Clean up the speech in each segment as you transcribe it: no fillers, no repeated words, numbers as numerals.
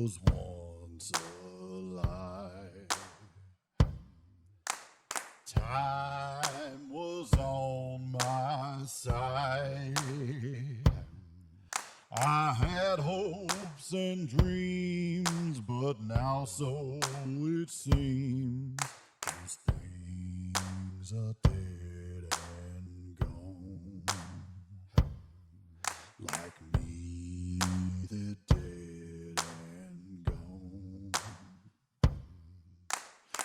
was once alive. Time was on my side. I had hopes and dreams, but now so it seems those things are dead and gone. Like me, they're dead and gone.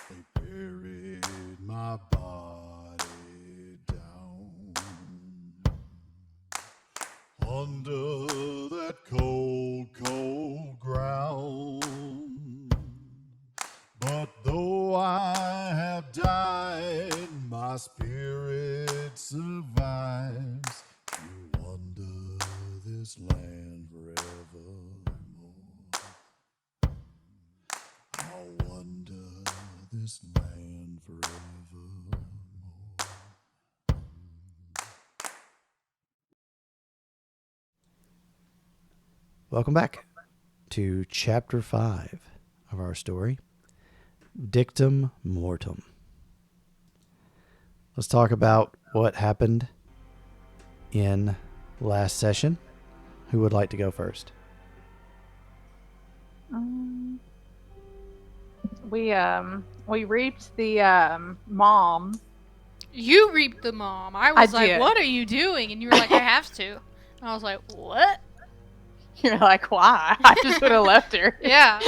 They buried my body down under that cold, cold ground. But though I have died, my spirit survives to wander this land forevermore. I'll wander this land forevermore. Welcome back to Chapter 5 of our story, Dictum Mortuum. Let's talk about what happened in last session. Who would like to go first? We reaped the mom. You reaped the mom. I was like, did. what are you doing? And you were like, I have to. And I was like, what? You're like, why? I just would have left her. Yeah.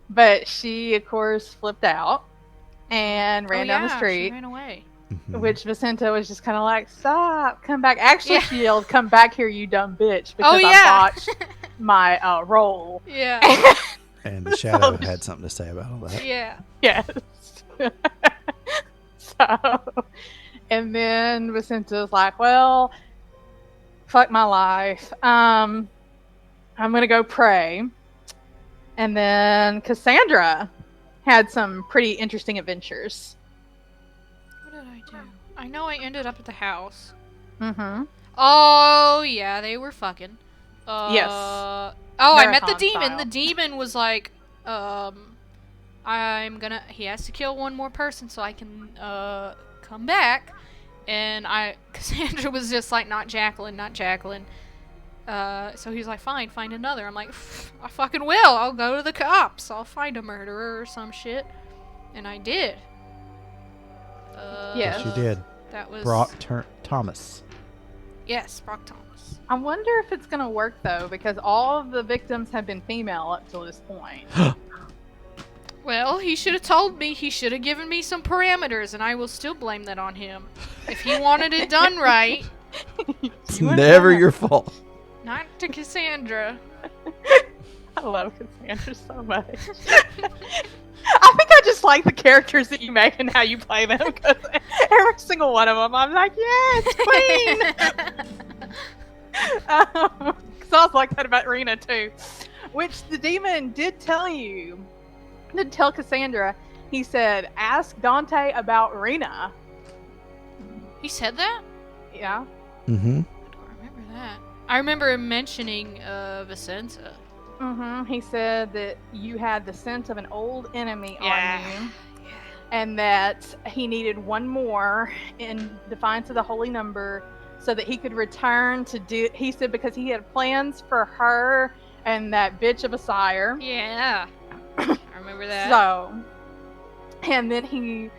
But she, of course, flipped out and ran down the She street, ran away. which Vicenta was just kind of like, stop, come back. Actually, she yelled, come back here, you dumb bitch, because I botched my roll. Yeah. And the Shadow had something to say about all that. Yeah. Yes. So, and then Vicenta was like, well, fuck my life. I'm gonna go pray. And then Cassandra had some pretty interesting adventures. What did I do? I know I ended up at the house. Mm-hmm. Oh, yeah, they were fucking. Yes. Oh, I met the Marathon demon. style. The demon was like, he has to kill one more person so I can, come back. And Cassandra was just like, not Jacqueline. So he's like, fine, find another. I'm like, I fucking will. I'll go to the cops. I'll find a murderer or some shit. And I did. Yes. Yes, you did. That was... Brock Thomas. Yes, Brock Thomas. I wonder if it's gonna work though, because all of the victims have been female up till this point. Well, he should have told me. He should have given me some parameters, and I will still blame that on him. If he wanted it done right. It's never your fault. Not to Cassandra. I love Cassandra so much. I think I just like the characters that you make and how you play them, because every single one of them, I'm like, yes, queen! Because I was like that about Rena, too. Which the demon did tell Cassandra. He said, ask Dante about Rena. He said that? Yeah. Mm-hmm. I don't remember that. I remember him mentioning Vicenta. Mm-hmm. He said that you had the scent of an old enemy on you. Yeah. And that he needed one more in defiance of the holy number so that he could return to do... He said because he had plans for her and that bitch of a sire. Yeah. I remember that. So, and then he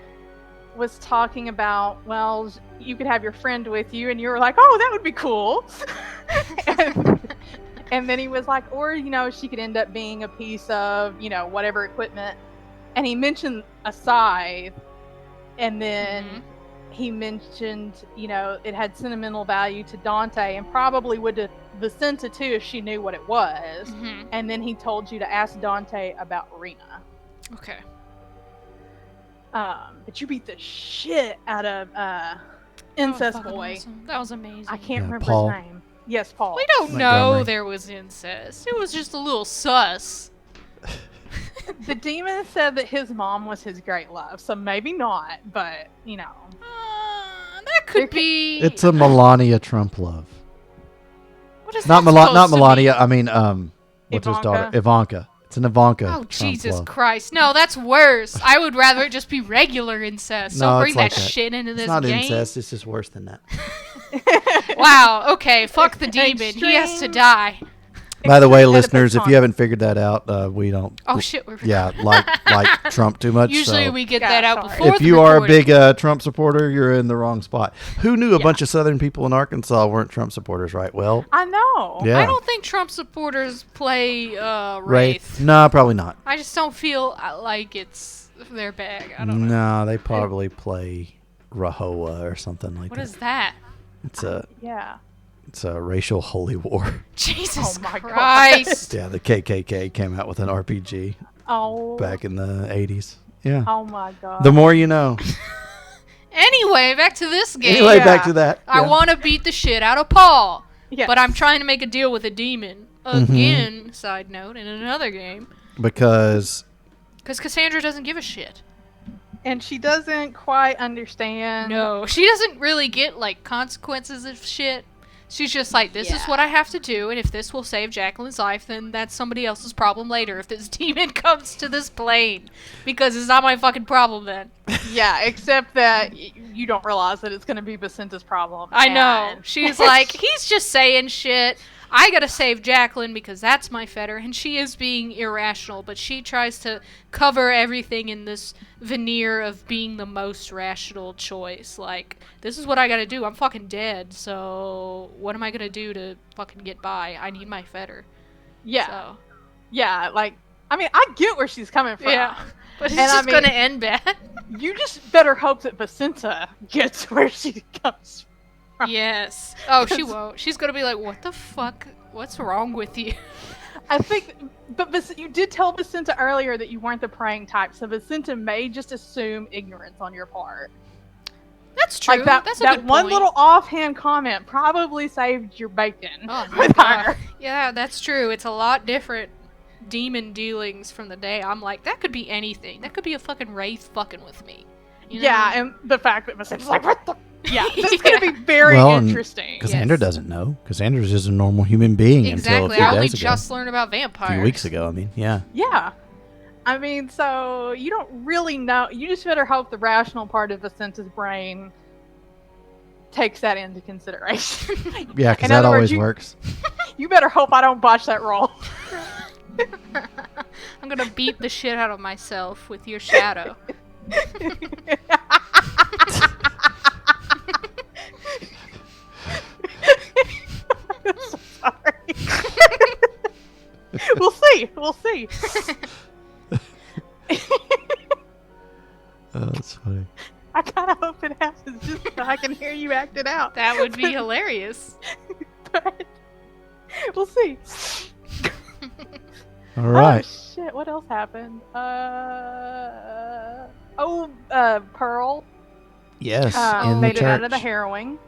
was talking about, well, you could have your friend with you, and you were like, oh, that would be cool. and then he was like, or, she could end up being a piece of, whatever equipment. And he mentioned a scythe, and then he mentioned, it had sentimental value to Dante, and probably would to Vicenta too if she knew what it was. Mm-hmm. And then he told you to ask Dante about Rena. Okay. But you beat the shit out of Incest Boy. Awesome. That was amazing. I can't remember Paul. his name. Yes, Paul. We don't know Montgomery. there was incest. It was just a little sus. The demon said that his mom was his great love, so maybe not, but, That could be... It's a Melania Trump love. What is Not that supposed to Melania. I mean, What's his daughter? Ivanka. It's an Ivanka. Oh, Trump Jesus love. Christ. No, that's worse. I would rather it just be regular incest. No, Don't bring it's like that that. shit into this It's not game. incest. It's just worse than that. Wow, okay, fuck the demon. He has to Extreme. die. By the way, Extreme listeners, if Oedipus you haven't figured that out, we don't. Oh shit, we're Yeah, like Trump too much. Usually so. we get Yeah, that out sorry. before If the you are a recording. big Trump supporter, you're in the wrong spot. Who knew a Yeah. bunch of Southern people in Arkansas weren't Trump supporters, right? Well, I know. yeah. I don't think Trump supporters play Wraith? Wraith. No, probably not. I just don't feel like it's their bag. I don't know. No, they probably play Rahowa or something like What that. is that? Yeah. It's a racial holy war. Jesus Oh my God. Christ. Yeah, the KKK came out with an RPG Oh. back in the 80s. Yeah. Oh my god. The more you know. Anyway, back to this game. Anyway, Yeah. back to that. I Yeah. want to beat the shit out of Paul. Yes. But I'm trying to make a deal with a demon. Again, side note, in another game. Because Because Cassandra doesn't give a shit. And she doesn't quite understand. No, she doesn't really get, like, consequences of shit. She's just like, this is Yeah. what I have to do, and if this will save Jacqueline's life, then that's somebody else's problem later if this demon comes to this plane. Because it's not my fucking problem then. Yeah, except that you don't realize that it's going to be Bacinta's problem. I know. and- She's like, he's just saying shit. I gotta save Jacqueline because that's my fetter, and she is being irrational, but she tries to cover everything in this veneer of being the most rational choice. Like, this is what I gotta do. I'm fucking dead, so what am I gonna do to fucking get by? I need my fetter. Yeah. So, Yeah, like, I mean, I get where she's coming from. yeah. But it's And I just mean- gonna end bad. You just better hope that Bacinta gets where she comes from. Yes. Oh, she won't. She's gonna be like, what the fuck? What's wrong with you? I think, but you did tell Bacinta earlier that you weren't the praying type, so Bacinta may just assume ignorance on your part. That's true. Like that, That's a that good one point. little offhand comment probably saved your bacon Oh my with God. her. Yeah, that's true. It's a lot different demon dealings from the day. I'm like, that could be anything. That could be a fucking wraith fucking with me. You know? Yeah, and the fact that Bacinta's like, what the? Yeah, this is going to be very Well, and interesting. Cassandra Yes. doesn't know. Cassandra's just a normal human being Exactly. until a few I only days ago. just learned about vampires. A few weeks ago, I mean, yeah. Yeah. I mean, so you don't really know. You just better hope the rational part of Bacinta's brain takes that into consideration. Yeah, because In that other words, always you- works. You better hope I don't botch that roll. I'm gonna beat the shit out of myself with your shadow. So sorry. We'll see. We'll see. Oh, that's funny. I kind of hope it happens just so I can hear you act it out. That would be hilarious. But we'll see. All right. Oh shit! What else happened? Pearl Yes, in the made church. it out of the harrowing.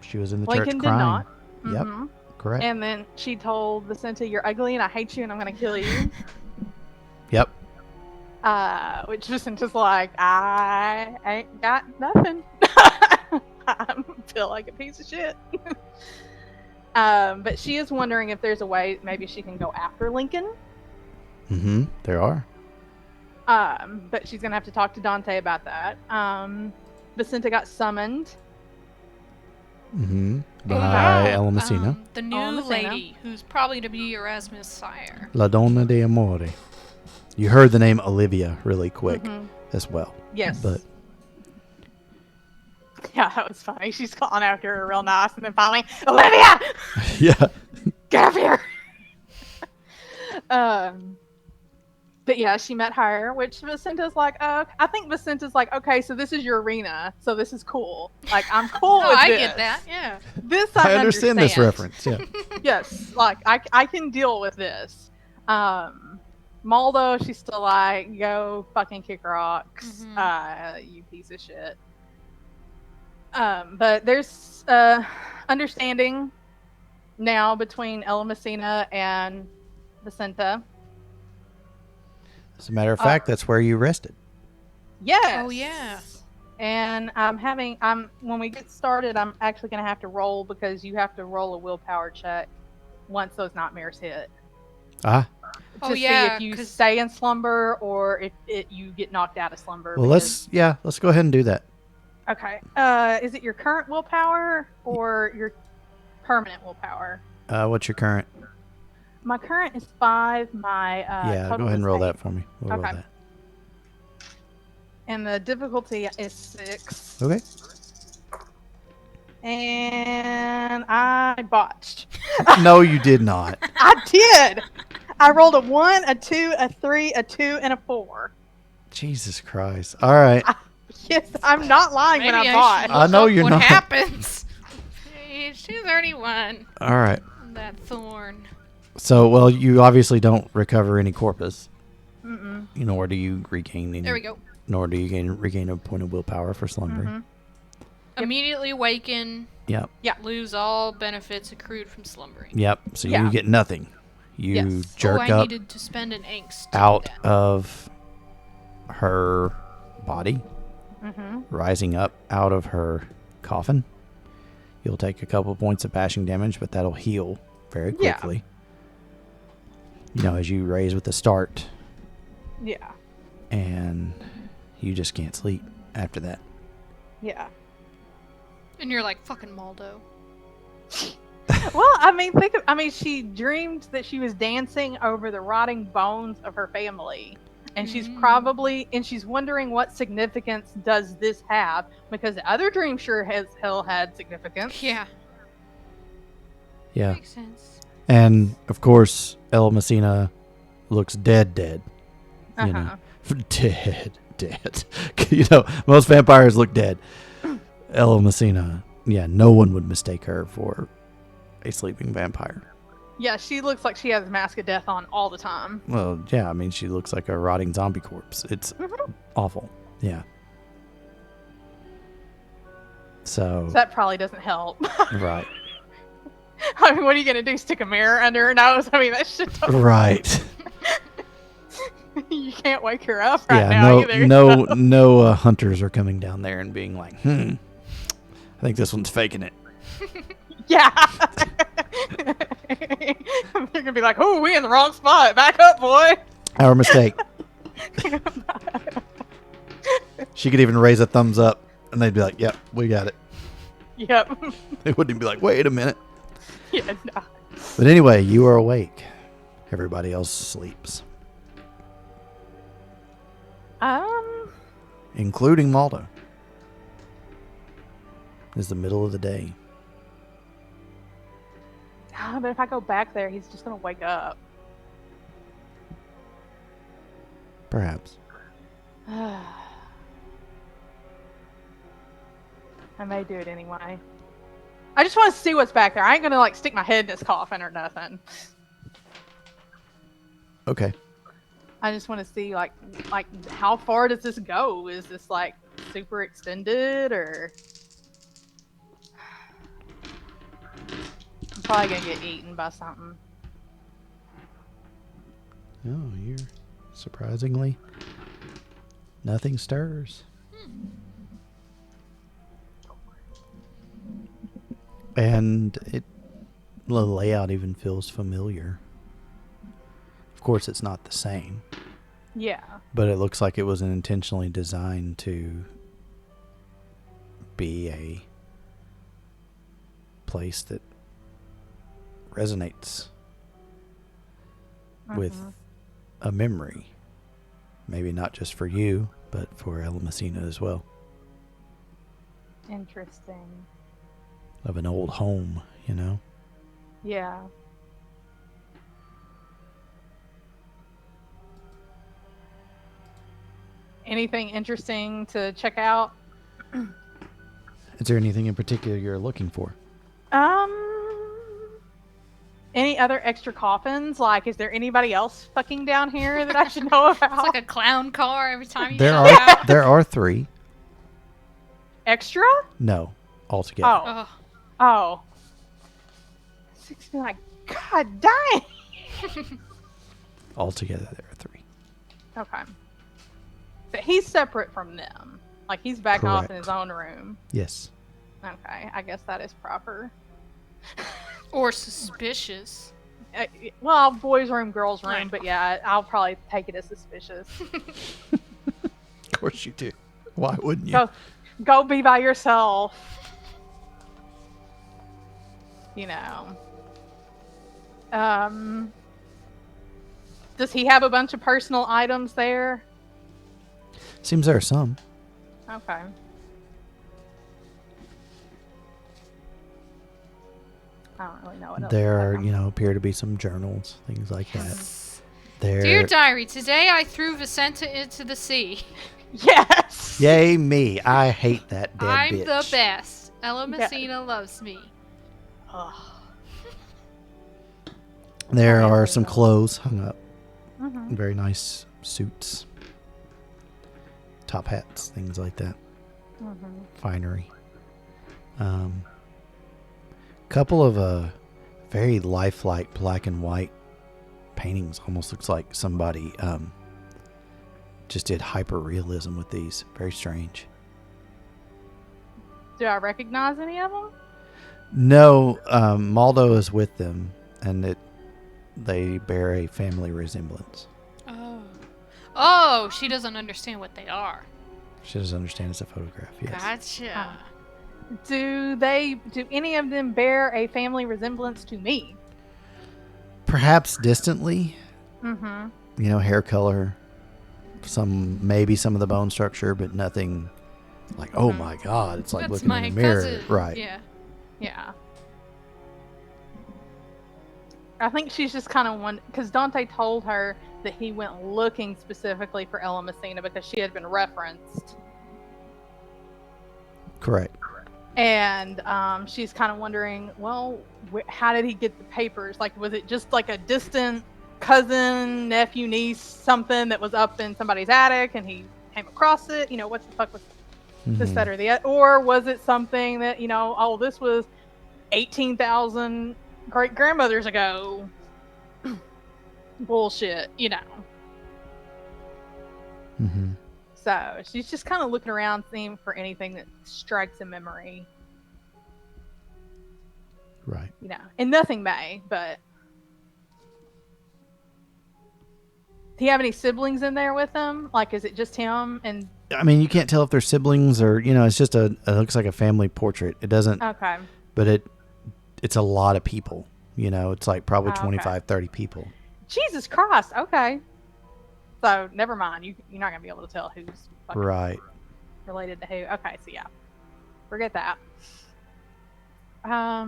She was in the Lincoln church did crying. not. Yep. Mhm. Correct. And then she told Vicenta, "You're ugly, and I hate you, and I'm gonna kill you." Yep. Which Vicenta's like, "I ain't got nothing. I feel like a piece of shit." But she is wondering if there's a way maybe she can go after Lincoln. There are. But she's gonna have to talk to Dante about that. Vicenta got summoned. By Ella Messina. The new Ella Messina. lady, who's probably to be Erasmus' sire. La Donna de Amore. You heard the name Olivia really quick as well. Yes. But Yeah, that was funny. She's calling after her real nice, and then finally, Olivia, yeah. get up here. But yeah, she met her, which Vicenta's like, I think Vicenta's like, okay, so this is your arena, so this is cool. Like, I'm cool Oh, with I this. get that. Yeah. This I understand this reference. Yeah. Yes, like I can deal with this. Maldo, she's still like, go fucking kick rocks, you piece of shit. But there's understanding now between Ella Messina and Vicenta. As a matter of fact, that's where you rested. Yes. Oh, yeah. And when we get started, I'm actually gonna have to roll because you have to roll a willpower check once those nightmares hit. Ah, to see if you stay in slumber or if you get knocked out of slumber. well, let's go ahead and do that. Okay. Is it your current willpower or your permanent willpower? What's your current? My current is 5. My Yeah, total go ahead and is roll 8. that for me. We'll roll Okay. that. And the difficulty is 6. Okay. And I botched. No, you did not. I did. I rolled a 1, a 2, a 3, a 2, and a 4. Jesus Christ. All right. Yes, I'm not lying when I botched. I know you're what not. What happens? Page 231. All right. That thorn. So, well, you obviously don't recover any corpus. Mm-mm. Nor do you regain any. There we go. Nor do you regain a point of willpower for slumbering. Mm-hmm. Immediately awaken. Yep. Lose all benefits accrued from slumbering. Yep. So Yeah. you get nothing. You Yes. jerk I up needed to spend an angst to out do that. of her body, Mm-hmm. rising up out of her coffin. You'll take a couple points of bashing damage, but that'll heal very Yeah. quickly. As you raise with the start, Yeah. and you just can't sleep after that. Yeah. And you're like, fucking Maldo. Well, she dreamed that she was dancing over the rotting bones of her family. And she's she's wondering what significance does this have, because the other dream sure as hell had significance. Yeah. Yeah. Makes sense. And, of course, El Messina looks dead. Uh-huh. Dead. Most vampires look dead. El Messina, no one would mistake her for a sleeping vampire. Yeah, she looks like she has a mask of death on all the time. Well, yeah, she looks like a rotting zombie corpse. It's awful. Yeah. So that probably doesn't help. right. What are you gonna do? Stick a mirror under her nose? That shit don't Right. You can't wake her up now either. No hunters are coming down there and being like, I think this one's faking it. Yeah. They're gonna be like, "Oh, we in the wrong spot. Back up, boy." Our mistake. She could even raise a thumbs up, and they'd be like, "Yep, we got it." Yep. They wouldn't even be like, "Wait a minute." Yeah. No. But anyway, you are awake. Everybody else sleeps, including Maldo. It's the middle of the day. But if I go back there, he's just gonna wake up. Perhaps. I may do it anyway. I just want to see what's back there. I ain't gonna stick my head in his coffin or nothing. Okay. I just want to see like how far does this go? Is this super extended or? I'm probably gonna get eaten by something. Oh, you're surprisingly nothing stirs. And the layout even feels familiar. Of course, it's not the same, Yeah. but it looks like it was intentionally designed to be a place that resonates with a memory. Maybe not just for you, but for El Messina as well. Interesting. Of an old home, Yeah. Anything interesting to check out? Is there anything in particular you're looking for? Any other extra coffins? Is there anybody else fucking down here that I should know about? It's like a clown car every time you There show are out. there are 3. Extra? No, altogether. Oh. Ugh. Oh. Six be like, God dang. Altogether, there are 3. Okay. But he's separate from them. He's back off in Correct. his own room. Yes. Okay, I guess that is proper. Or suspicious. Well, boys' room, girls' room, Right. but yeah, I'll probably take it as suspicious. Of course you do. Why wouldn't you? Go be by yourself. You know. Does he have a bunch of personal items there? Seems there are some. Okay. I don't really know what else. There are, Okay. appear to be some journals, things like that. There. Dear diary, today I threw Vicenta into the sea. Yes. Yay me! I hate that dead I'm bitch. the best. Ella Messina loves me. Ugh. There Oh, are yeah. some clothes hung up. Mhm. Very nice suits, top hats, things like that. Mhm. Finery. Couple of very lifelike black and white paintings. Almost looks like somebody just did hyper realism with these. Very strange. Do I recognize any of them? No, Maldo is with them, and they bear a family resemblance. Oh. Oh, she doesn't understand what they are. She doesn't understand it's a photograph. Yes. Gotcha. Do any of them bear a family resemblance to me? Perhaps distantly. Mm-hmm. Hair color, maybe some of the bone structure, but nothing like, oh my god, it's like That's looking my in the mirror. cousin. Right. Yeah. Yeah. I think she's just kind of one because Dante told her that he went looking specifically for Ella Messina because she had been referenced, Correct. and she's kind of wondering, well, how did he get the papers? Like, was it just like a distant cousin, nephew, niece, something that was up in somebody's attic, and he came across it? What the fuck was this, that, or the other? Or was it something that this was 18,000 great grandmothers ago? Bullshit, Mm-hmm. So she's just kind of looking around, seeing for anything that strikes a memory, Right. and nothing may. But do you have any siblings in there with him? Like, is it just him? And I mean, you can't tell if they're siblings or it's just it looks like a family portrait. It doesn't. okay, But it's a lot of people. It's like probably okay. 25, 30 people. Jesus Christ. Okay, so never mind. You're not gonna be able to tell who's fucking Right. related to who. Okay, so yeah, forget that. I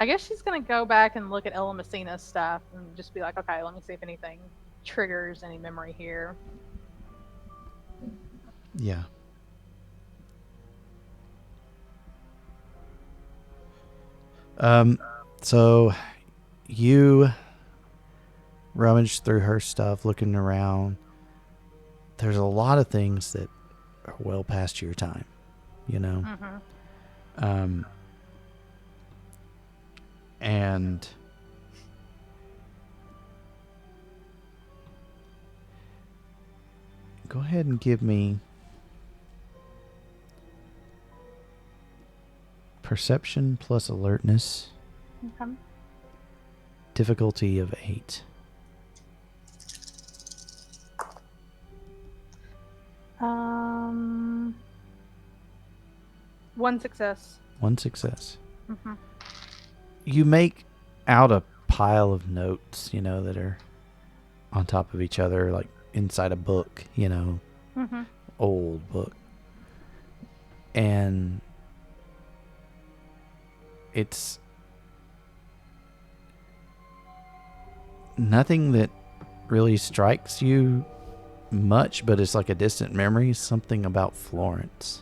guess she's gonna go back and look at Ella Messina's stuff and just be like, okay, let me see if anything triggers any memory here. Yeah. So you rummage through her stuff, looking around. There's a lot of things that are well past your time, Mm-hmm. And go ahead and give me perception plus alertness, Okay. difficulty of 8. One success. 1 success. Mm-hmm. You make out a pile of notes, that are on top of each other, like inside a book, Mm-hmm. old book. And it's nothing that really strikes you much, but it's like a distant memory, something about Florence.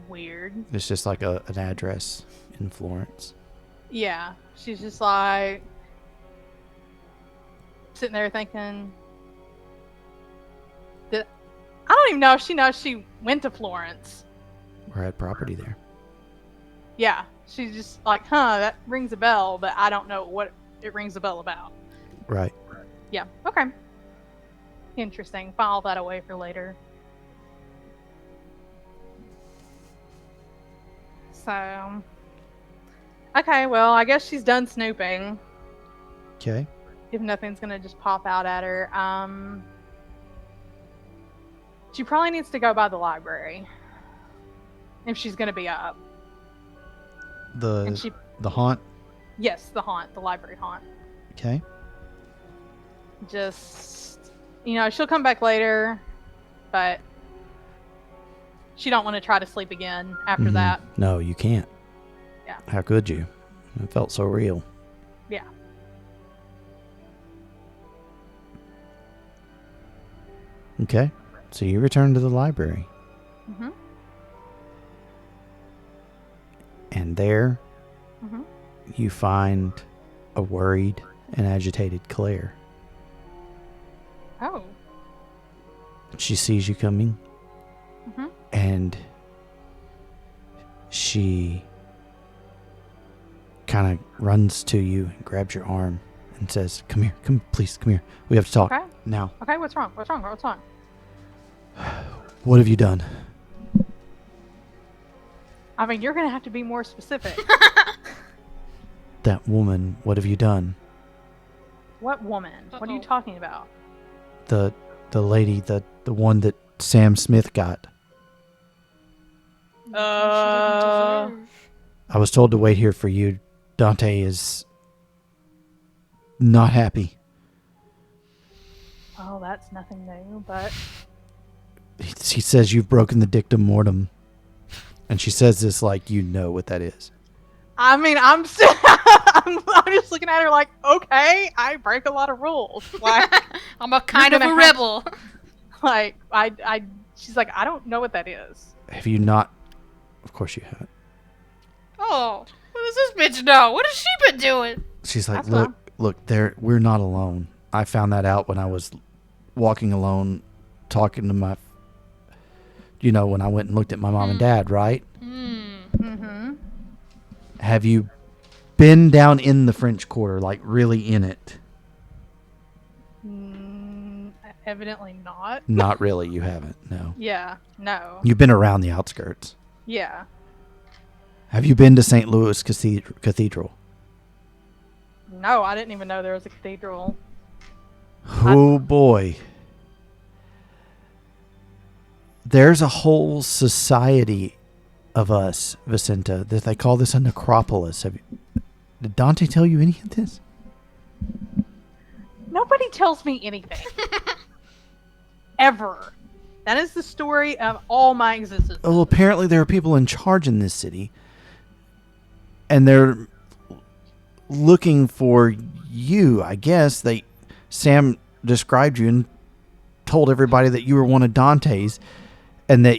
Weird. It's just like an address in Florence. Yeah, she's just like sitting there thinking that I don't even know if she knows she went to Florence. Or had property there. Yeah, she's just like, that rings a bell, but I don't know what it rings a bell about. Right. Yeah, okay. Interesting. File that away for later. So, okay, well, I guess she's done snooping. Okay. If nothing's gonna just pop out at her. She probably needs to go by the library. If she's gonna be up. And she, The haunt. yes, the haunt, the library haunt. Okay. Just, she'll come back later, but she don't want to try to sleep again after Mhm. that. No, you can't. Yeah. How could you? It felt so real. Yeah. Okay. So you return to the library. Mhm. And there Mhm. you find a worried and agitated Claire. Oh. She sees you coming, Mhm. and she kind of runs to you and grabs your arm and says, "Come here, please, come here. We have to talk Okay. now. Okay. What's wrong? What's wrong? What's wrong? What have you done?" I mean, you're gonna have to be more specific. That woman, what have you done? What woman? What are you Uh-oh. talking about? The lady, the one that Sam Smith got. Uh. I was told to wait here for you. Dante is not happy. Oh, that's nothing new, but He says you've broken the Dictum Mortuum. And she says this like you know what that is. I mean, I'm just looking at her like, okay, I break a lot of rules. Like, I'm a kind of a gonna have- rebel. like she's like, I don't know what that is. Have you not? Of course you haven't. Oh, what does this bitch know? What has she been doing? She's like, That's look, there. We're not alone. I found that out when I was walking alone, talking to my, when I went and looked at my mom and dad, right? Mm-hmm. Have you been down in the French Quarter, like really in it? Evidently not. Not really. You haven't. No. Yeah. No. You've been around the outskirts. Yeah. Have you been to St. Louis Cathedral? No, I didn't even know there was a cathedral. Oh boy. There's a whole society of us, Vicenta, that they call this a necropolis. Did Dante tell you any of this? Nobody tells me anything. Ever. That is the story of all my existence. Well, apparently there are people in charge in this city, and they're looking for you. I guess Sam described you and told everybody that you were one of Dante's, and that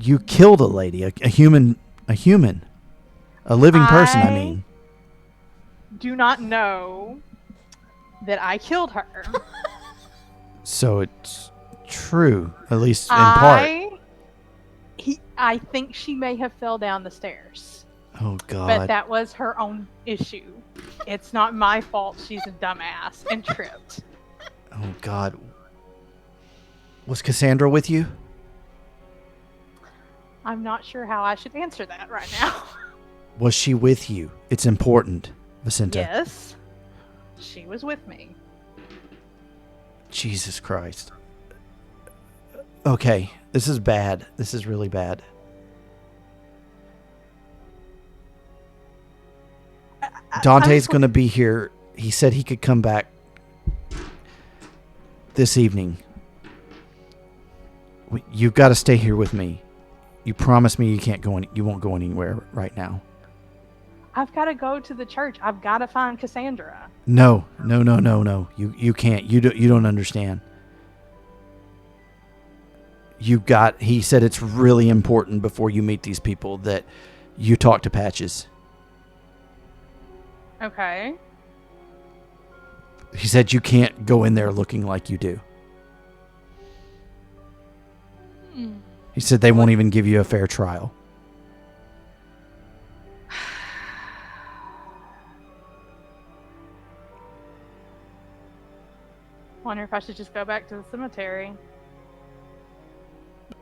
you killed a lady, a human, a living person. I mean, do not know that I killed her. so it's true, at least in part. I think she may have fell down the stairs. Oh God! But that was her own issue. It's not my fault she's a dumbass and tripped. Oh God! Was Cassandra with you? I'm not sure how I should answer that right now. Was she with you? It's important, Vicenta. Yes. She was with me. Jesus Christ. Okay, this is bad. This is really bad. Dante's Honestly- going to be here. He said he could come back this evening. You've got to stay here with me. You promised me you won't go anywhere right now. I've got to go to the church. I've got to find Cassandra. No. You can't. You don't understand. He said it's really important before you meet these people that you talk to Patches. Okay. He said you can't go in there looking like you do. He said they won't even give you a fair trial. Wonder if I should just go back to the cemetery.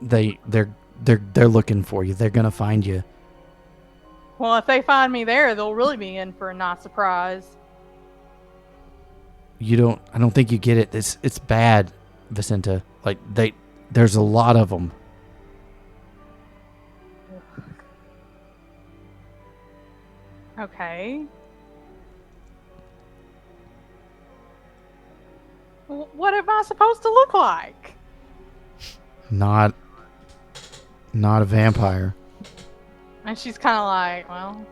They're looking for you. They're gonna find you. Well, if they find me there, they'll really be in for a nice surprise. I don't think you get it. It's bad, Vicenta. Like, there's a lot of them. Okay. What am I supposed to look like? Not a vampire. And she's kind of like, well...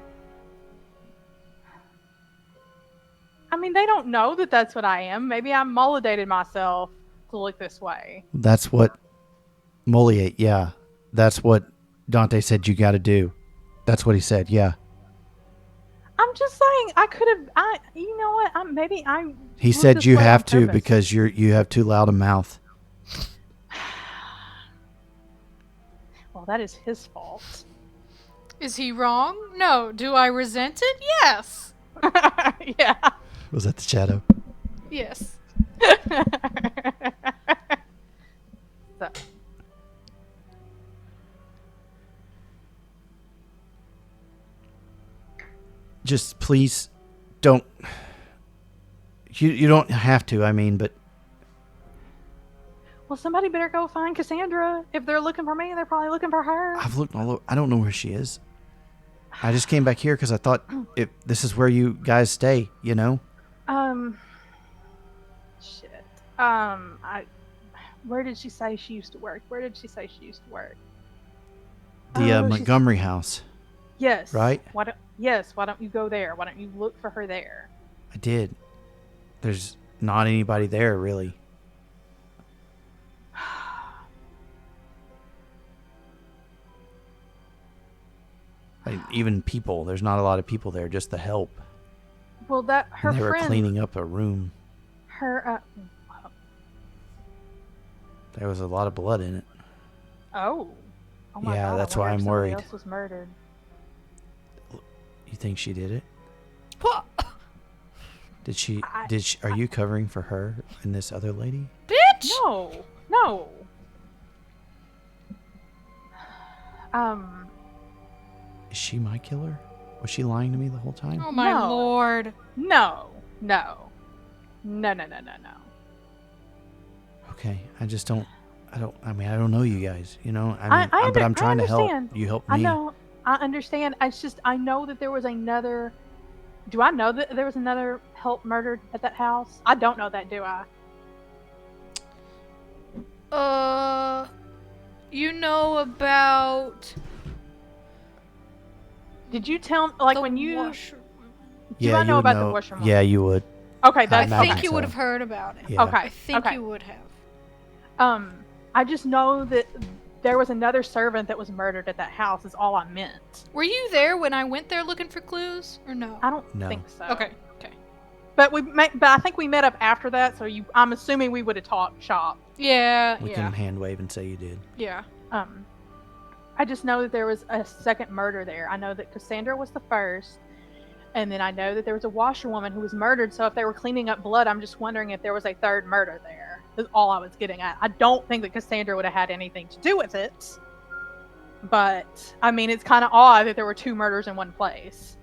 I mean, they don't know that that's what I am. Maybe I mollidated myself to look this way. That's what Moliate, yeah. That's what Dante said you got to do. That's what he said, yeah. I'm just saying, I could have... you know what? Maybe I... He looked said this you way have on to purpose. because you have too loud a mouth. Well, that is his fault. Is he wrong? No. Do I resent it? Yes. Yeah. Was that the shadow? Yes. So. Just please don't. You don't have to, I mean, but Well, somebody better go find Cassandra. If they're looking for me, they're probably looking for her. I've looked all over. I don't know where she is. I just came back here because I thought if this is where you guys stay, you know? Shit. Where did she say she used to work? The Oh, she's- Montgomery house. Yes. Right? Why don't you go there? Why don't you look for her there? I did. There's not anybody there, really. Like, even people. There's not a lot of people there, just the help. Well, that her And they were friend, cleaning up a room. her. There was a lot of blood in it. Oh my Yeah, God, I that's wonder why if I'm somebody worried. else was murdered. You think she did it? What? Did she? I- Are you covering for her and this other lady? Bitch! No. Is she my killer? Was she lying to me the whole time? Oh my No. lord. No. Okay, I just don't. I mean, I don't know you guys. You know. But I'm I trying to help. understand. You help me. I know. I understand. It's just I know that there was another. Do I know that there was another help murdered at that house? I don't know that, do I? You know about Did you tell like the when you? washer- Do I you know would about the washerwoman? Yeah, you would. Okay, I that's imagine think okay. you so. would have heard about it. Yeah. Okay. I think okay. you would have. I just know that there was another servant that was murdered at that house. Is all I meant. Were you there when I went there looking for clues, or no? I don't No. think so. Okay. But but I think we met up after that. So I'm assuming we would have talked shop. Yeah. We yeah. can hand wave and say you did. Yeah. I just know that there was a second murder there. I know that Cassandra was the first, and then I know that there was a washerwoman who was murdered. So if they were cleaning up blood, I'm just wondering if there was a third murder there. Is all I was getting at. I don't think that Cassandra would have had anything to do with it. But I mean, it's kind of odd that there were two murders in one place.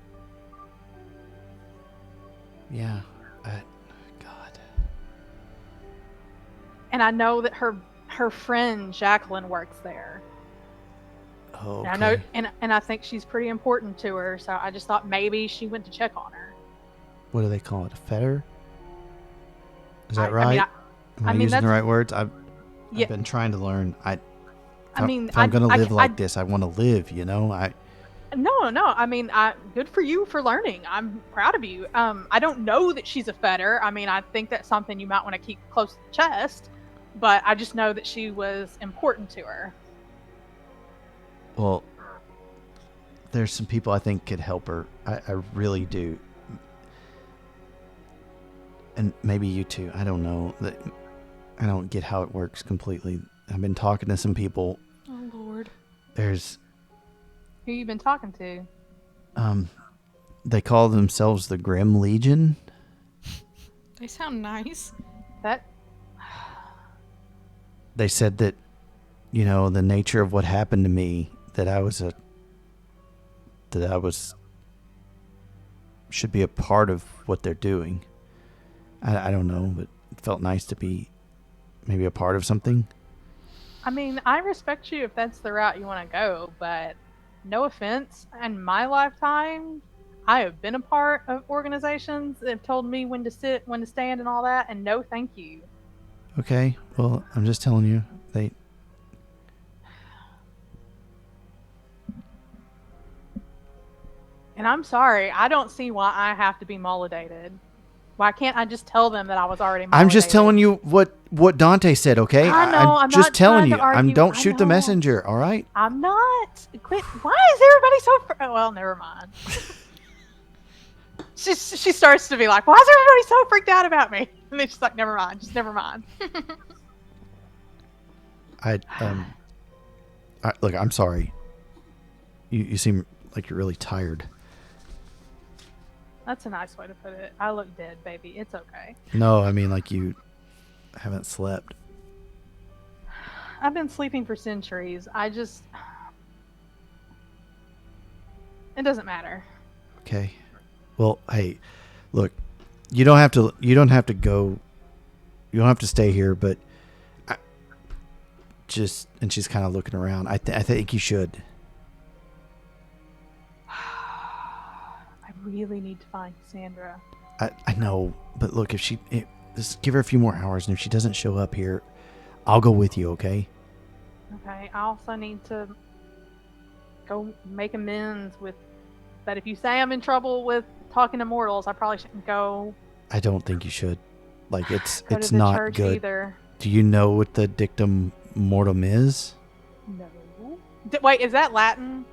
Yeah. God. And I know that her friend Jacqueline works there. Oh. And I know, and I think she's pretty important to her. So I just thought maybe she went to check on her. What do they call it? A fetter? Is that I right? mean, Am I I mean, using the that's- right words? I've Yeah. been trying to learn. I mean, if I'm gonna live I- like this, I want to live. You know. No. I mean, good for you for learning. I'm proud of you. I don't know that she's a fetter. I mean, I think that's something you might want to keep close to the chest. But I just know that she was important to her. Well, there's some people I think could help her. I really do. And maybe you too. I don't know. I don't get how it works completely. I've been talking to some people. Oh lord. There's Who you been talking to? they call themselves the Grim Legion. They sound nice. That They said that, you know, the nature of what happened to me, that I was that I should be a part of what they're doing. I don't know, but it felt nice to be maybe a part of something. I mean, I respect you if that's the route you want to go, but no offense, in my lifetime, I have been a part of organizations that have told me when to sit, when to stand, and all that, and no thank you. Okay, well, I'm just telling you, And I'm sorry, I don't see why I have to be mollidated. Why can't I just tell them that I was already mollidated? I'm just telling you what Dante said, okay? I know, I'm just not telling trying you. to argue. Don't I shoot the know. messenger, all right? I'm not. Quit. Why is everybody so... well, never mind. she starts to be like, why is everybody so freaked out about me? And then she's like, never mind. Just never mind. Look, I'm sorry. You seem like you're really tired. That's a nice way to put it. I look dead, baby. It's okay. No, I mean like you haven't slept. I've been sleeping for centuries. it doesn't matter. Okay. Well, hey, look, you don't have to go. You don't have to stay here, but and she's kind of looking around. I think you should. I really need to find Cassandra. I know, but look, just give her a few more hours, and if she doesn't show up here, I'll go with you, okay? Okay, I also need to go make amends with... But if you say I'm in trouble with talking to mortals, I probably shouldn't go. I don't think you should. Like, Go it's to the not church good. either. Do you know what the Dictum Mortuum is? No. Wait, is that Latin?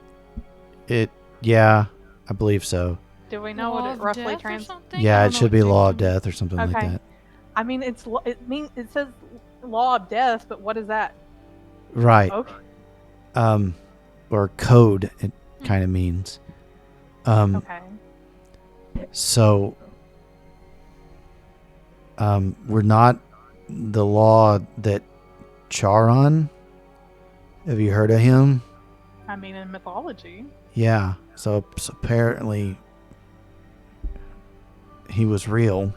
Yeah, I believe so. Do we know Law what it of roughly death or translates? something? Yeah, I it don't know should what be law of dictum- death or something like Okay. that. I mean, it says law of death, but what is that? Right. Okay. Or code, it kind of means. Okay. So, we're not the law that Charon. Have you heard of him? I mean, in mythology. Yeah. So apparently, he was real.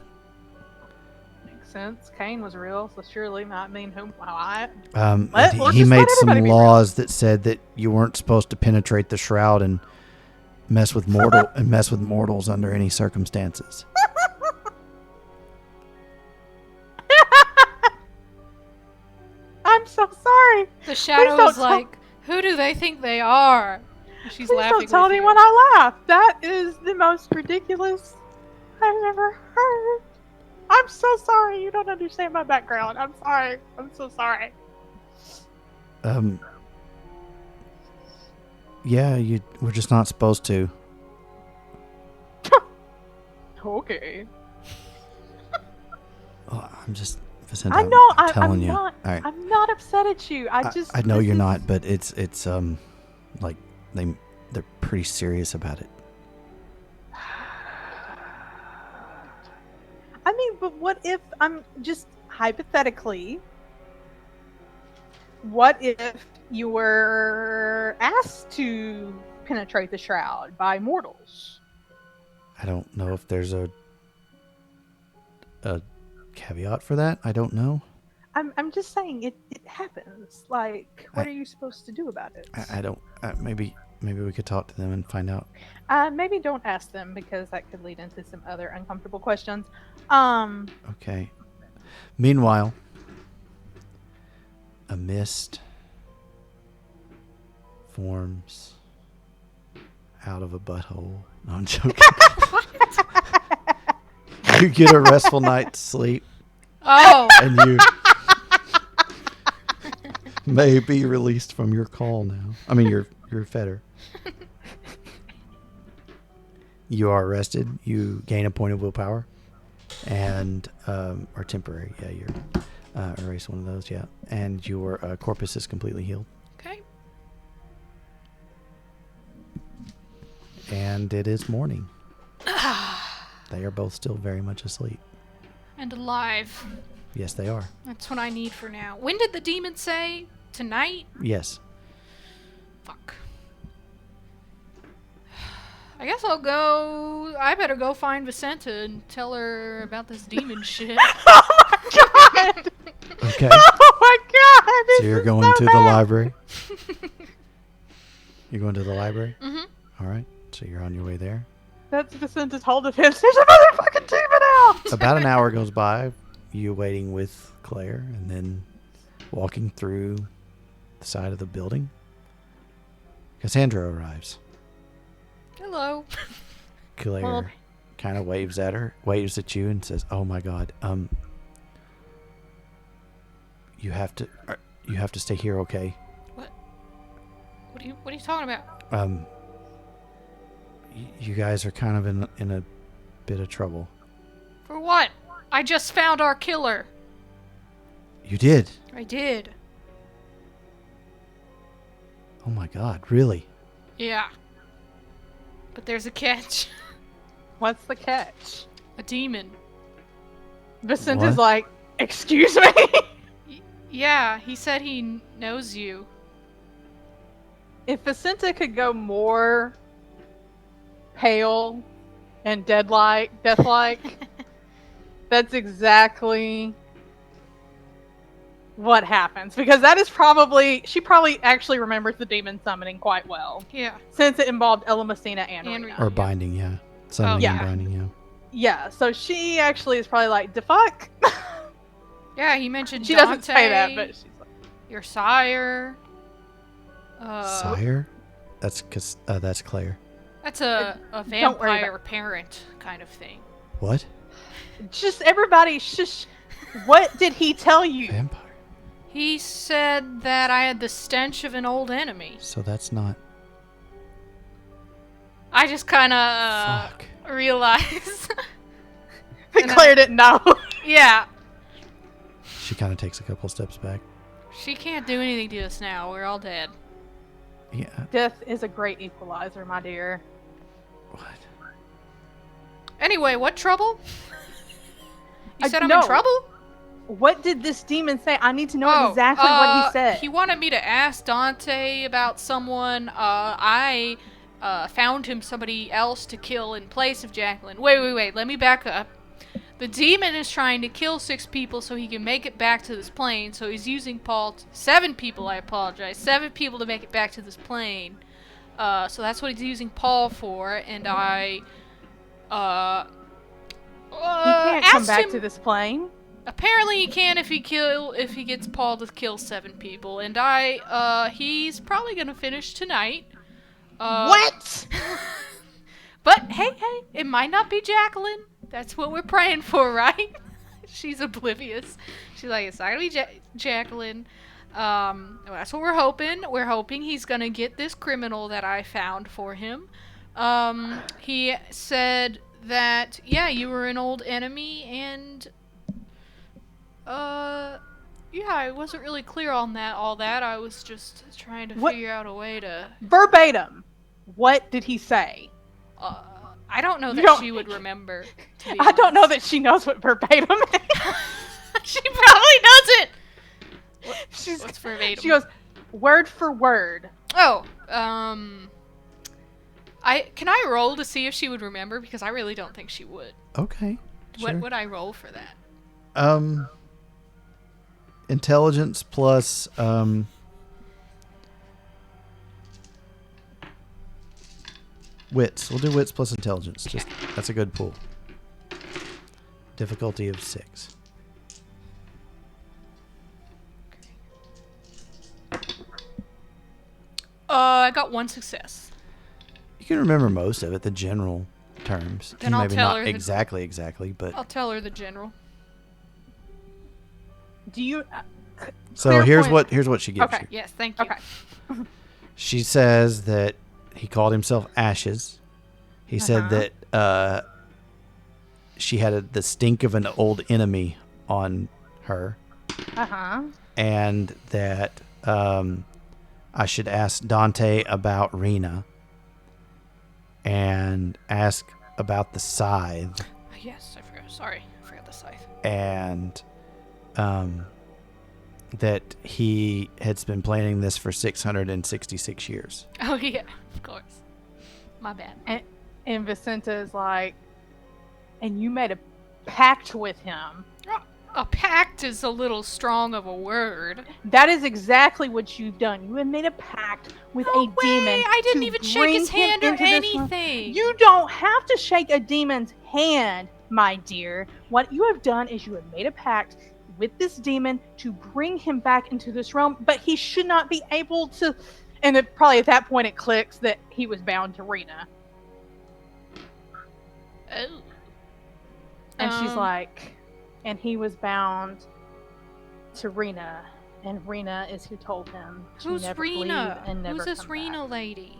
Makes sense. Cain was real, so surely not mean whom. Well, He just made let some everybody be real. laws that said that you weren't supposed to penetrate the shroud and mess with mortals under any circumstances. I'm so sorry. The shadow don't is tell- like, who do they think they are? She's Please laughing. don't tell with you. anyone I laugh. That is the most ridiculous I've ever heard. I'm so sorry. You don't understand my background. I'm sorry. I'm so sorry. Yeah, we're just not supposed to. Okay. Oh, I'm just, Vicente, I know. I'm telling you. Not. All right. I'm not upset at you. I know this you're is- not, but it's like they're pretty serious about it. I mean, but what if I'm just hypothetically? What if you were asked to penetrate the shroud by mortals? I don't know if there's a caveat for that. I don't know. I'm just saying it happens. Like, what are you supposed to do about it? I don't. Maybe we could talk to them and find out. Maybe don't ask them because that could lead into some other uncomfortable questions. Okay. Meanwhile, a mist forms out of a butthole. No, I'm joking. You get a restful night's sleep, Oh, and you may be released from your call now. I mean, your fetter. You are arrested. You gain a point of willpower, and or temporary. Yeah, you're erase one of those. Yeah, and your corpus is completely healed. okay. And it is morning. They are both still very much asleep. And alive. Yes, they are. That's what I need for now. When did the demon say? Tonight? Yes. Fuck. I guess I'll go. I better go find Vicenta and tell her about this demon shit. Oh my god! Okay. Oh my god! So you're going to the library? You're going to the library? Mm-hmm. All right. So you're on your way there. That's Vicenta's whole defense. There's a motherfucking demon out! About an hour goes by, you waiting with Claire, and then walking through the side of the building. Cassandra arrives. Hello. Claire Well- kind of waves at you, and says, "Oh my God, you have to stay here, okay? What are you talking about? You guys are kind of in a bit of trouble." For what? I just found our killer. You did? I did. Oh my God, really? Yeah. But there's a catch. What's the catch? A demon. Vicenta's What? like, excuse me? Yeah, he said he knows you. If Vicenta could go more pale and deathlike, that's exactly what happens. Because that is she probably actually remembers the demon summoning quite well. Yeah. Since it involved Ella Messina and And Rena. Or binding, yeah. Summoning yeah. and binding, yeah. Yeah, so she actually is probably like, the fuck? Yeah, he mentioned She Dante, doesn't say that, but she's like, your sire. Sire? That's Claire. That's a Don't worry vampire parent kind of thing. What? just everybody shush. What did he tell you? Vampire. He said that I had the stench of an old enemy. So that's not... I just kind of Fuck. realized. Claire didn't know. Yeah, She kind of takes a couple steps back. she can't do anything to us now. We're all dead. Yeah. Death is a great equalizer, my dear. What? Anyway, what trouble? You I said I'm know. in trouble? What did this demon say? I need to know exactly what he said. He wanted me to ask Dante about someone. I found him somebody else to kill in place of Jacqueline. Wait. Let me back up. The demon is trying to kill 6 people so he can make it back to this plane. So he's using Paul. 7 people, I apologize. 7 people to make it back to this plane. So that's what he's using Paul for. And I he can't come asked back him, to this plane. Apparently he can if he gets Paul to kill 7 people, and he's probably gonna finish tonight. What? But hey, it might not be Jacqueline. That's what we're praying for, right? She's oblivious. She's like, it's not gonna be Jacqueline. That's what we're hoping. We're hoping he's gonna get this criminal that I found for him. He said that, yeah, you were an old enemy, and yeah, I wasn't really clear on all that. I was just trying to figure out a way to... Verbatim. What did he say? I don't know You that don't- she would remember. To be I don't know honest. that she knows what verbatim is. She probably doesn't! She's, What's verbatim? she goes, word for word. Oh, can I roll to see if she would remember? Because I really don't think she would. Okay. What Sure. would I roll for that? Intelligence plus wits. We'll do wits plus intelligence. Just that's a good pool. Difficulty of 6. I got 1 success. You can remember most of it, the general terms. Then I'll Maybe tell not her the- exactly, but I'll tell her the general. Do you... so clear here's point. what she gives Okay. you. Yes, thank you. Okay. She says that he called himself Ashes. He said that she had the stink of an old enemy on her, Uh-huh. and that I should ask Dante about Rena and ask about the scythe, Yes, I forgot. Sorry, I forgot the scythe. and that he had been planning this for 666 years. Oh yeah, of course. My bad. And Vicenta is like, and you made a pact with him. A pact is a little strong of a word. That is exactly what you've done. You have made a pact with a demon. I didn't to even shake bring his him hand or into this room. anything. You don't have to shake a demon's hand, my dear. What you have done is you have made a pact with this demon to bring him back into this realm, but he should not be able to. And probably at that point it clicks that he was bound to Rena. Oh. And she's like, and he was bound to Rena, and Rena is who told him to Who's never Rena? leave and never Who's this come Rena back. lady?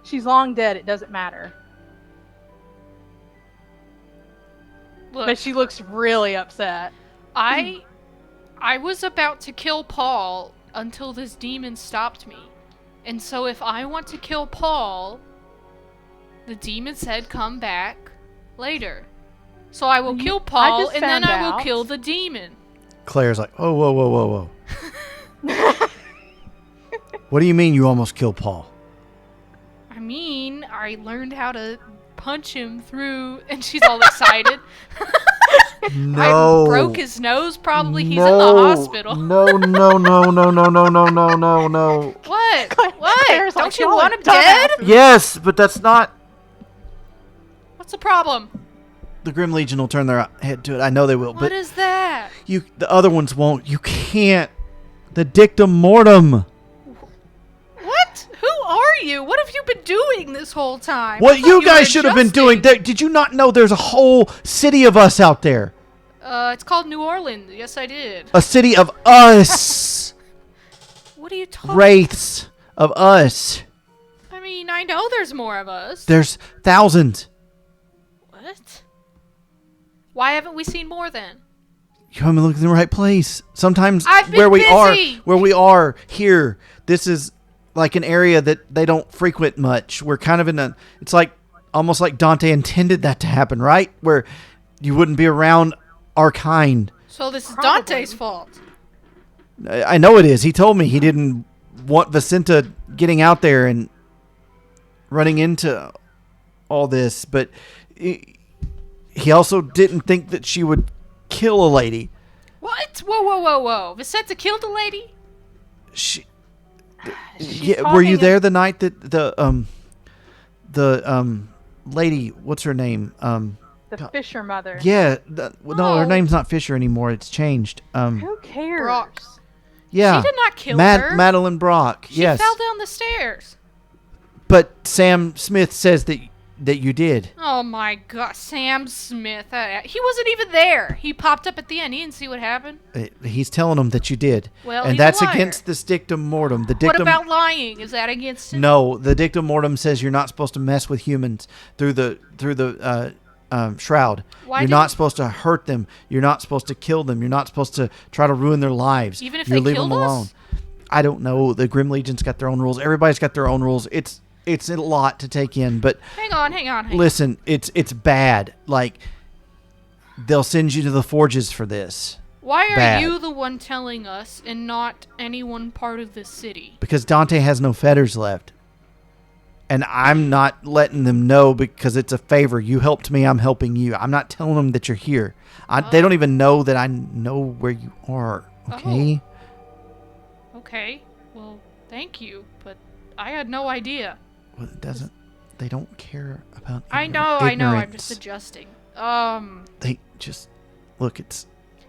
She's long dead. It doesn't matter. Look, But she looks really upset. I was about to kill Paul until this demon stopped me. And so if I want to kill Paul, the demon said come back later. So I will kill Paul just and then found I will out. kill the demon. Claire's like, oh, whoa, whoa, whoa, whoa. What do you mean you almost killed Paul? I mean, I learned how to punch him through, and she's all excited. No. I broke his nose, probably. He's in the hospital. No. What? What? Claire's Don't like, you "Y'all want are him dead? Yes, but that's not. What's the problem? The Grim Legion will turn their head to it. I know they will, What but is that? the other ones won't. You can't. The Dictum Mortuum. What? Who are you? What have you been doing this whole time? What I thought you were guys should have been doing. adjusting. Did you not know there's a whole city of us out there? It's called New Orleans. Yes, I did. A city of us. What are you talking? Wraiths of us. I mean, I know there's more of us. There's thousands. What? Why haven't we seen more then? You haven't looked in the right place. Sometimes I've been where we busy. are here, this is like an area that they don't frequent much. We're kind of in a, it's like almost like Dante intended that to happen, right? Where you wouldn't be around our kind. So this is Probably. Dante's fault. I know it is. He told me he didn't want Vicenta getting out there and running into all this, but he also didn't think that she would kill a lady. What? Whoa. Vicenta killed a lady? She, She's yeah, were you talking there the night that the lady, what's her name? The Fisher mother. Yeah, no, her Oh. name's not Fisher anymore. It's changed. Who cares? Brock. Yeah, She did not kill her. Madeline Brock. She yes, fell down the stairs. but Sam Smith says that you did. Oh my god, Sam Smith. He wasn't even there. He popped up at the end. He didn't see what happened. He's telling them that you did. Well, and he's a that's liar. against the Dictum Mortuum. The What Dictum. about lying? Is that against him? No, the Dictum Mortuum says you're not supposed to mess with humans through the shroud. Why You're didn't- not supposed to hurt them. You're not supposed to kill them. You're not supposed to try to ruin their lives. Even if you they leave killed them alone. us? I don't know. The Grim Legion's got their own rules. Everybody's got their own rules. It's a lot to take in, but Hang on. listen, it's bad. Like they'll send you to the forges for this Why are bad. you the one telling us and not anyone part of this city? because Dante has no fetters left. And I'm not letting them know because it's a favor. You helped me, I'm helping you. I'm not telling them that you're here. They don't even know that I know where you are. Okay? Okay, well, thank you, but I had no idea. Well, it doesn't. They don't care about. I know, I'm ignorance. just adjusting. They just look. It's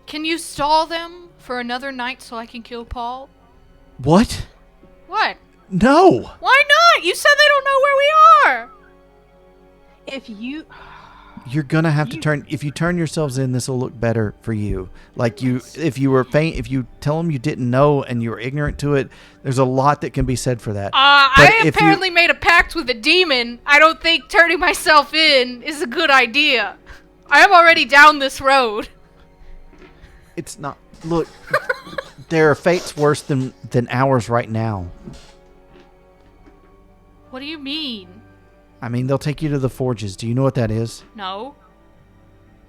Can you stall them for another night so I can kill Paul? what? What? No. Why not? You said they don't know where we are. If you, You're gonna have to turn. If you turn yourselves in, this will look better for you. Like if you were faint, if you tell them you didn't know and you were ignorant to it, there's a lot that can be said for that. But I if you- apparently made a pact with a demon. I don't think turning myself in is a good idea. I am already down this road. It's not. Look, there are fates worse than ours right now. What do you mean? I mean, they'll take you to the forges. Do you know what that is? No.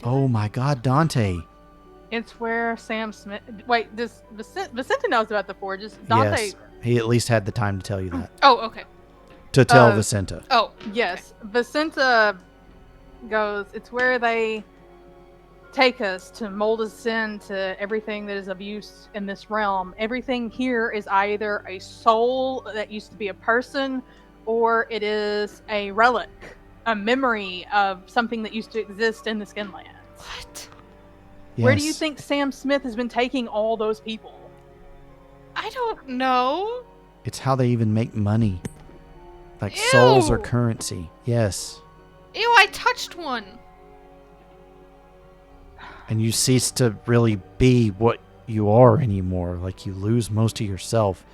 Oh my God, Dante. it's where Sam Smith. Wait, this Vicenta knows about the forges. Dante. Yes, he at least had the time to tell you that. Oh, okay. To tell Vicenta. Oh, Yes, Vicenta goes, it's where they take us to mold us into everything that is of use in this realm. Everything here is either a soul that used to be a person, or it is a relic, a memory of something that used to exist in the Skinlands. what? Where do you Yes. think Sam Smith has been taking all those people? I don't know. It's how they even make money. Like souls are Ew. currency. Yes. Ew, I touched one. And you cease to really be what you are anymore. Like you lose most of yourself.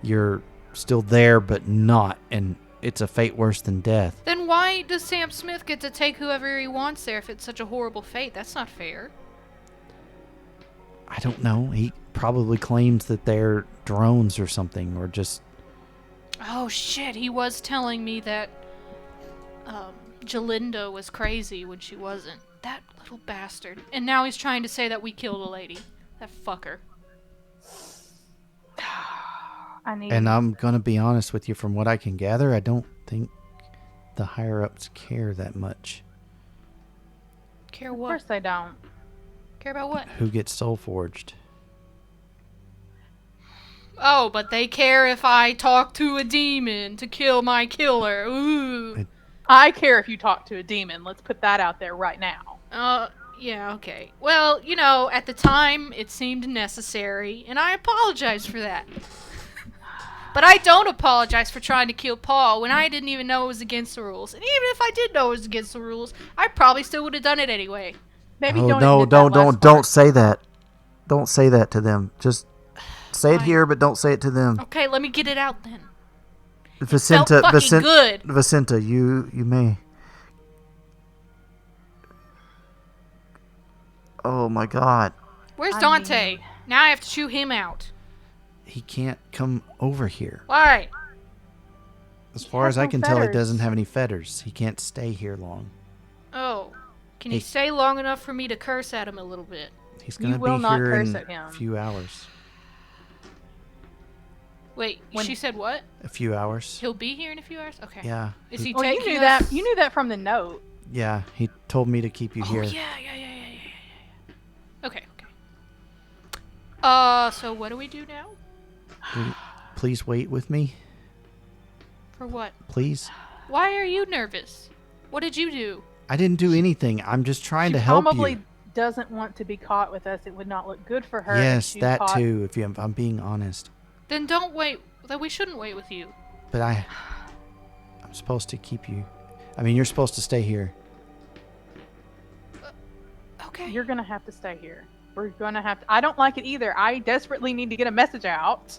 You're still there, but not. And it's a fate worse than death. Then why does Sam Smith get to take whoever he wants there if it's such a horrible fate? That's not fair. I don't know. He probably claims that they're drones or something, or just... Oh shit, he was telling me that Jalinda was crazy when she wasn't. That little bastard. And now he's trying to say that we killed a lady. That fucker. And I'm going to be honest with you, from what I can gather, I don't think the higher-ups care that much. Care Of what? course they don't. Care about what? Who gets soul forged? Oh, but they care if I talk to a demon to kill my killer. Ooh. I care if you talk to a demon. Let's put that out there right now. Yeah, okay. Well, you know, at the time, it seemed necessary, and I apologize for that. But I don't apologize for trying to kill Paul when I didn't even know it was against the rules. And even if I did know it was against the rules, I probably still would have done it anyway. Maybe Oh, don't no, admit that last don't part. say that. Don't say that to them. Just say it Fine. here, but don't say it to them. Okay, let me get it out then. Vicenta, felt fucking good. Vicenta, you may. Oh my God, Where's I Dante? mean- Now I have to chew him out. he can't come over here. Why? As far has as I no can tell, he feathers. doesn't have any feathers. He can't stay here long. Oh. Can he Hey. stay long enough for me to curse at him a little bit? He's gonna will be not here curse in at him. a few hours. Wait, When- she said what? A few hours. He'll be here in a few hours? Okay. Yeah. Is he Well, you taking knew us- that. You knew that from the note. Yeah, he told me to keep you Oh, here. yeah. Okay. So what do we do now? Please wait with me, For what? please. Why are you nervous? What did you do? I didn't do anything. I'm just trying She to help probably you. doesn't want to be caught with us. It would not look good for her. if Yes, she that caught- too. If I'm being honest, Then don't wait. Then we shouldn't wait with you. but I'm supposed to keep you. I mean, you're supposed to stay here. Okay. You're gonna have to stay here. We're gonna have to. I don't like it either. I desperately need to get a message out,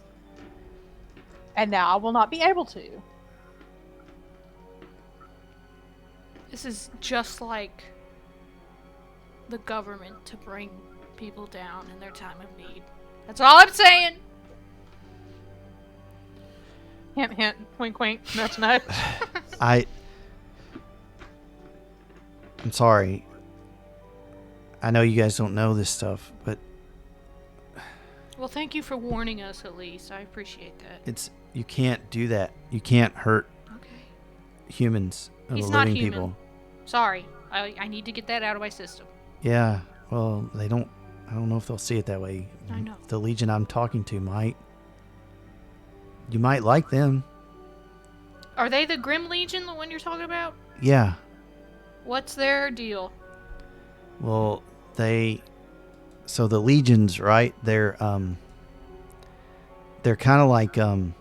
and now I will not be able to. This is just like the government to bring people down in their time of need. That's all I'm saying. Hint, hint, wink, wink, nudge, nudge. I'm sorry. I know you guys don't know this stuff, but Well, thank you for warning us at least. I appreciate that. you can't do that. You can't hurt Okay. humans or He's not living human. people. Sorry. I need to get that out of my system. Yeah, well, I don't know if they'll see it that way. I know. The Legion I'm talking to might. You might like them. Are they the Grim Legion, the one you're talking about? Yeah. What's their deal? Well, so the legions, right? They're kind of like the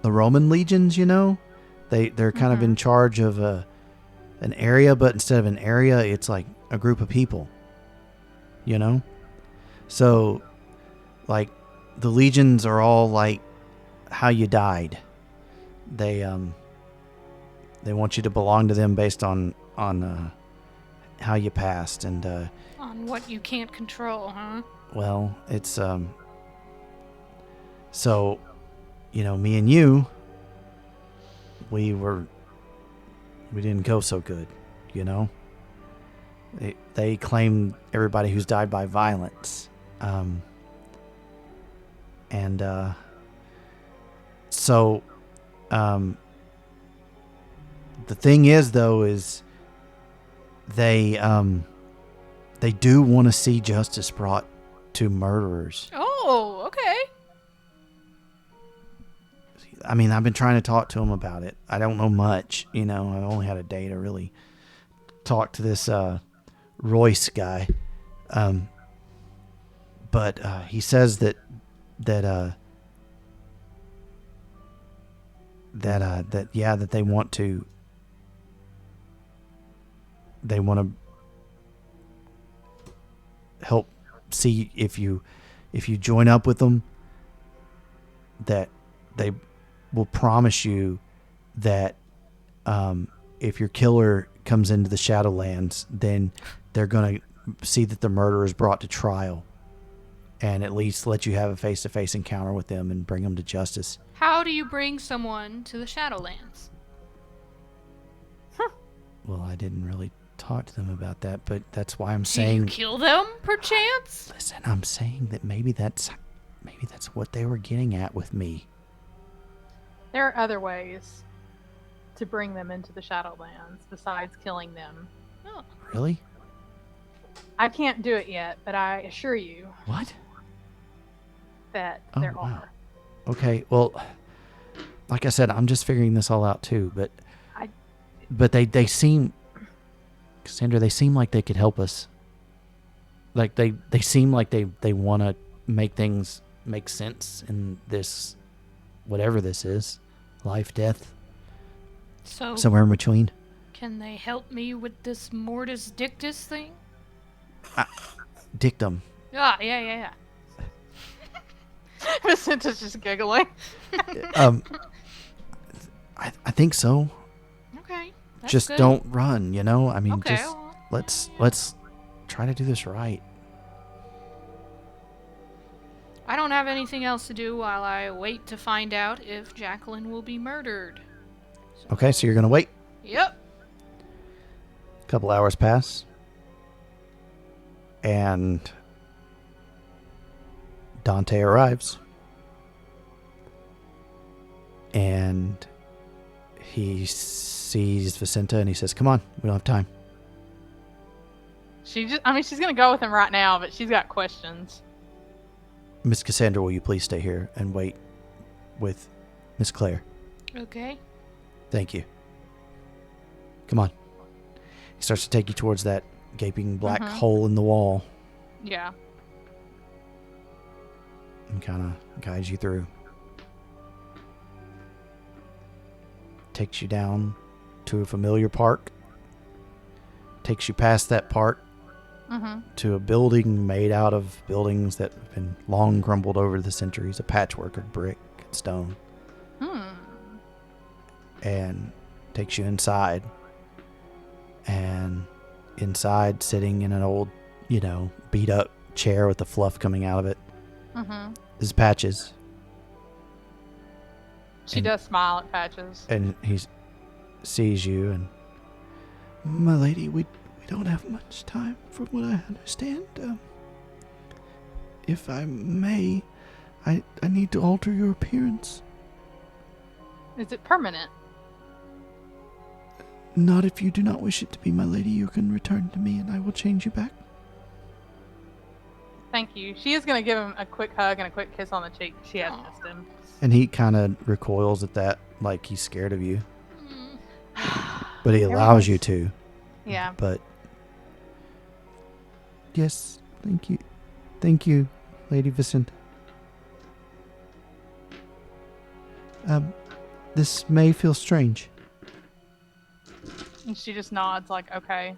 Roman legions, you know? They're kind of in charge of an area, but instead of an area, it's like a group of people. You know? So like the legions are all like how you died. They want you to belong to them based on how you passed, and On what you can't control, huh? well, it's so, you know, me and you, we didn't go so good, you know. They claim everybody who's died by violence, and so The thing is, though, is they do want to see justice brought to murderers. Oh, okay. I mean, I've been trying to talk to them about it. I don't know much, I only had a day to really talk to this Royce guy. But he says that they want to help see if you join up with them, that they will promise you that if your killer comes into the Shadowlands, then they're going to see that the murderer is brought to trial and at least let you have a face-to-face encounter with them and bring them to justice. How do you bring someone to the Shadowlands? Well, I didn't really talk to them about that, but that's why I'm Do saying... you kill them, perchance? Listen, I'm saying that maybe that's what they were getting at with me. There are other ways to bring them into the Shadowlands besides killing them. Oh. Really? I can't do it yet, but I assure you What? that Oh, there wow. are. Okay, well, like I said, I'm just figuring this all out too, but they seem, Cassandra, they seem like they could help us. Like they seem like they want to make things make sense in this, whatever this is, life, death, So, somewhere in between. can they help me with this Mortis Dictus thing? Dictum. Ah, yeah. Vicenta's just giggling. I think so. Okay. That's Just good. don't run, I mean, Okay. just let's try to do this right. I don't have anything else to do while I wait to find out if Jacqueline will be murdered. Okay, so you're gonna wait. Yep. A couple hours pass, and Dante arrives, and he sees Vicenta, and he says, "Come on, we don't have time." She's gonna go with him right now, but she's got questions. Miss Cassandra, will you please stay here and wait with Miss Claire? Okay. Thank you. Come on. He starts to take you towards that gaping black hole in the wall Yeah. and kind of guides you through. Takes you down to a familiar park. Takes you past that park to a building made out of buildings that have been long crumbled over the centuries, a patchwork of brick and stone. And takes you inside. And inside, sitting in an old, beat up chair with the fluff coming out of it, is Patches. She And- does smile at Patches. And he sees you and, "My lady, we don't have much time from what I understand. If I may, I need to alter your appearance. Is it permanent? Not if you do not wish it to be, my lady. You can return to me and I will change you back." Thank you. She is gonna give him a quick hug and a quick kiss on the cheek. She has Aw. missed him. And he kind of recoils at that, like he's scared of you. But he allows you to. Yeah. But yes, thank you, Lady Vicenta. This may feel strange. And she just nods like, okay.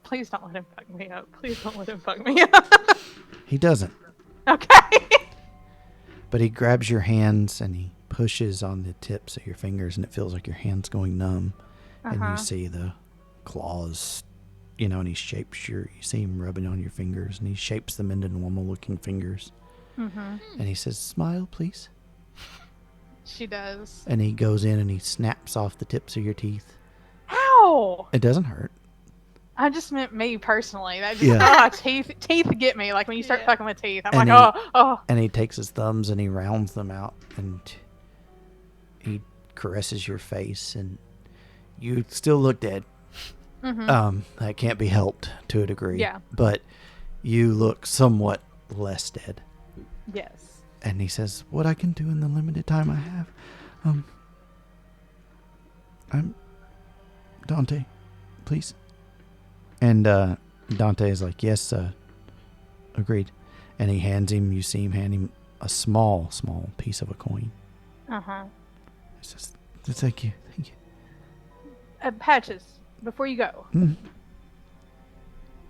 Please don't let him fuck me up. Please don't let him fuck me up. He doesn't, Okay. but he grabs your hands and he pushes on the tips of your fingers, and it feels like your hand's going numb. And you see the claws, and he shapes you see him rubbing on your fingers, and he shapes them into normal-looking fingers. And he says, "Smile, please." She does. And he goes in and he snaps off the tips of your teeth. Ow! It doesn't hurt. I just meant me personally. That just Yeah. teeth get me. Like when you start Yeah. fucking with teeth, I'm And like, he- oh. And he takes his thumbs and he rounds them out and he caresses your face and you still look dead. Mm-hmm. That can't be helped to a degree. Yeah. But you look somewhat less dead. Yes. And he says, what I can do in the limited time I have. I'm Dante, please. And Dante is like, yes, agreed. And he hands him, you see him hand him a small piece of a coin. Uh-huh. He says, thank you. Patches, before you go, Mm.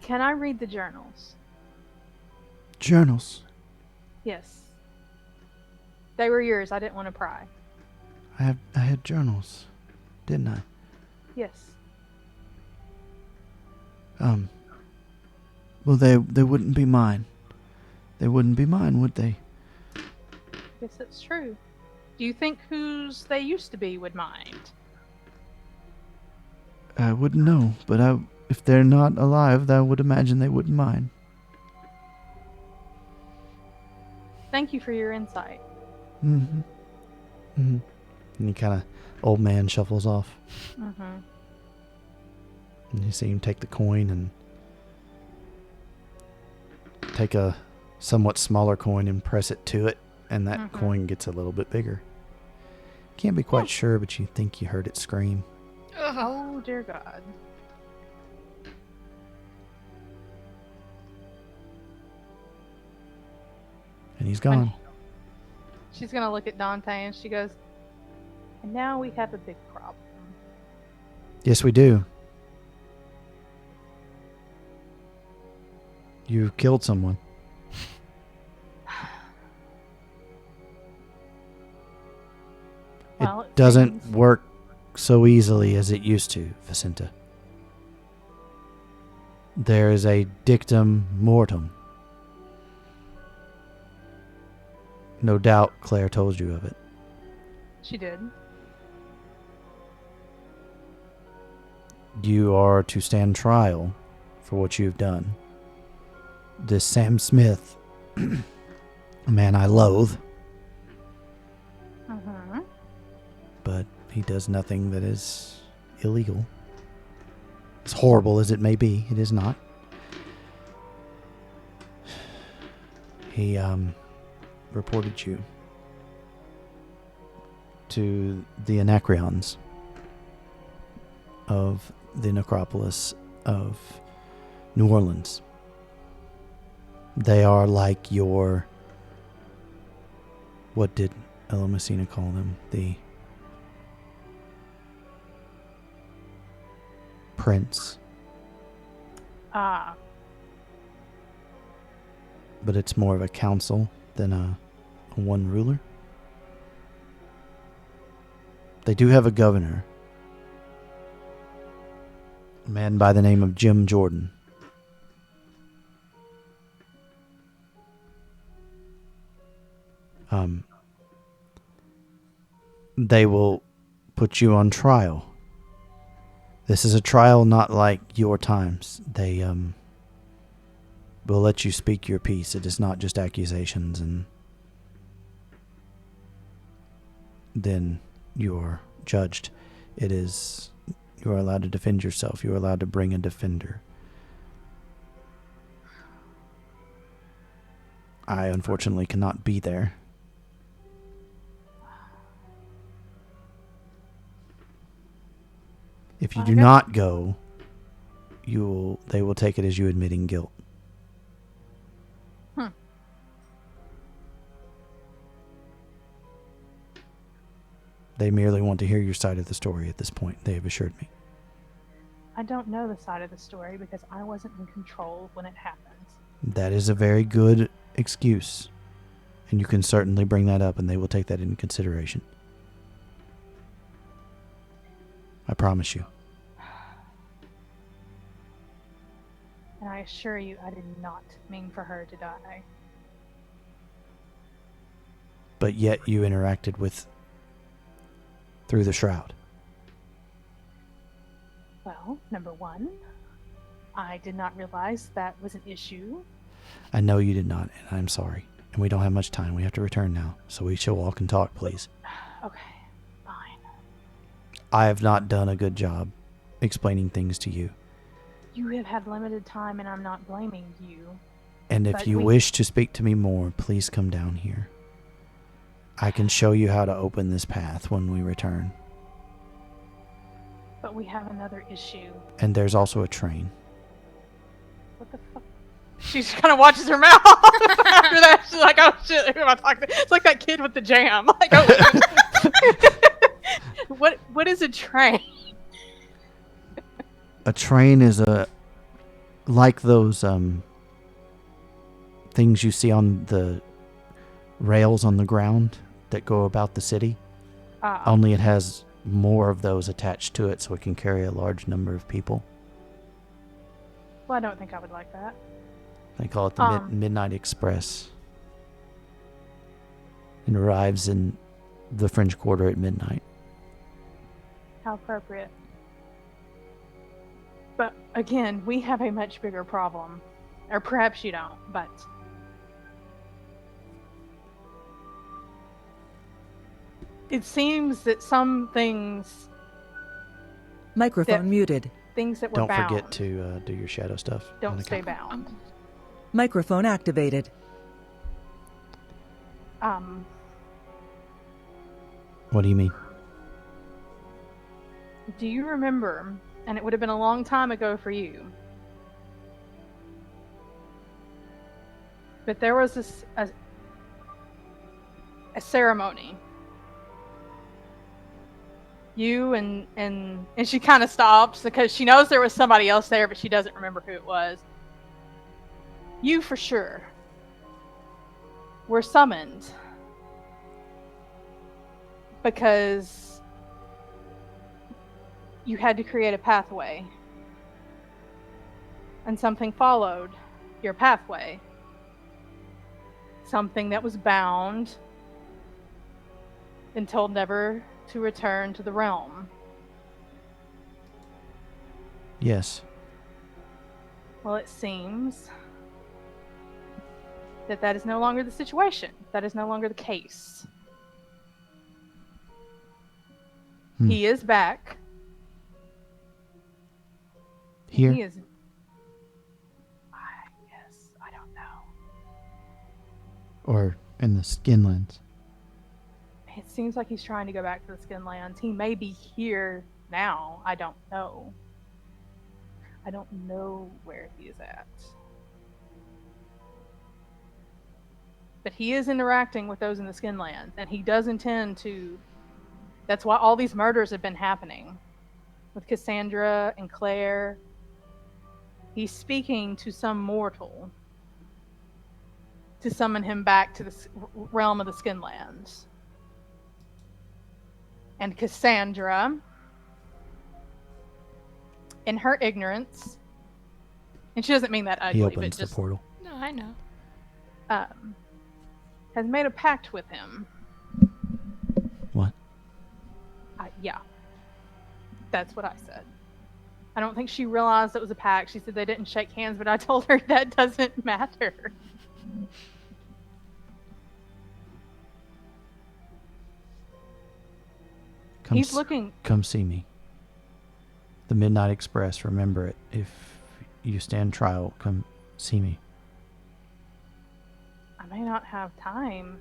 can I read the journals? Journals. Yes. They were yours. I didn't want to pry. I had journals, didn't I? Yes. Well, they wouldn't be mine. They wouldn't be mine, would they? Yes, that's true. Do you think whose they used to be would mind? I wouldn't know, but if they're not alive, I would imagine they wouldn't mind. Thank you for your insight. Mm-hmm. Mm-hmm. And he kind of, old man shuffles off. Mm-hmm. And you see him take the coin and take a somewhat smaller coin and press it to it, and that coin gets a little bit bigger. Can't be quite sure, but you think you heard it scream. Oh, dear God. And he's gone. She's going to look at Dante and she goes, and now we have a big problem. Yes, we do. You killed someone. Well, it it doesn't seems- work so easily as it used to, Vicinta. There is a Dictum Mortuum. No doubt Claire told you of it. She did. You are to stand trial for what you've done. This Sam Smith, a man I loathe, Mm-hmm. but he does nothing that is illegal. As horrible as it may be, it is not. He reported you to the Anacreons of the necropolis of New Orleans. They are like your... What did Ella Messina call them? The prince. Ah. But it's more of a council than a one ruler. They do have a governor. A man by the name of Jim Jordan. They will put you on trial. This is a trial not like your times. They will let you speak your piece. It is not just accusations and then you're judged. It is, you are allowed to defend yourself. You are allowed to bring a defender. I unfortunately cannot be there. If you do Okay. not go, they will take it as you admitting guilt. They merely want to hear your side of the story at this point, they have assured me. I don't know the side of the story because I wasn't in control when it happened. That is a very good excuse. And you can certainly bring that up and they will take that into consideration. I promise you. And I assure you, I did not mean for her to die. But yet you interacted with through the shroud. Well, number one, I did not realize that was an issue. I know you did not, and I'm sorry. And we don't have much time. We have to return now, so we shall walk and talk, please. Okay, fine. I have not done a good job explaining things to you. You have had limited time, and I'm not blaming you. And if But you wish to speak to me more, please come down here. I can show you how to open this path when we return. But we have another issue. And there's also a train. What the fuck? She just kind of watches her mouth. After that, she's like, "Oh shit, who am I talking to?" It's like that kid with the jam. Like, oh. What is a train? A train is like those things you see on the rails on the ground that go about the city. Only it has more of those attached to it, so it can carry a large number of people. Well, I don't think I would like that. They call it the Midnight Express. It arrives in the French Quarter at midnight. How appropriate. But again, we have a much bigger problem. Or perhaps you don't, but... It seems that some things... Microphone muted. Things that were Don't bound... forget to do your shadow stuff. Don't stay bound. Microphone activated. What do you mean? Do you remember, and it would have been a long time ago for you, but there was a ceremony. You and she kind of stops because she knows there was somebody else there, but she doesn't remember who it was. You for sure were summoned because you had to create a pathway, and something followed your pathway. Something that was bound and told never to return to the realm. Yes. Well, it seems that is no longer the situation. That is no longer the case. He is back. Here? He is... Yes, I don't know. Or in the Skinlands? It seems like he's trying to go back to the Skinlands. He may be here now. I don't know. I don't know where he is at. But he is interacting with those in the Skinlands, and he does intend to... That's why all these murders have been happening. With Cassandra and Claire. He's speaking to some mortal to summon him back to the realm of the Skinlands. And Cassandra, in her ignorance, and she doesn't mean that ugly, He but opens just the portal. No, I know. has made a pact with him. What? Yeah. That's what I said. I don't think she realized it was a pact. She said they didn't shake hands, but I told her that doesn't matter. He's looking... Come see me. The Midnight Express, remember it. If you stand trial, come see me. I may not have time.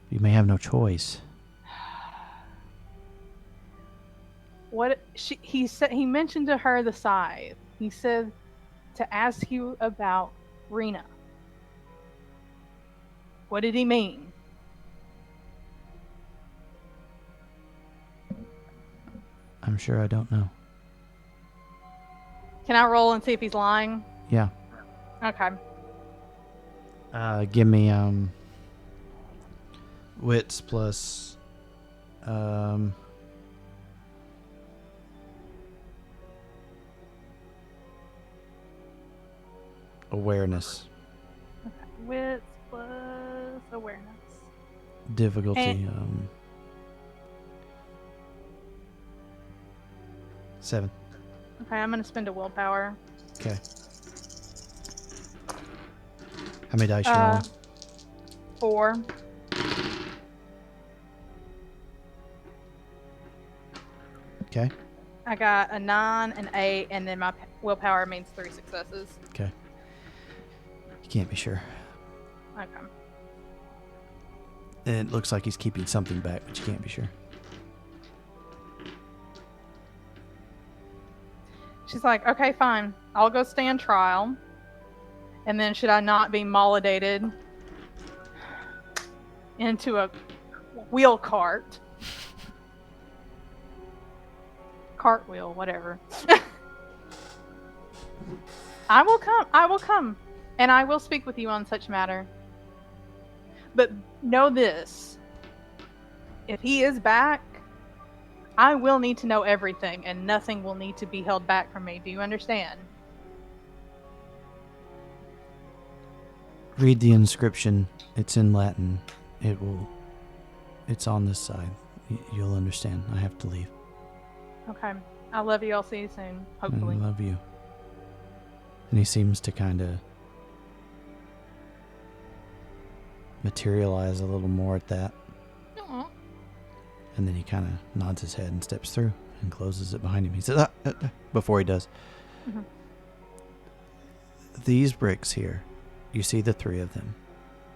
You may have no choice. He mentioned to her the scythe. He said to ask you about Rena. What did he mean? I'm sure I don't know. Can I roll and see if he's lying? Yeah. Okay. Give me wits plus awareness. Okay. Wits plus awareness. Difficulty 7. Okay, I'm gonna spend a willpower. Okay. How many dice you rolling? 4. Okay. I got a 9, an 8, and then my willpower means 3 successes. Okay. You can't be sure. Okay. It looks like he's keeping something back, but you can't be sure. She's like, okay, fine. I'll go stand trial. And then should I not be mollidated into a wheel cart? Cartwheel, whatever. I will come, and I will speak with you on such matter. But know this. If he is back, I will need to know everything, and nothing will need to be held back from me. Do you understand? Read the inscription. It's in Latin. It's on this side. You'll understand. I have to leave. Okay. I love you. I'll see you soon. Hopefully. I love you. And he seems to kind of materialize a little more at that. Aw. And then he kind of nods his head and steps through and closes it behind him. He says, before he does, Mm-hmm. These bricks here, you see the 3 of them.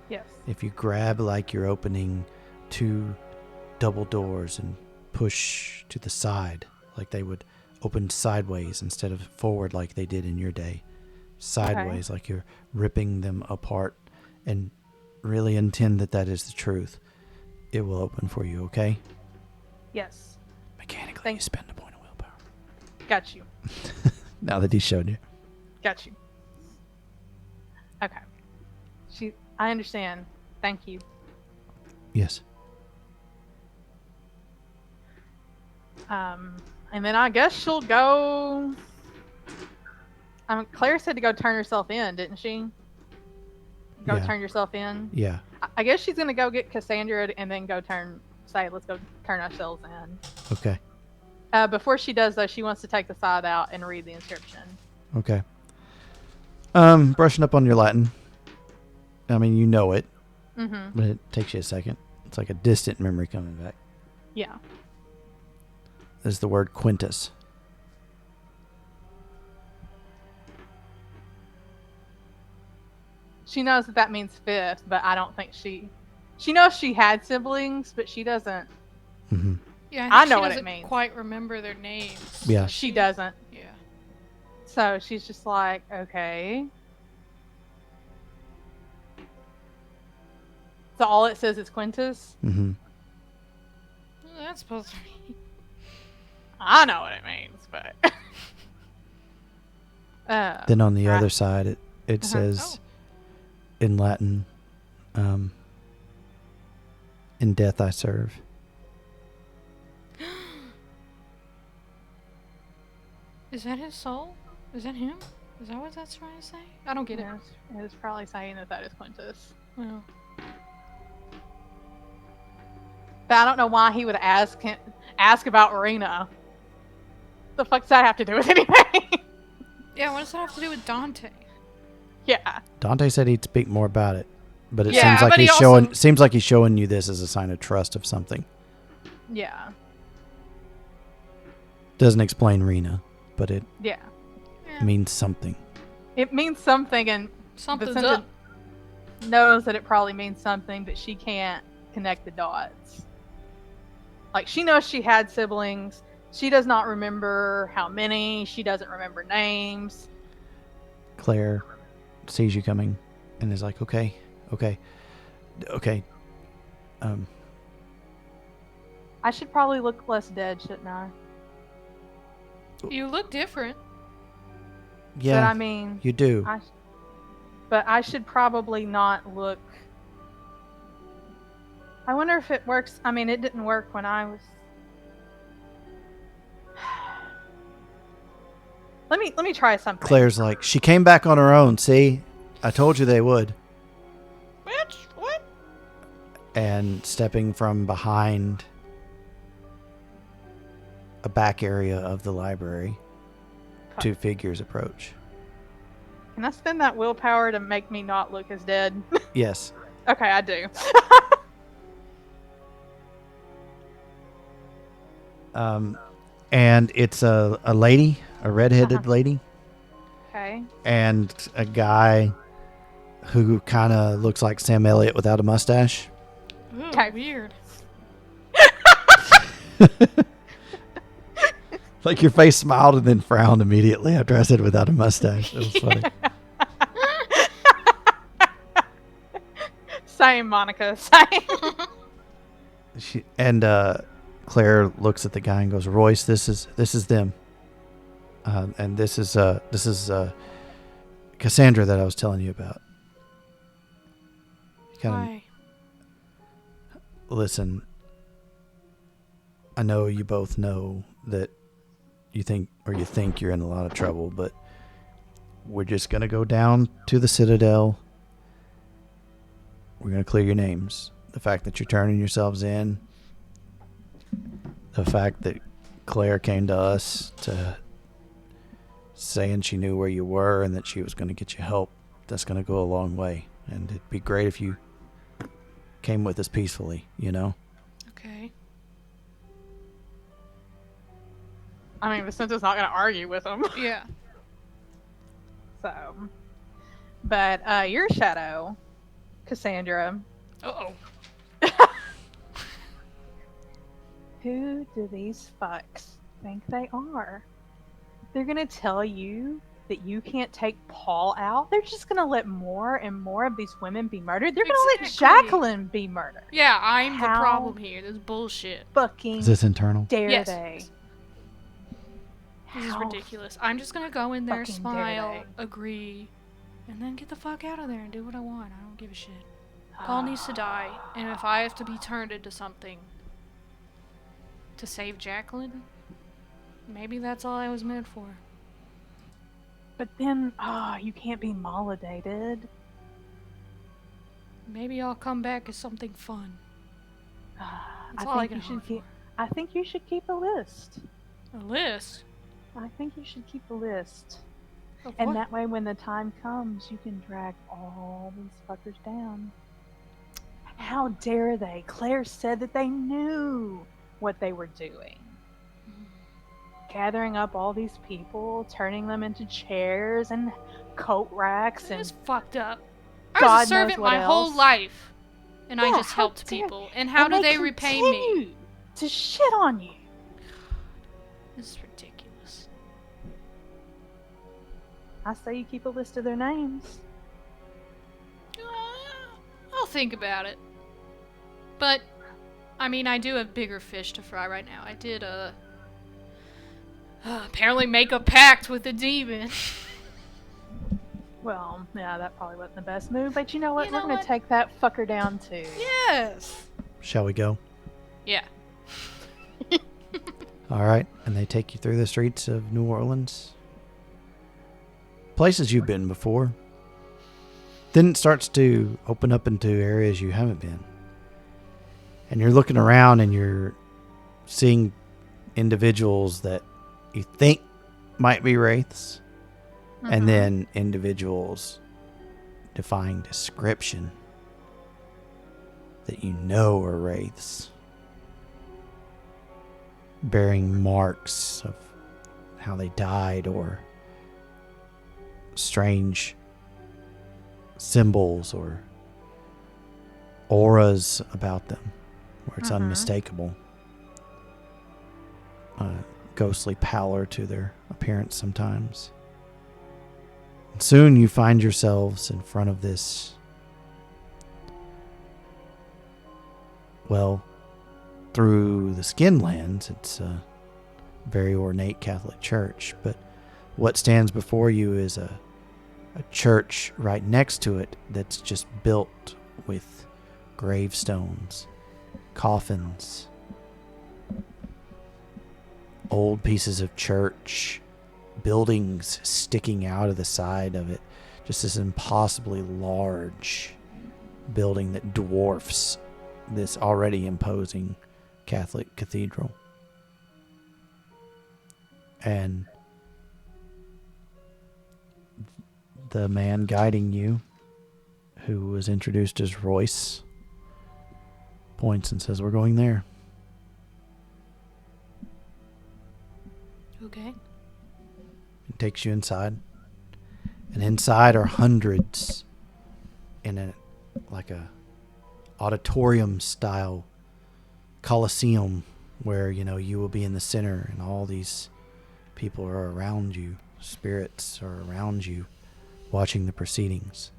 Yes. If you grab like you're opening 2 double doors and push to the side, like they would open sideways instead of forward like they did in your day. Sideways, like you're ripping them apart, and really intend that is the truth. It will open for you, okay? Yes. Mechanically, you spend a point of willpower. Got you. Now that he showed you. Got you. Okay. I understand. Thank you. Yes. And then I guess she'll go. Claire said to go turn herself in, didn't she? Go Yeah. turn yourself in. Yeah. I guess she's gonna go get Cassandra and then go let's go turn ourselves in. Okay. Before she does though, she wants to take the side out and read the inscription. Okay. Brushing up on your Latin. I mean, you know it, Mm-hmm. but it takes you a second. It's like a distant memory coming back. Yeah. There's the word quintus. She knows that means 5th, but I don't think she knows she had siblings, but she doesn't. Mm-hmm. Yeah, I think know she what it doesn't means. quite remember their names. Yeah. She doesn't. Yeah. So she's just like, okay. So all it says is Quintus? Mm-hmm. Well, that's supposed to be. I know what it means, but. Then on the right. other side, it says in Latin, in death I serve. Is that his soul? Is that him? Is that what that's trying to say? I don't get it. It's probably saying that is Quintus. Well, But I don't know why he would ask about Rena. The fuck does that have to do with anything? yeah, what does that have to do with Dante? Yeah. Dante said he'd speak more about it, but it Yeah, seems like but he he's also- showing. Seems like he's showing you this as a sign of trust of something. Yeah. Doesn't explain Rena, but it Yeah. Yeah. means something. It means something, and Something's Vincent up. knows that it probably means something, but she can't connect the dots. Like, she knows she had siblings. She does not remember how many. She doesn't remember names. Claire sees you coming and is like, okay. I should probably look less dead, shouldn't I? You look different. Yeah, But I mean, you do. but I should probably not look. I wonder if it works. I mean, it didn't work when I was. Let me try something. Claire's like, she came back on her own. See, I told you they would. Bitch, what? And stepping from behind a back area of the library two figures approach. Can I spend that willpower to make me not look as dead? Yes. Okay, I do. And it's a lady, a redheaded lady, Okay. and a guy who kind of looks like Sam Elliott without a mustache. Ooh, Okay. weird. Like your face smiled and then frowned immediately after I said without a mustache. It was funny. Same, Monica. Same. Claire looks at the guy and goes, "Royce, this is them, and this is Cassandra that I was telling you about." Why? Listen, I know you both know that you think you're in a lot of trouble, but we're just gonna go down to the Citadel. We're gonna clear your names. The fact that you're turning yourselves in. The fact that Claire came to us to saying she knew where you were and that she was going to get you help, that's going to go a long way. And it'd be great if you came with us peacefully, you know? Okay. I mean, Vicenta's not going to argue with him. Yeah. So, but your shadow, Cassandra. Uh-oh. Who do these fucks think they are? They're gonna tell you that you can't take Paul out? They're just gonna let more and more of these women be murdered? They're gonna let Exactly. Jacqueline be murdered? Yeah, I'm the How problem here. This is bullshit. Fucking Is this internal? dare Yes. they? This is How ridiculous. I'm just gonna go in there, fucking dare smile, they? agree, and then get the fuck out of there and do what I want. I don't give a shit. Paul needs to die, and if I have to be turned into something to save Jacqueline, maybe that's all I was meant for. But then, you can't be mollidated. Maybe I'll come back as something fun. That's I all I think can you should hope keep. I think you should keep a list. A list? I think you should keep a list. Of And what? that way, when the time comes, you can drag all these fuckers down. How dare they? Claire said that they knew what they were doing. Gathering up all these people, turning them into chairs and coat racks, and It's fucked up. I was God a knows servant what my whole else. life, and I Yeah, just how helped dare- people. And how and do they repay me? continue to shit on you. This is ridiculous. I say you keep a list of their names. I'll think about it. But, I mean, I do have bigger fish to fry right now. I did, apparently make a pact with a demon. Well, yeah, that probably wasn't the best move, but you know what? You We're know gonna what? take that fucker down too. Yes! Shall we go? Yeah. All right. And they take you through the streets of New Orleans. Places you've been before. Then it starts to open up into areas you haven't been. And you're looking around and you're seeing individuals that you think might be wraiths. And then individuals defying description that you know are wraiths. Bearing marks of how they died or strange symbols or auras about them where it's unmistakable. Ghostly pallor to their appearance sometimes. And soon you find yourselves in front of this, well, through the skin lens, it's a very ornate Catholic church, but what stands before you is a church right next to it that's just built with gravestones, coffins, old pieces of church, buildings sticking out of the side of it. Just this impossibly large building that dwarfs this already imposing Catholic cathedral. And the man guiding you, who was introduced as Royce, points and says, "We're going there." Okay. He takes you inside. And inside are hundreds in a auditorium style coliseum where, you will be in the center and all these people are around you. Spirits are around you watching the proceedings.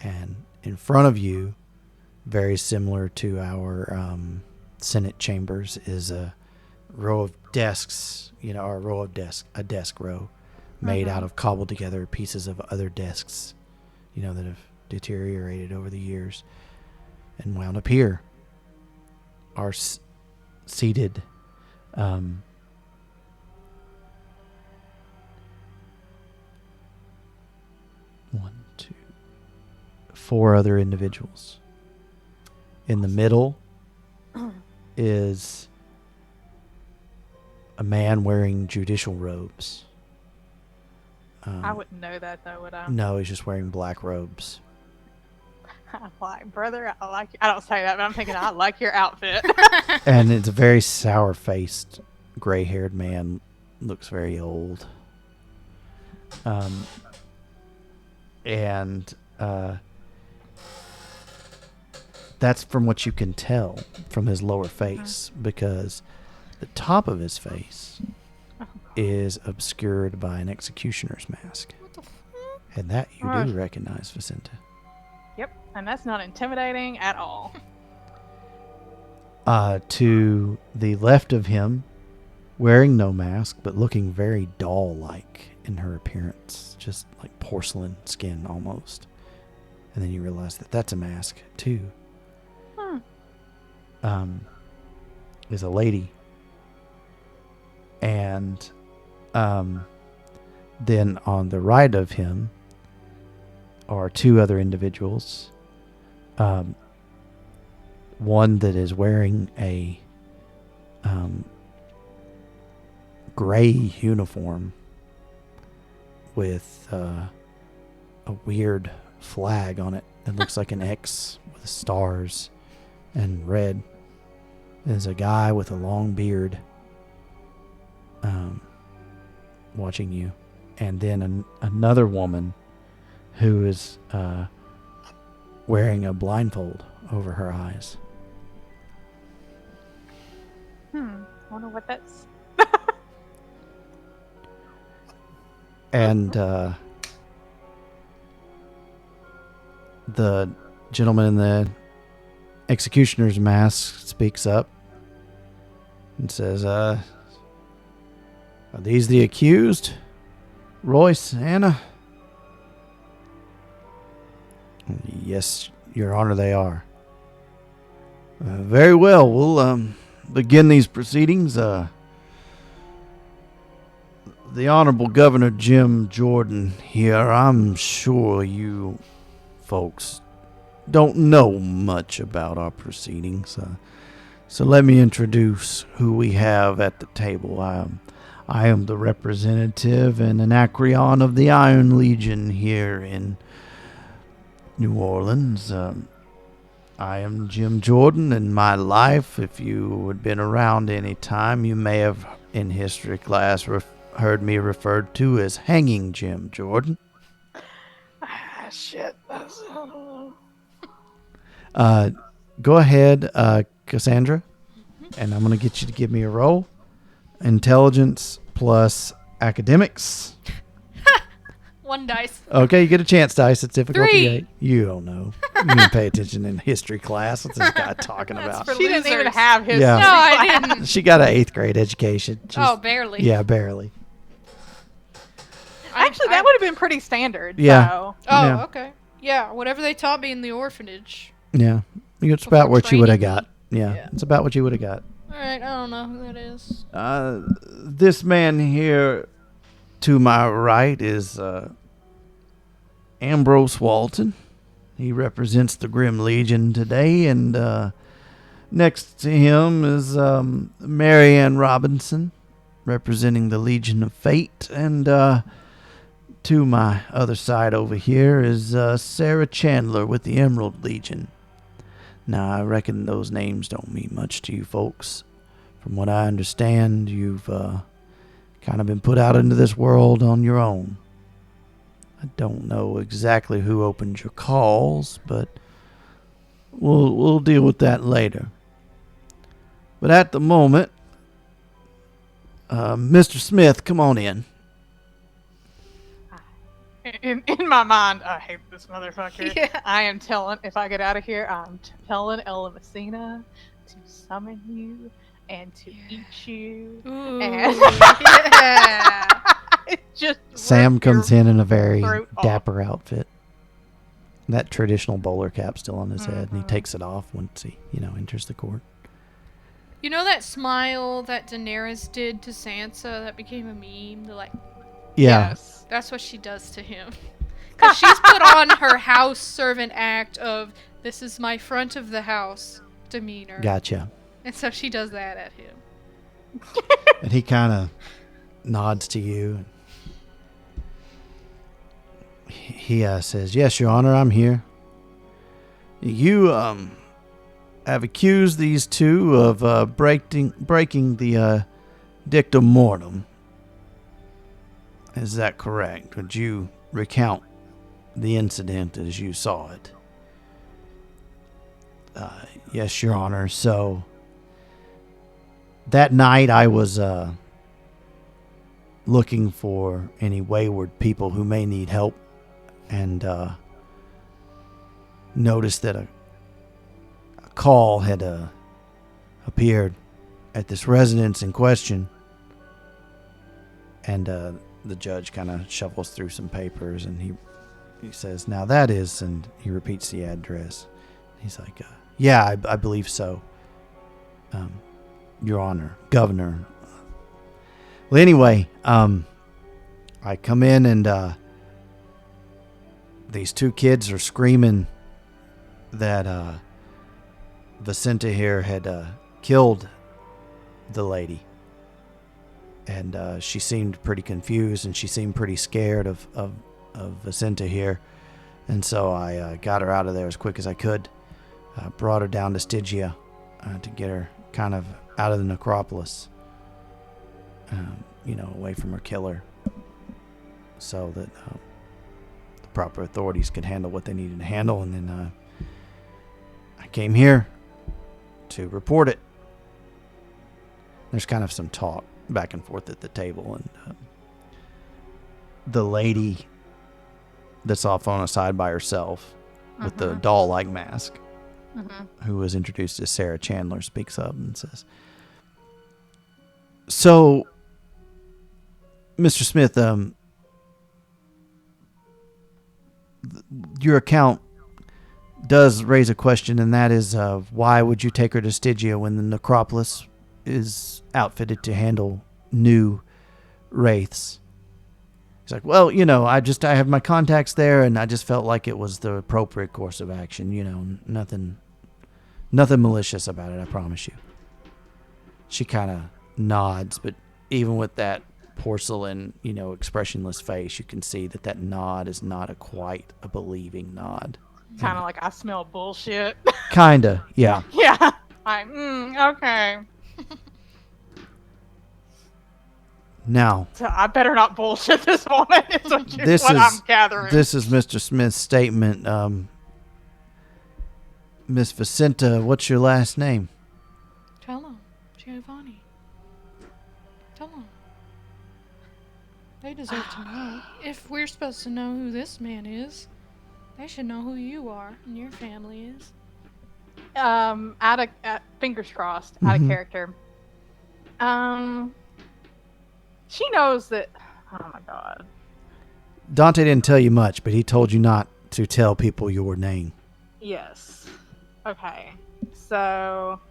And in front of you, very similar to our Senate chambers, is a row of desks, a desk row made out of cobbled together pieces of other desks, that have deteriorated over the years. And wound up here are seated 4 other individuals. In the middle is a man wearing judicial robes. I wouldn't know that though, would I? No, he's just wearing black robes. I'm like, brother, I like you. I don't say that, but I'm thinking I like your outfit. And it's a very sour-faced, gray-haired man. Looks very old. That's from what you can tell from his lower face, because the top of his face is obscured by an executioner's mask. What the fuck? And that you do recognize, Vicenta. Yep, and that's not intimidating at all. To the left of him, wearing no mask, but looking very doll-like in her appearance, just like porcelain skin almost. And then you realize that that's a mask too. Is a lady. And then on the right of him are 2 other individuals. One that is wearing a gray uniform with a weird flag on it. It looks like an X with stars and red. There's a guy with a long beard watching you. And then another woman who is wearing a blindfold over her eyes. Wonder what that's. And the gentleman in the executioner's mask speaks up and says, "Are these the accused? Royce, Anna?" "Yes, Your Honor, they are." "Very well. We'll begin these proceedings. The Honorable Governor Jim Jordan here, I'm sure you folks don't know much about our proceedings. So let me introduce who we have at the table. I am the representative and Anacreon of the Iron Legion here in New Orleans. I am Jim Jordan. In my life, if you had been around any time, you may have in history class heard me referred to as Hanging Jim Jordan. Shit. Go ahead, Cassandra, and I'm going to get you to give me a roll. Intelligence plus academics. 1 dice. Okay, you get a chance dice. It's difficulty 3. 8. You don't know. You didn't pay attention in history class. What's this guy talking That's about? for She didn't even losers. have his. Yeah. No, I didn't. She got an 8th grade education. Oh, barely. Yeah, barely. Actually, that would have been pretty standard. Yeah. So. Oh, Yeah. okay. Yeah, whatever they taught me in the orphanage. Yeah. It's Before about what you would have training got. Yeah, Yeah. it's about what you would have got. All right, I don't know who that is. This man here to my right is Ambrose Walton. He represents the Grim Legion today, and next to him is Marianne Robinson, representing the Legion of Fate, and to to my other side over here is Sarah Chandler with the Emerald Legion. Now, I reckon those names don't mean much to you folks. From what I understand, you've kind of been put out into this world on your own. I don't know exactly who opened your calls, but we'll deal with that later. But at the moment, Mr. Smith, come on in. In my mind, I hate this motherfucker. Yeah. I am telling, if I get out of here, I'm telling Ella Messina to summon you and to eat you. Ooh, And yeah. just Sam rip comes your in a very throat off. dapper outfit. That traditional bowler cap still on his head, and he Mhm. takes it off once he, enters the court. You know that smile that Daenerys did to Sansa that became a meme? The Yeah, Yes. that's what she does to him. Because she's put on her house servant act of, this is my front of the house demeanor. gotcha. And so she does that at him. And he kind of nods to you. He says, "Yes, Your Honor, I'm here. You have accused these two of breaking the Dictum Mortuum. Is that correct? Would you recount the incident as you saw it?" Yes, Your Honor. So that night I was looking for any wayward people who may need help, and noticed that a call had appeared at this residence in question. And the judge kind of shuffles through some papers, and he says, "Now that is," and he repeats the address. He's like, "Yeah, I believe so, Your Honor, Governor." Well, anyway, I come in, and these two kids are screaming that Vicenta here had killed the lady. And she seemed pretty confused, and she seemed pretty scared of Vicenta here. And so I got her out of there as quick as I could. Brought her down to Stygia to get her kind of out of the necropolis, away from her killer, so that the proper authorities could handle what they needed to handle. And then I came here to report it. There's kind of some talk back and forth at the table, and the lady that's off on a side by herself with the doll-like mask, who was introduced as Sarah Chandler, speaks up and says, "So, Mr. Smith, your account does raise a question, and that is, why would you take her to Stygia when the necropolis is outfitted to handle new wraiths?" He's like, "Well, I have my contacts there, and I just felt like it was the appropriate course of action. Nothing malicious about it, I promise you." She kind of nods, but even with that porcelain, expressionless face, you can see that nod is not quite a believing nod. Kind of like, I smell bullshit. Kinda, yeah. Yeah. Okay. Now, So I better not bullshit this woman. Is what I'm gathering. This is Mr. Smith's statement. Miss Vicenta, what's your last name? Tell him. Giovanni. Tell him. They deserve to know. If we're supposed to know who this man is, they should know who you are and your family is. Fingers crossed, out of character. She knows that. Oh my god. Dante didn't tell you much, but he told you not to tell people your name. Yes. Okay. So.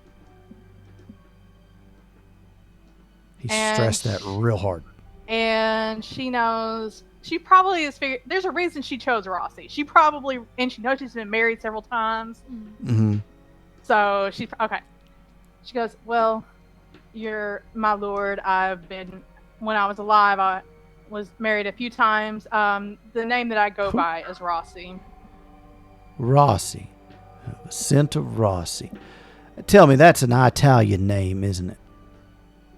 He stressed that real hard. And she knows. She probably is figured. There's a reason she chose Rossi. She probably, and she knows she's been married several times. Mm-hmm. So okay. She goes, "Well, you're my lord. When I was alive, was married a few times. The name that I go by is Rossi. Rossi. Vicenta Rossi. Tell me, that's an Italian name, isn't it?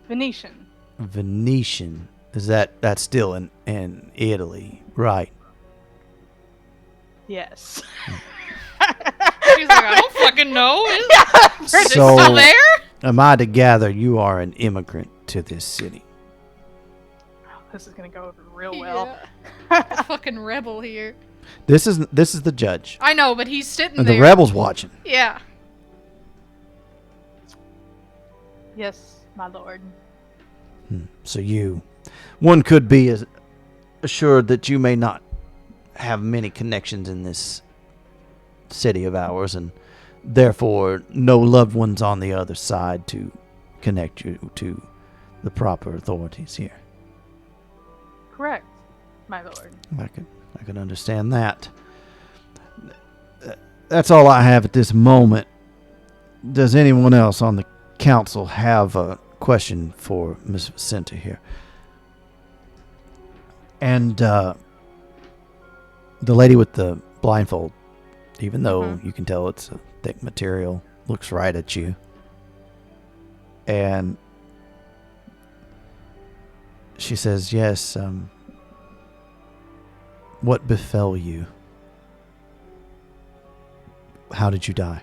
Venetian. Venetian. That's still in Italy, right? Yes. She's like, I don't fucking know. Is it So- still there? Am I to gather you are an immigrant to this city? This is gonna go over real well. Yeah. The fucking rebel here. This is the judge. I know, but he's sitting And there. the rebel's watching. Yeah. Yes, my lord. So one could be assured that you may not have many connections in this city of ours, and therefore no loved ones on the other side to connect you to the proper authorities here. Correct, my lord. I could understand that. That's all I have at this moment. Does anyone else on the council have a question for Miss Vicenta here? And the lady with the blindfold, even though you can tell it's a thick material, looks right at you. And she says, yes, what befell you? How did you die?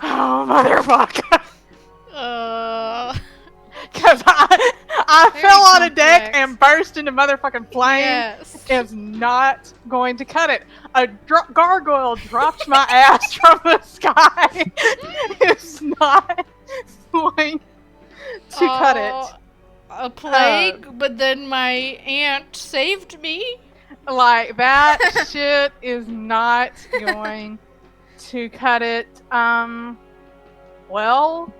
Oh, motherfucker. Uh, Because I Very fell on a deck complex. and burst into motherfucking flame. yes. Is not going to cut it. A gargoyle dropped my ass from the sky. It's not going to cut it. A plague, but then my aunt saved me. Like, that shit is not going to cut it. Well,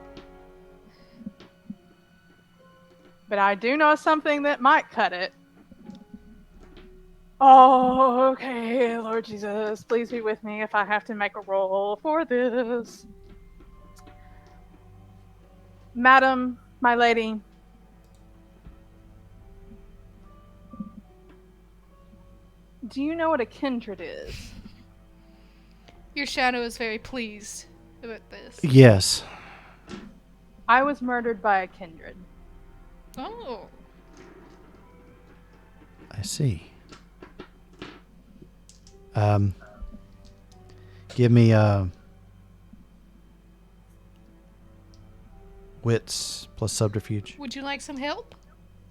but I do know something that might cut it. Oh, okay, Lord Jesus, please be with me if I have to make a roll for this. Madam, my lady, do you know what a kindred is? Your shadow is very pleased with this. Yes. I was murdered by a kindred. Oh. I see. Give me wits plus subterfuge. Would you like some help?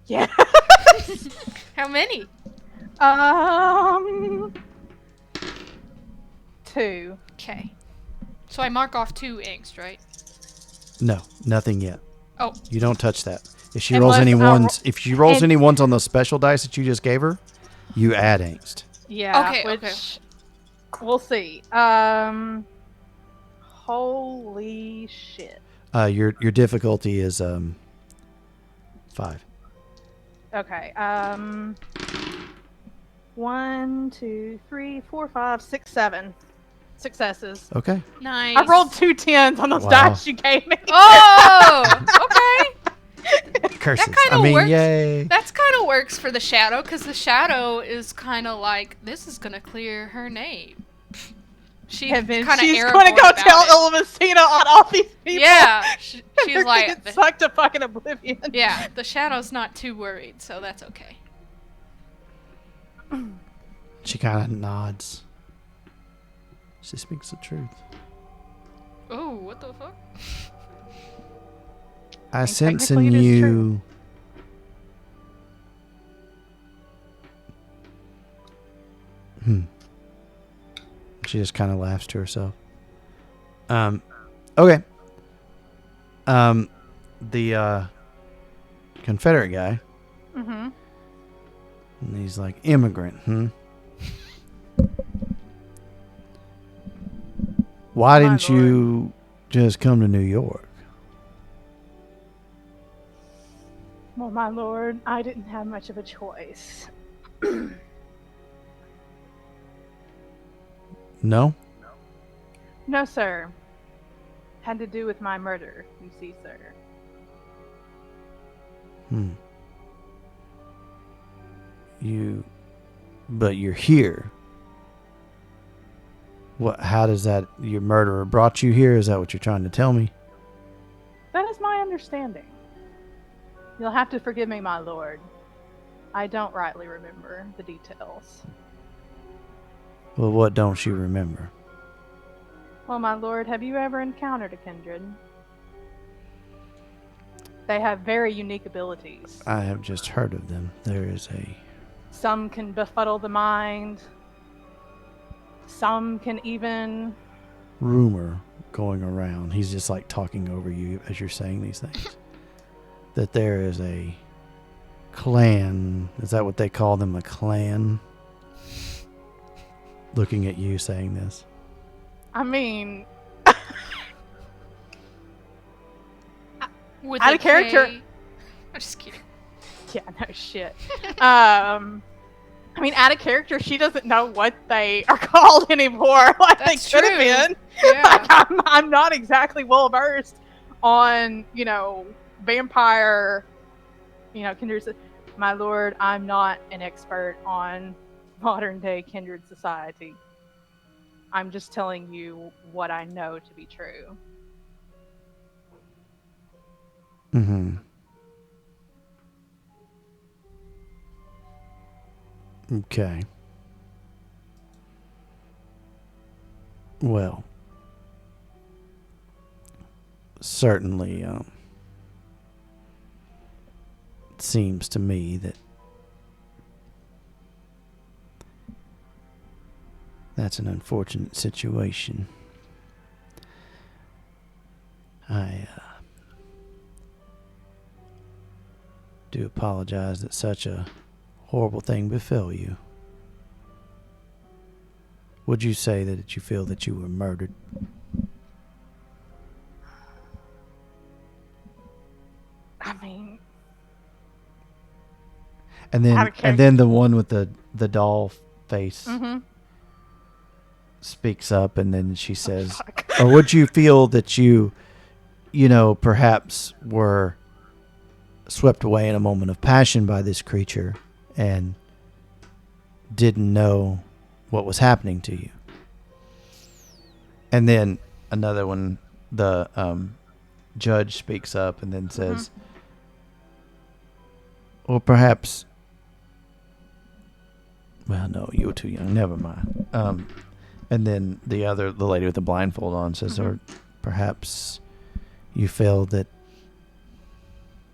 Yeah. How many? 2. Okay. So I mark off 2 angst, right? No, nothing yet. Oh. You don't touch that. If she Unless rolls any I ones, if she rolls and- any ones on those special dice that you just gave her, you add angst. Yeah. Okay, Which okay. we'll see. Holy shit. Your difficulty is 5. Okay. 1, 2, 3, 4, 5, 6, 7 successes. Okay. Nice. I rolled 2 10s on those Wow. dice you gave me. Oh! Okay. Curses. kinda I mean, works. yay. That's kind of works for the shadow, because the shadow is kind of like, this is going to clear her name. She And then kind of she's going to go tell Illumisina on all these people. Yeah. She's They're gonna like, get sucked to fucking oblivion. yeah, the shadow's not too worried, so that's okay. She kind of nods. She speaks the truth. Oh, what the fuck? I And sense in technically it is you. true. She just kind of laughs to herself. Okay. The Confederate guy. Mm-hmm. And he's like, immigrant, Why My didn't you just come to New York? Well, my lord, I didn't have much of a choice. No? No, sir. Had to do with my murder, you see, sir. But you're here. What? How does that? Your murderer brought you here? Is that what you're trying to tell me? That is my understanding. You'll have to forgive me, my lord. I don't rightly remember the details. Well, what don't you remember? Well, my lord, have you ever encountered a kindred? They have very unique abilities. I have just heard of them. There is a... Some can befuddle the mind. Some can even... rumor going around. He's just like talking over you as you're saying these things. That there is a clan. Is that what they call them? A clan? Looking at you saying this. I mean... With Out a of character. K. I'm just kidding. Yeah, no shit. I mean, out of character, she doesn't know what they are called anymore. Like That's they could true. have been. Yeah. Like I'm not exactly well versed on, vampire, kindred. My lord, I'm not an expert on modern day kindred society. I'm just telling you what I know to be true. Mm-hmm. Okay. Well, certainly, it seems to me that that's an unfortunate situation. I do apologize that such a horrible thing befell you. Would you say that you feel that you were murdered? I mean, And Out of then the one with the doll face mm-hmm. speaks up, and then she says, Fuck. or would you feel that you perhaps were swept away in a moment of passion by this creature and didn't know what was happening to you? And then another one, the judge speaks up and then says, or perhaps, well, no, you were too young. Never mind. And then the lady with the blindfold on says, or perhaps you feel that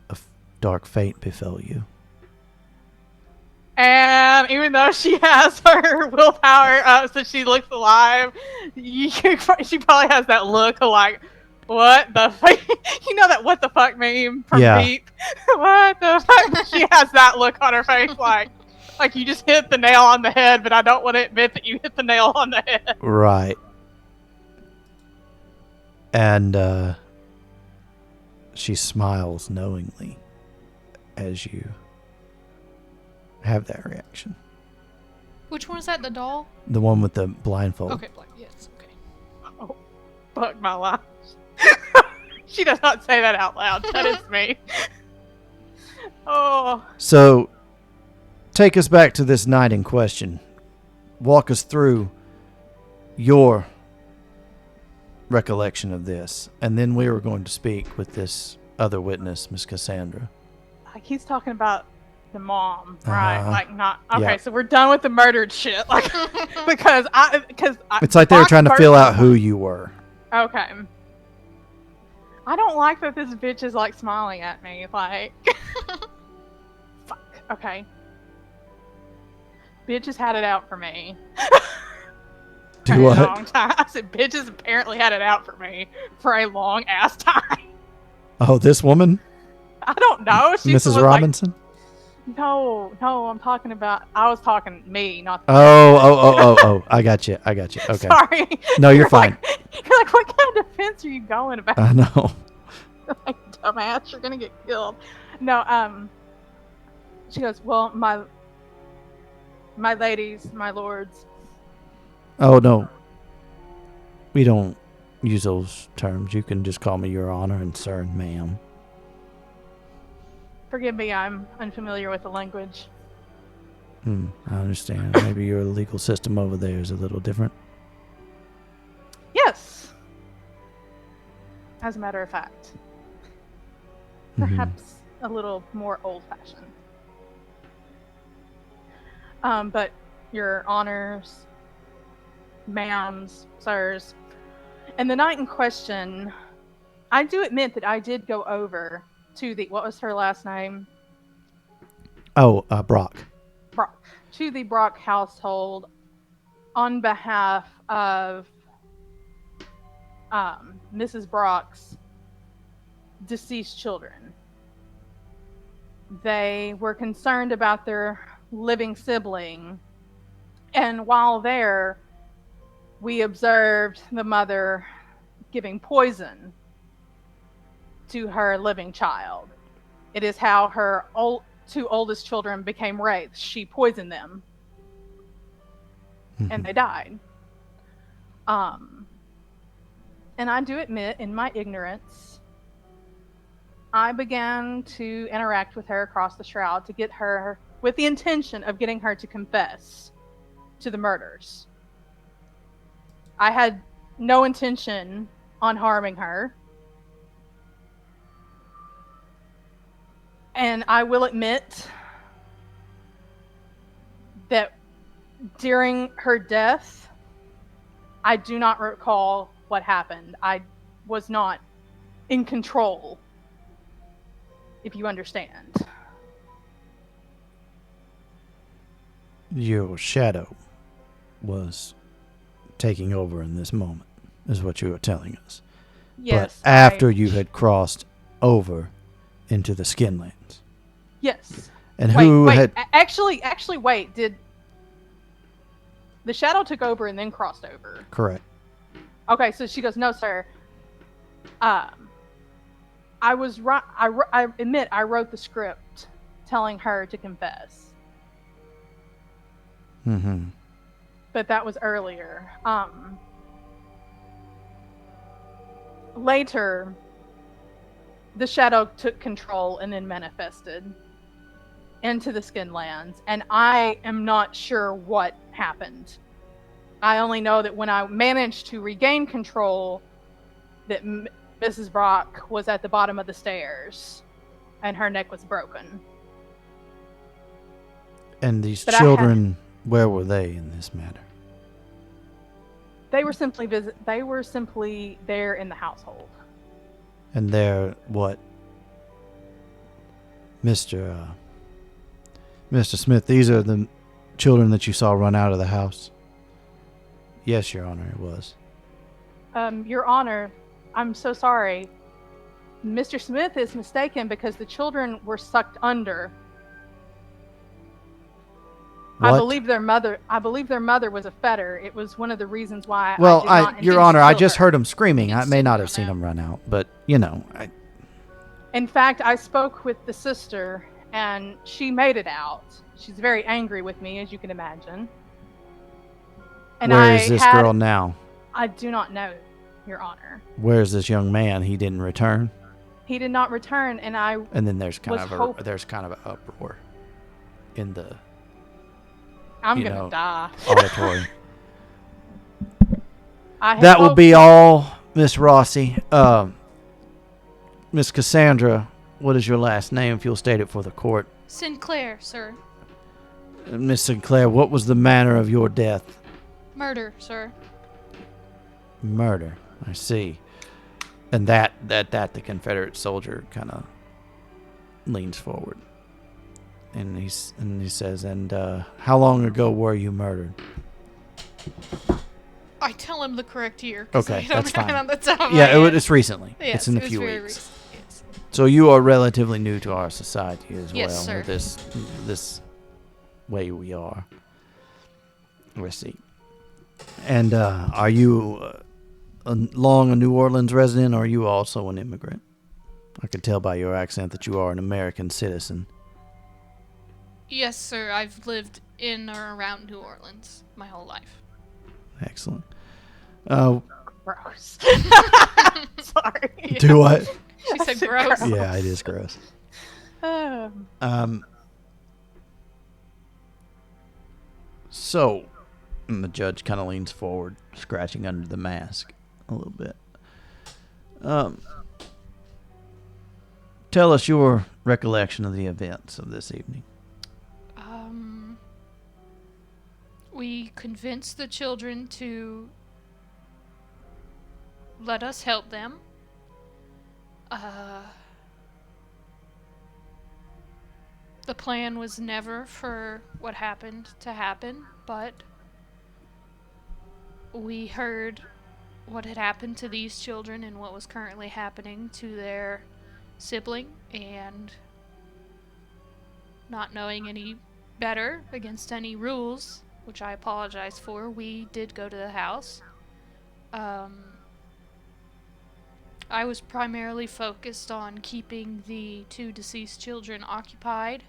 a dark fate befell you. And even though she has her willpower up so she looks alive, she probably has that look of like, what the fuck? You know that what the fuck meme from Yeah. Beep? What the fuck? She has that look on her face like you just hit the nail on the head, but I don't want to admit that you hit the nail on the head. Right. And she smiles knowingly as you have that reaction. Which one is that? The doll? The one with the blindfold. Okay, black. Yes. Okay. Oh, fuck my life. She does not say that out loud. That is me. Oh. So, take us back to this night in question. Walk us through your recollection of this. And then we were going to speak with this other witness, Miss Cassandra. Like he's talking about the mom, right? Like not okay. Yeah. So we're done with the murdered shit, like because It's like they were trying to feel out who you were. Okay. I don't like that this bitch is like smiling at me, like. Fuck. Okay. Bitch has had it out for me. Do for what? a long time. I said, bitch has apparently had it out for me for a long ass time. Oh, this woman? I don't know. She's Mrs. the one, Robinson? Like, no, I'm talking about. I was talking me, not. Oh. I got you. Okay. Sorry. No, you're fine. You're like, what kind of defense are you going about? I know. Like, dumbass, you're gonna get killed. No, she goes, well, my ladies, my lords. Oh, no. We don't use those terms. You can just call me Your Honor and Sir and Ma'am. Forgive me, I'm unfamiliar with the language. I understand. Maybe your legal system over there is a little different. Yes. As a matter of fact. Perhaps a little more old-fashioned. But your honors, ma'ams, sirs, and the night in question, I do admit that I did go over to the, what was her last name? Oh, Brock. Brock. To the Brock household on behalf of Mrs. Brock's deceased children. They were concerned about their living sibling, and while there, we observed the mother giving poison to her living child. It is how her two oldest children became wraiths. She poisoned them, and they died. And I do admit, in my ignorance, I began to interact with her across the shroud to get her, with the intention of getting her to confess to the murders. I had no intention on harming her. And I will admit that during her death, I do not recall what happened. I was not in control, if you understand. Your shadow was taking over in this moment, is what you were telling us. Yes. But after you had crossed over into the Skinlands. Yes. And who wait. had... Actually, wait. Did the shadow took over and then crossed over? Correct. Okay, so she goes, no, sir. I was right. I admit I wrote the script telling her to confess. Mm-hmm. But that was earlier. Later, the shadow took control and then manifested into the Skinlands, and I am not sure what happened. I only know that when I managed to regain control, that Mrs. Brock was at the bottom of the stairs, and her neck was broken. And these children, where were they in this matter? They were simply there in the household. And they're what? Mr. Smith, these are the children that you saw run out of the house? Yes, Your Honor, it was. Your Honor, I'm so sorry. Mr. Smith is mistaken because the children were sucked under. What? I believe their mother was a fetter. It was one of the reasons why. Well, Your Honor, I just heard them screaming. He I may not have didn't seen run them run out, but you know. In fact, I spoke with the sister, and she made it out. She's very angry with me, as you can imagine. And Where is this girl now? I do not know, Your Honor. Where is this young man? He didn't return. He did not return, and I. And then there's kind of an uproar in the. I'm gonna die. Auditory. That will be all, Miss Rossi. Miss Cassandra, what is your last name, if you'll state it for the court? Sinclair, sir. Miss Sinclair, what was the manner of your death? Murder, sir. Murder. I see. And that the Confederate soldier kind of leans forward. And he says, and how long ago were you murdered? I tell him the correct year. Okay, that's fine. On the top of yeah, my head. it's recently. Yes, it's in a it was few very weeks. recent, yes. So you are relatively new to our society as Yes, well. sir. With this way we are. Let's see. And are you long a New Orleans resident, or are you also an immigrant? I could tell by your accent that you are an American citizen. Yes, sir. I've lived in or around New Orleans my whole life. Excellent. Gross. Sorry. Do what? She said gross. Yeah, it is gross. Um, So, and the judge kind of leans forward, scratching under the mask a little bit. Tell us your recollection of the events of this evening. We convinced the children to let us help them. The plan was never for what happened to happen, but we heard what had happened to these children and what was currently happening to their sibling, and not knowing any better against any rules, which I apologize for, we did go to the house. I was primarily focused on keeping the 2 deceased children occupied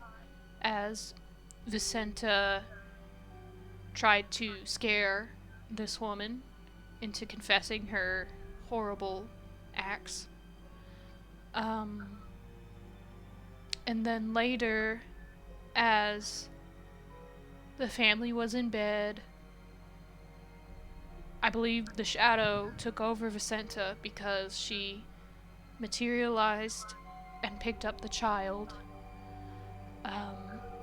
as Vicenta tried to scare this woman into confessing her horrible acts. And then later, as the family was in bed, I believe the shadow took over Vicenta because she materialized and picked up the child.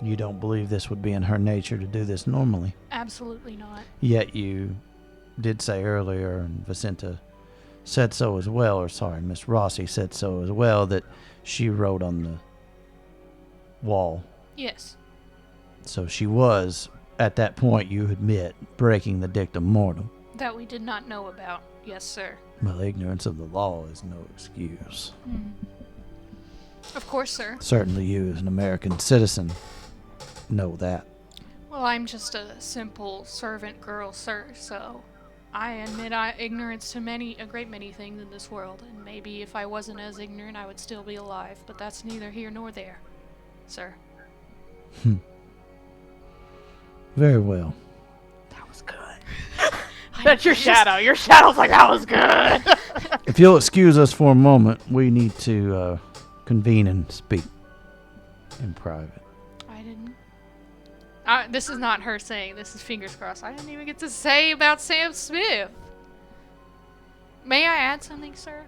You don't believe this would be in her nature to do this normally. Absolutely not. Yet you did say earlier, and Vicenta said so as well, or sorry, Miss Rossi said so as well, that she wrote on the wall. Yes. So she was, at that point, you admit, breaking the Dictum Mortuum. That we did not know about. Yes, sir. Well, ignorance of the law is no excuse. Of course, sir. Certainly you, as an American citizen, know that. Well, I'm just a simple servant girl, sir, so I admit ignorance to a great many things in this world, and maybe if I wasn't as ignorant, I would still be alive, but that's neither here nor there, sir. Very well. that was good. That's your shadow. Your shadow's like, that was good. If you'll excuse us for a moment, we need to convene and speak in private. I didn't. This is not her saying. This is fingers crossed. I didn't even get to say about Sam Smith. May I add something, sir?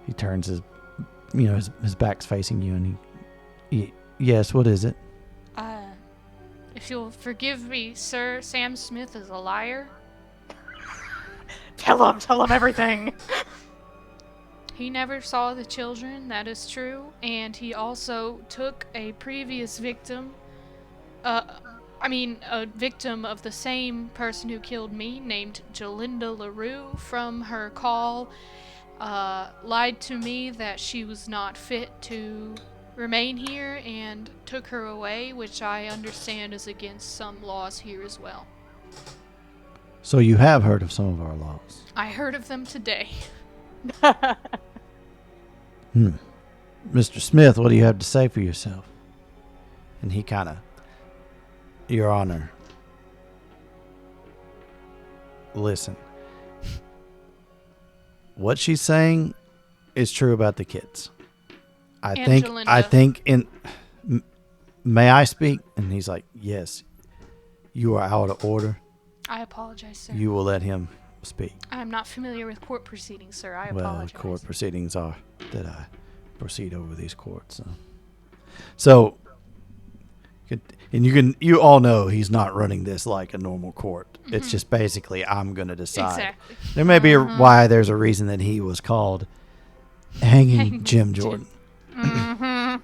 He turns his back's facing you, and yes, what is it? If you'll forgive me, sir, Sam Smith is a liar. Tell him everything. He never saw the children, that is true, and he also took a previous victim, a victim of the same person who killed me, named Jalinda LaRue, from her call, lied to me that she was not fit to remain here, and took her away, which I understand is against some laws here as well. So you have heard of some of our laws? I heard of them today. Mr. Smith, what do you have to say for yourself? And he kind of, Your Honor, listen. What she's saying is true about the kids. I think may I speak? And he's like, yes, you are out of order. I apologize, sir. You will let him speak. I'm not familiar with court proceedings, sir. I Well, apologize. court proceedings are that I proceed over these courts. So and you all know he's not running this like a normal court. Mm-hmm. It's just basically I'm going to decide. Exactly. There may be why there's a reason that he was called Hanging Jim Jordan. Mm-hmm.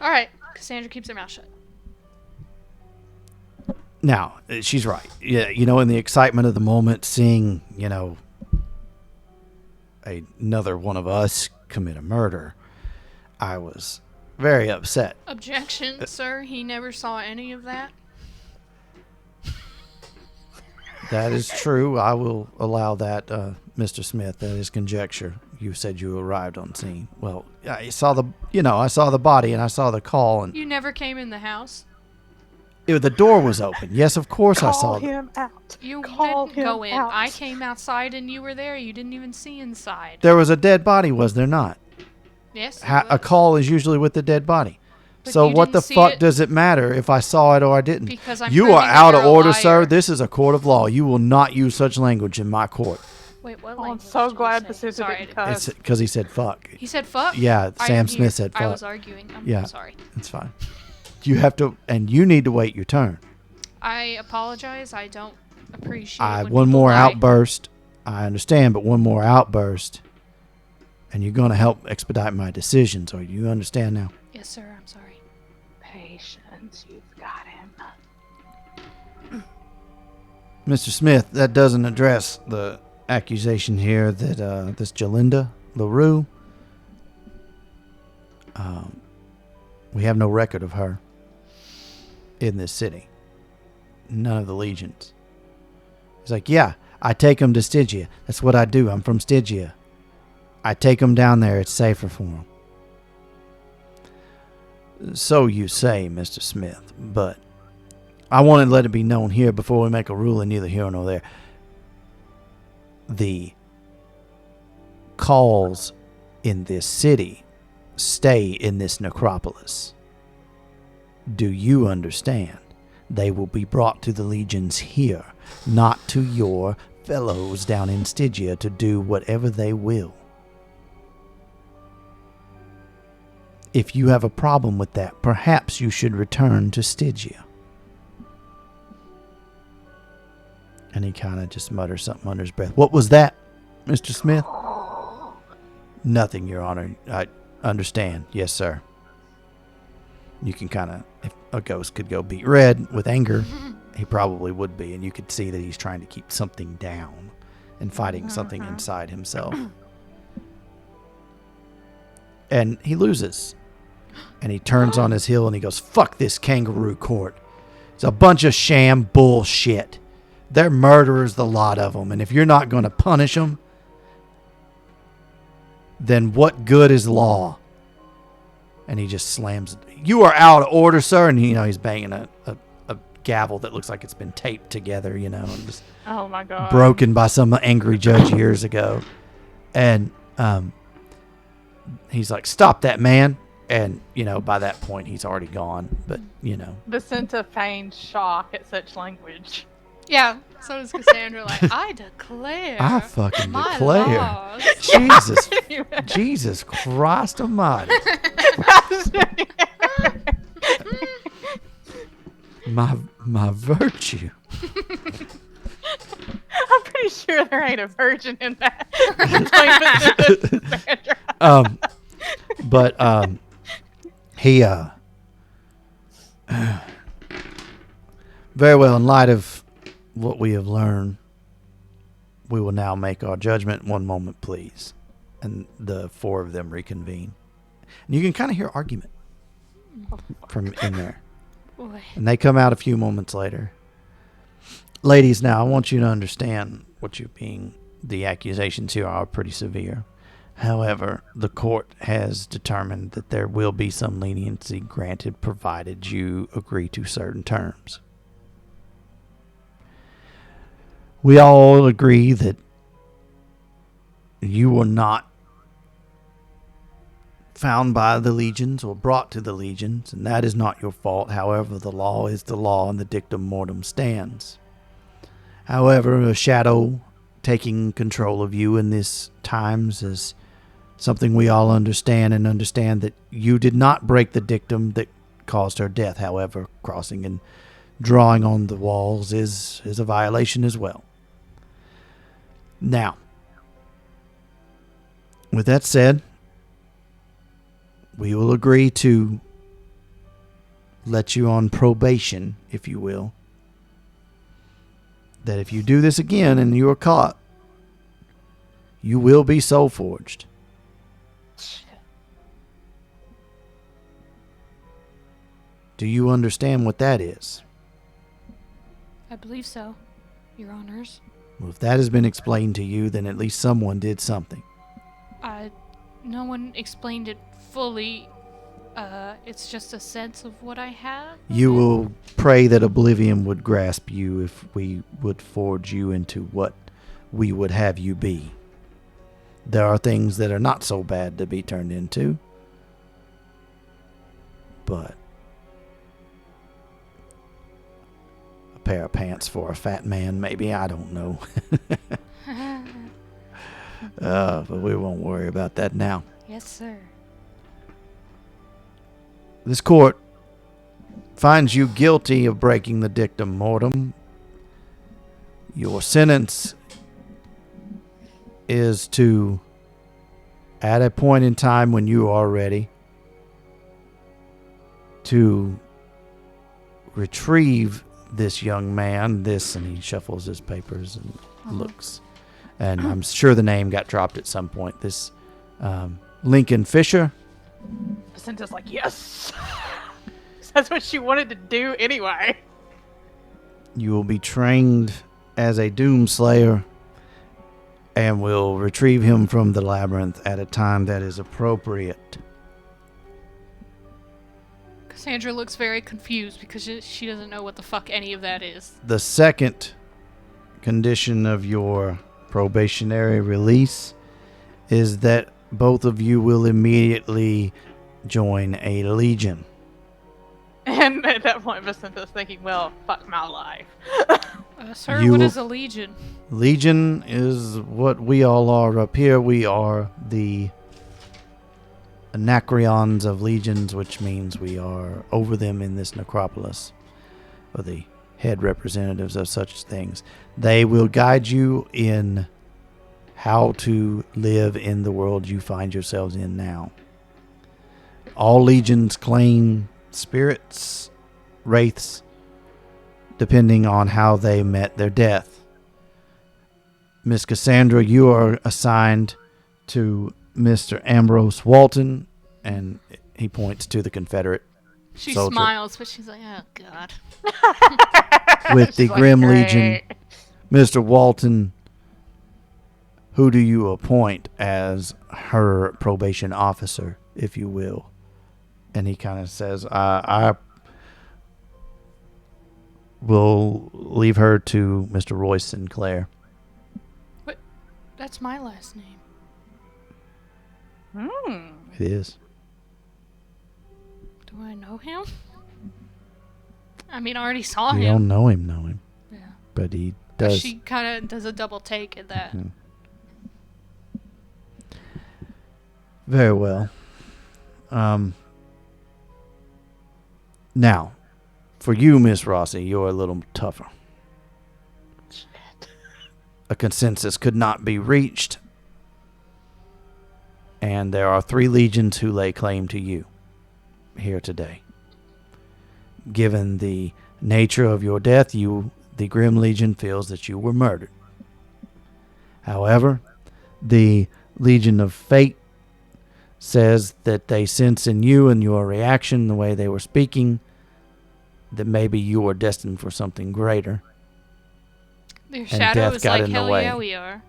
All right. Cassandra keeps her mouth shut. Now, she's right. Yeah, in the excitement of the moment, seeing, another one of us commit a murder, I was very upset. Objection, sir. He never saw any of that. That is true. I will allow that, Mr. Smith. That is conjecture. You said you arrived on scene. Well, I saw the body and I saw the call, and You never came in the house. the door was open. Yes, of course I saw Call him out. You Call didn't go him in. out. I came outside and you were there. You didn't even see inside. There was a dead body, was there not? Yes. A call is usually with the dead body. But So you what didn't the see fuck it? does it matter if I saw it or I didn't? Because I'm You proving are that out of you're a order, sir. liar. This is a court of law. You will not use such language in my court. Wait, what Oh, I'm language so did glad he the say? sister Sorry, didn't It's cuss. because he said fuck. He said fuck? Yeah, Sam Smith said I fuck. was arguing. I'm Yeah. sorry. It's fine. You have to, and you need to wait your turn. I apologize. I don't appreciate when One people more lie. outburst. I understand, but one more outburst, and you're going to help expedite my decisions. Or you understand now? Yes, sir. I'm sorry. Patience, you've got him. Mr. Smith, that doesn't address the accusation here that this Jalinda LaRue, we have no record of her in this city. None of the legions. He's like, yeah, I take them to Stygia. That's what I do. I'm from Stygia. I take them down there. It's safer for them. So you say, Mr. Smith, but I want to let it be known here before we make a ruling, neither here nor there. The calls in this city stay in this necropolis. Do you understand? They will be brought to the legions here, not to your fellows down in Stygia to do whatever they will. If you have a problem with that, perhaps you should return to Stygia. And he kind of just mutters something under his breath. What was that, Mr. Smith? Nothing, Your Honor. I understand. Yes, sir. You can kind of, if a ghost could go beet red with anger, he probably would be. And you could see that he's trying to keep something down and fighting something inside himself. And he loses. And he turns on his heel and he goes, fuck this kangaroo court. It's a bunch of sham bullshit. They're murderers, the lot of them. And if you're not going to punish them, then what good is law? And he just slams it. You are out of order, sir. And, he's banging a gavel that looks like it's been taped together, and just Oh my god. broken by some angry judge years ago. And he's like, stop that, man. And, by that point, he's already gone. But, Vicenta feigns shock at such language. Yeah, so does Cassandra. I declare. I fucking my declare. laws. Jesus Christ almighty. my virtue. I'm pretty sure there ain't a virgin in that. Between Vicenta and Cassandra. But he very well, in light of what we have learned, we will now make our judgment. One moment, please. And the four of them reconvene. And you can kind of hear argument from in there. Boy. And they come out a few moments later. Ladies, now I want you to understand the accusations here are pretty severe. However, the court has determined that there will be some leniency granted provided you agree to certain terms. We all agree that you were not found by the legions or brought to the legions, and that is not your fault. However, the law is the law, and the Dictum Mortuum stands. However, a shadow taking control of you in these times is something we all understand, and understand that you did not break the dictum that caused her death. However, crossing and drawing on the walls is a violation as well. Now, with that said, we will agree to let you on probation, if you will, that if you do this again and you are caught, you will be soul forged. Do you understand what that is? I believe so, Your Honors. Well, if that has been explained to you, then at least someone did something. No one explained it fully. It's just a sense of what I have. You will pray that Oblivion would grasp you if we would forge you into what we would have you be. There are things that are not so bad to be turned into. But a pair of pants for a fat man, maybe, I don't know. But we won't worry about that now. Yes, sir. This court finds you guilty of breaking the Dictum Mortuum. Your sentence is to, at a point in time when you are ready, to retrieve this young man, and he shuffles his papers and looks. And I'm sure the name got dropped at some point. This Lincoln Fisher. Jacinta's like, yes! That's what she wanted to do anyway. You will be trained as a Doomslayer and will retrieve him from the labyrinth at a time that is appropriate. Cassandra looks very confused because she doesn't know what the fuck any of that is. The second condition of your probationary release is that both of you will immediately join a legion. And at that point, Jacinta's thinking, well, fuck my life. Sir, You what will- is a legion? Legion is what we all are up here. We are the Anacreons of legions, which means we are over them in this necropolis, or the head representatives of such things. They will guide you in how to live in the world you find yourselves in now. All legions claim spirits, wraiths, depending on how they met their death. Miss Cassandra, you are assigned to Mr. Ambrose Walton, and he points to the Confederate She soldier smiles, but she's like, oh, God. with the She's like, Grim "Great." Legion. Mr. Walton, who do you appoint as her probation officer, if you will? And he kind of says, I will leave her to Mr. Royce Sinclair. That's my last name. It is. Do I know him? I mean, I already saw You him. don't know him, Yeah. but he does. She kind of does a double take at that. Mhm. Very well. Now, for you, Miss Rossi, you're a little tougher. A consensus could not be reached, and there are 3 legions who lay claim to you here today. Given the nature of your death, the Grim Legion feels that you were murdered. However, the Legion of Fate says that they sense in you and your reaction, the way they were speaking, that maybe you are destined for something greater. Their And shadow death is got like, in the hell way. yeah, we are.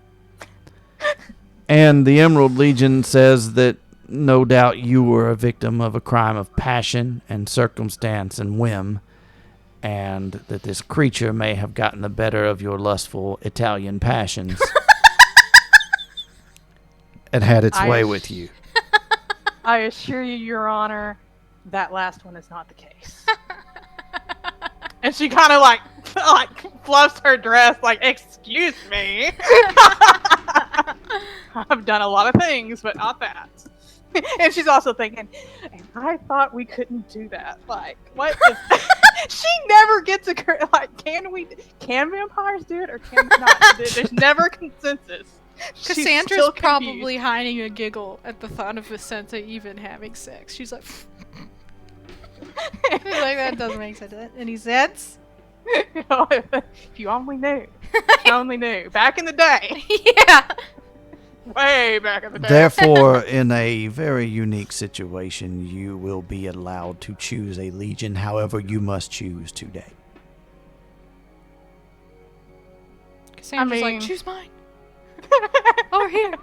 And the Emerald Legion says that no doubt you were a victim of a crime of passion and circumstance and whim, and that this creature may have gotten the better of your lustful Italian passions and had its way with you. I assure you, Your Honor, that last one is not the case. And she kind of like fluffs her dress, like, excuse me. I've done a lot of things, but not that. And she's also thinking, and I thought we couldn't do that. Like, what? She never gets a like. Can vampires do it or can they not? There's never consensus. She's Cassandra's still probably confused. hiding a giggle at the thought of Vicenta even having sex. She's like, she's like, that doesn't make sense. Any sense? If you only knew. If you only knew. Back in the day. Yeah. Way back in the day. Therefore, in a very unique situation, you will be allowed to choose a legion however you must choose today. Cassandra's mean- like, choose mine. Over here.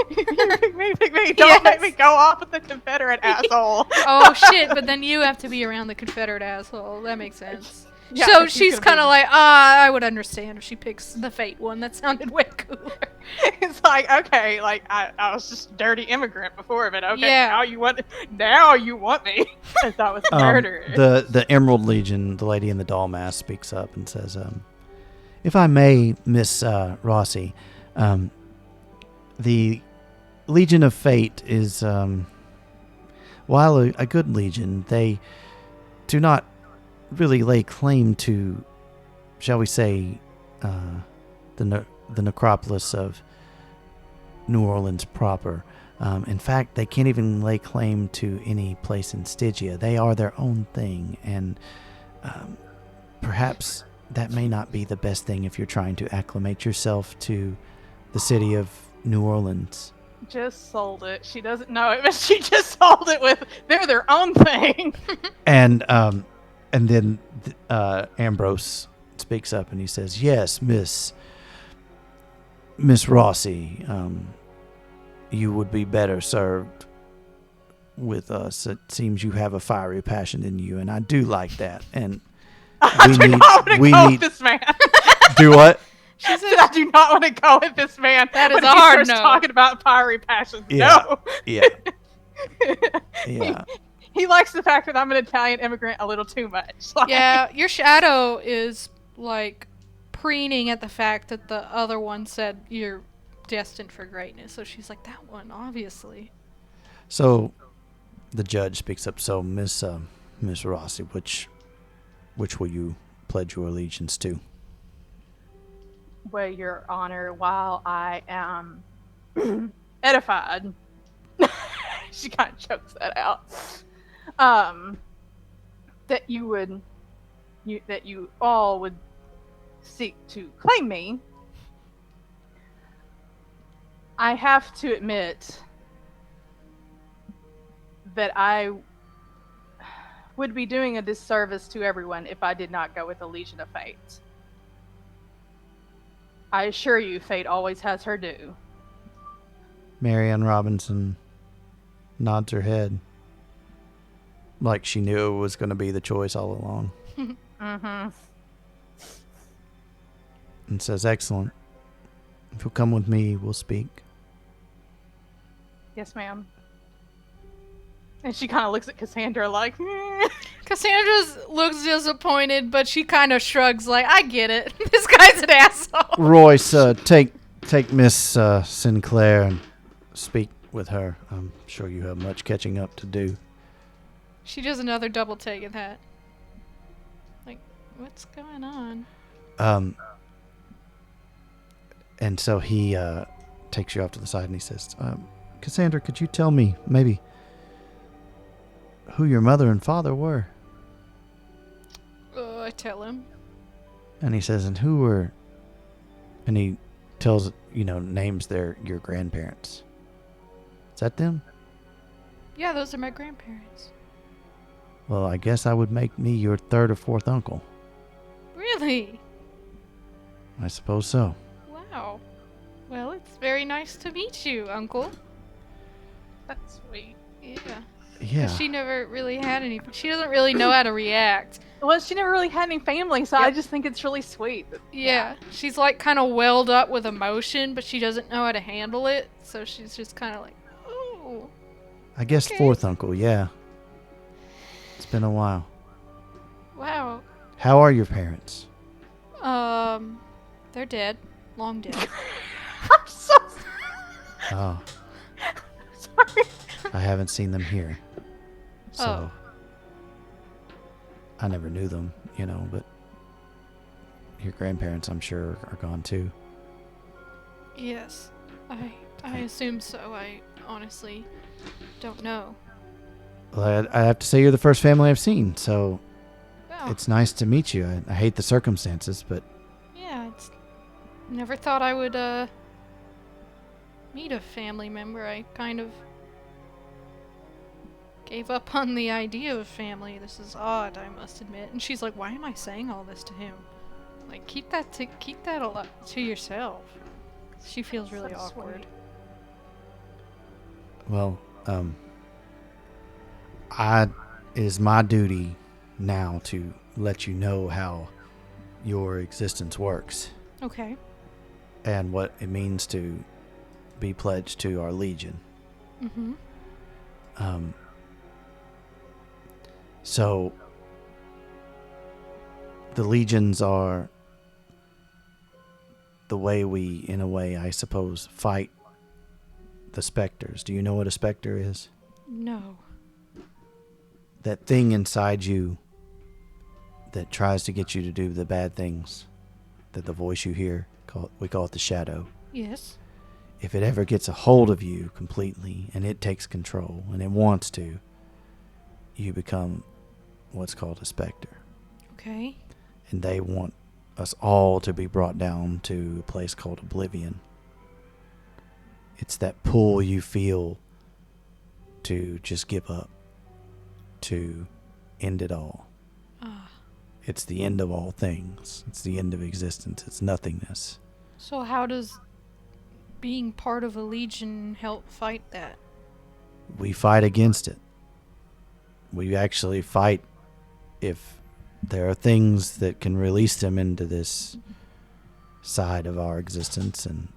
Pick me. Don't make Yes. me go off with the Confederate asshole. Oh shit, but then you have to be around the Confederate asshole. That makes sense. Yeah, so she's she's gonna kind of be- like, I would understand if she picks the Fate one. That sounded way cooler. It's like, okay, like I was just a dirty immigrant before, but okay, Yeah. now you want me. Because I was murdered. The Emerald Legion, the lady in the doll mask, speaks up and says, "If I may, Miss Rossi, the Legion of Fate is, while a good legion, they do not really lay claim to, shall we say, the necropolis of New Orleans proper. In fact, they can't even lay claim to any place in Stygia. They are their own thing, and perhaps that may not be the best thing if you're trying to acclimate yourself to the city of New Orleans." Just sold it. She doesn't know it, but she just sold it with they're their own thing. And then Ambrose speaks up and he says, "Yes, Miss Rossi, you would be better served with us. It seems you have a fiery passion in you, and I do like that. And I do not want to go with this man. do what? She said, "I do not want to go with this man." That is when a he hard starts no. talking about fiery passions. Yeah. No. Yeah, yeah. He likes the fact that I'm an Italian immigrant a little too much. Like, Yeah, your shadow is like preening at the fact that the other one said you're destined for greatness. So she's like, that one, obviously. So the judge speaks up. So Miss Rossi, which will you pledge your allegiance to? Well, Your Honor, while I am edified, she kind of chokes that out. That you all would seek to claim me. I have to admit that I would be doing a disservice to everyone if I did not go with the Legion of Fate. I assure you, Fate always has her due. Marianne Robinson nods her head, like she knew it was going to be the choice all along, Mm-hmm. and says, "Excellent. If you'll come with me, we'll speak." Yes, ma'am. And she kind of looks at Cassandra like, Cassandra looks disappointed, but she kind of shrugs like, I get it. This guy's an asshole. Royce, take Miss Sinclair and speak with her. I'm sure you have much catching up to do. She does another double take at that. Like, what's going on? And so he takes you off to the side and he says, "Cassandra, could you tell me maybe who your mother and father were?" I tell him. And he says, "And who were?" And he tells, names your grandparents. Is that them? Yeah, those are my grandparents. Well, I guess I would make me your third or fourth uncle. Really? I suppose so. Wow. Well, it's very nice to meet you, Uncle. that's sweet. Yeah. Yeah. She never really had any. She doesn't really know how to react. Well, she never really had any family, so I just think it's really sweet. Yeah. She's like kind of welled up with emotion, but she doesn't know how to handle it. So she's just kind of like, oh. I guess Okay. fourth uncle, yeah. It's been a while. Wow. How are your parents? They're dead. Long dead. I'm so Oh, sorry. I haven't seen them here. So Oh. I never knew them, but your grandparents, I'm sure, are gone too. Yes. I assume so. I honestly don't know. Well, I have to say you're the first family I've seen, so Wow. it's nice to meet you. I hate the circumstances, but Yeah, never thought I would meet a family member. I kind of gave up on the idea of family. This is odd, I must admit. And she's like, "Why am I saying all this to him? Like, keep that a lot to yourself." She feels really So awkward. sweet. well, it is my duty now to let you know how your existence works Okay. and what it means to be pledged to our Legion. Mm-hmm. So the legions are the way we, in a way, I suppose, fight the specters. Do you know what a specter is? No. That thing inside you that tries to get you to do the bad things, that the voice you hear, we call it the shadow. Yes. If it ever gets a hold of you completely and it takes control and it wants to, you become what's called a specter. Okay. And they want us all to be brought down to a place called Oblivion. It's that pull you feel to just give up, to end it all. It's the end of all things. It's the end of existence. It's nothingness. So how does being part of a legion help fight that? We fight against it. We actually fight if there are things that can release them into this side of our existence, and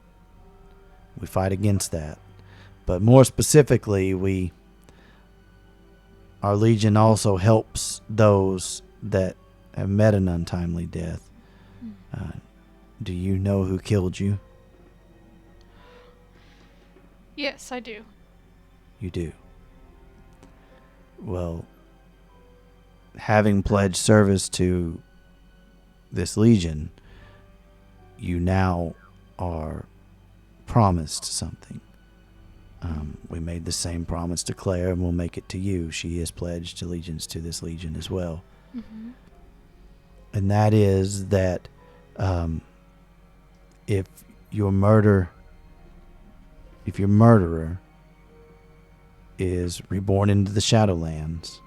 we fight against that. But more specifically, our Legion also helps those that have met an untimely death. Do you know who killed you? Yes, I do. You do. Well, having pledged service to this Legion, you now are promised something. We made the same promise to Claire, and we'll make it to you. She is pledged allegiance to this Legion as well. Mm-hmm. And that is that if your murderer is reborn into the Shadowlands,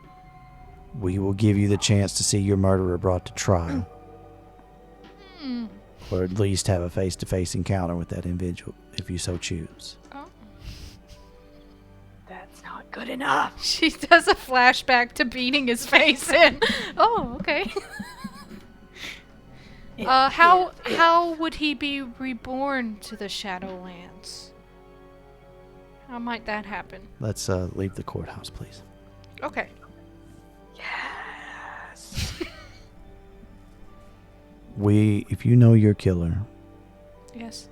we will give you the chance to see your murderer brought to trial. Or at least have a face-to-face encounter with that individual, if you so choose. Oh. That's not good enough. She does a flashback to beating his face in. Oh, okay. How would he be reborn to the Shadowlands? How might that happen? Let's leave the courthouse, please. Okay. Yes. If you know your killer, Yes.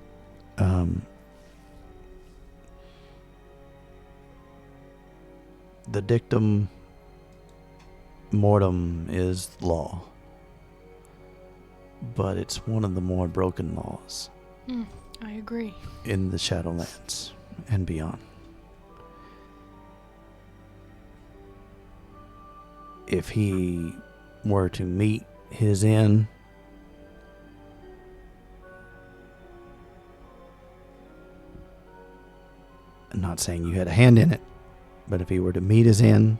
the Dictum Mortuum is law, but it's one of the more broken laws I agree. in the Shadowlands and beyond. If he were to meet his end, I'm not saying you had a hand in it, but if he were to meet his end,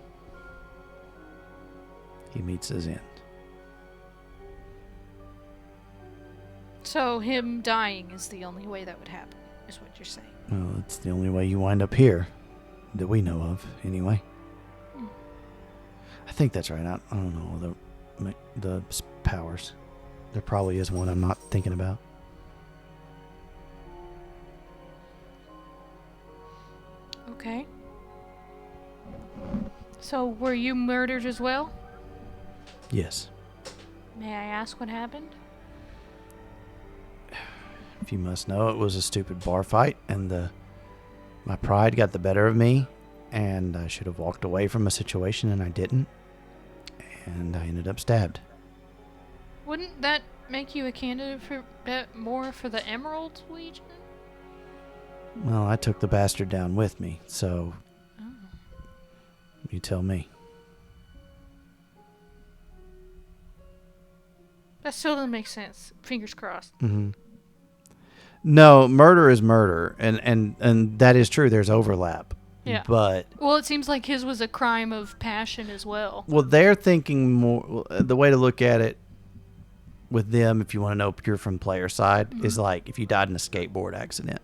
he meets his end. So him dying is the only way that would happen, is what you're saying. Well, it's the only way you wind up here, that we know of, anyway. I think that's right. I don't know the powers. There probably is one I'm not thinking about. Okay. So were you murdered as well? Yes. May I ask what happened? If you must know, it was a stupid bar fight, and my pride got the better of me, and I should have walked away from a situation, and I didn't, and I ended up stabbed. Wouldn't that make you a candidate for more for the Emerald Legion? Well, I took the bastard down with me, so you tell me. That still doesn't make sense. Fingers crossed. Mm-hmm. No, murder is murder, and that is true. There's overlap. Yeah. But Well, it seems like his was a crime of passion as well. well, they're thinking more. The way to look at it with them, if you want to know pure from player side, is like if you died in a skateboard accident,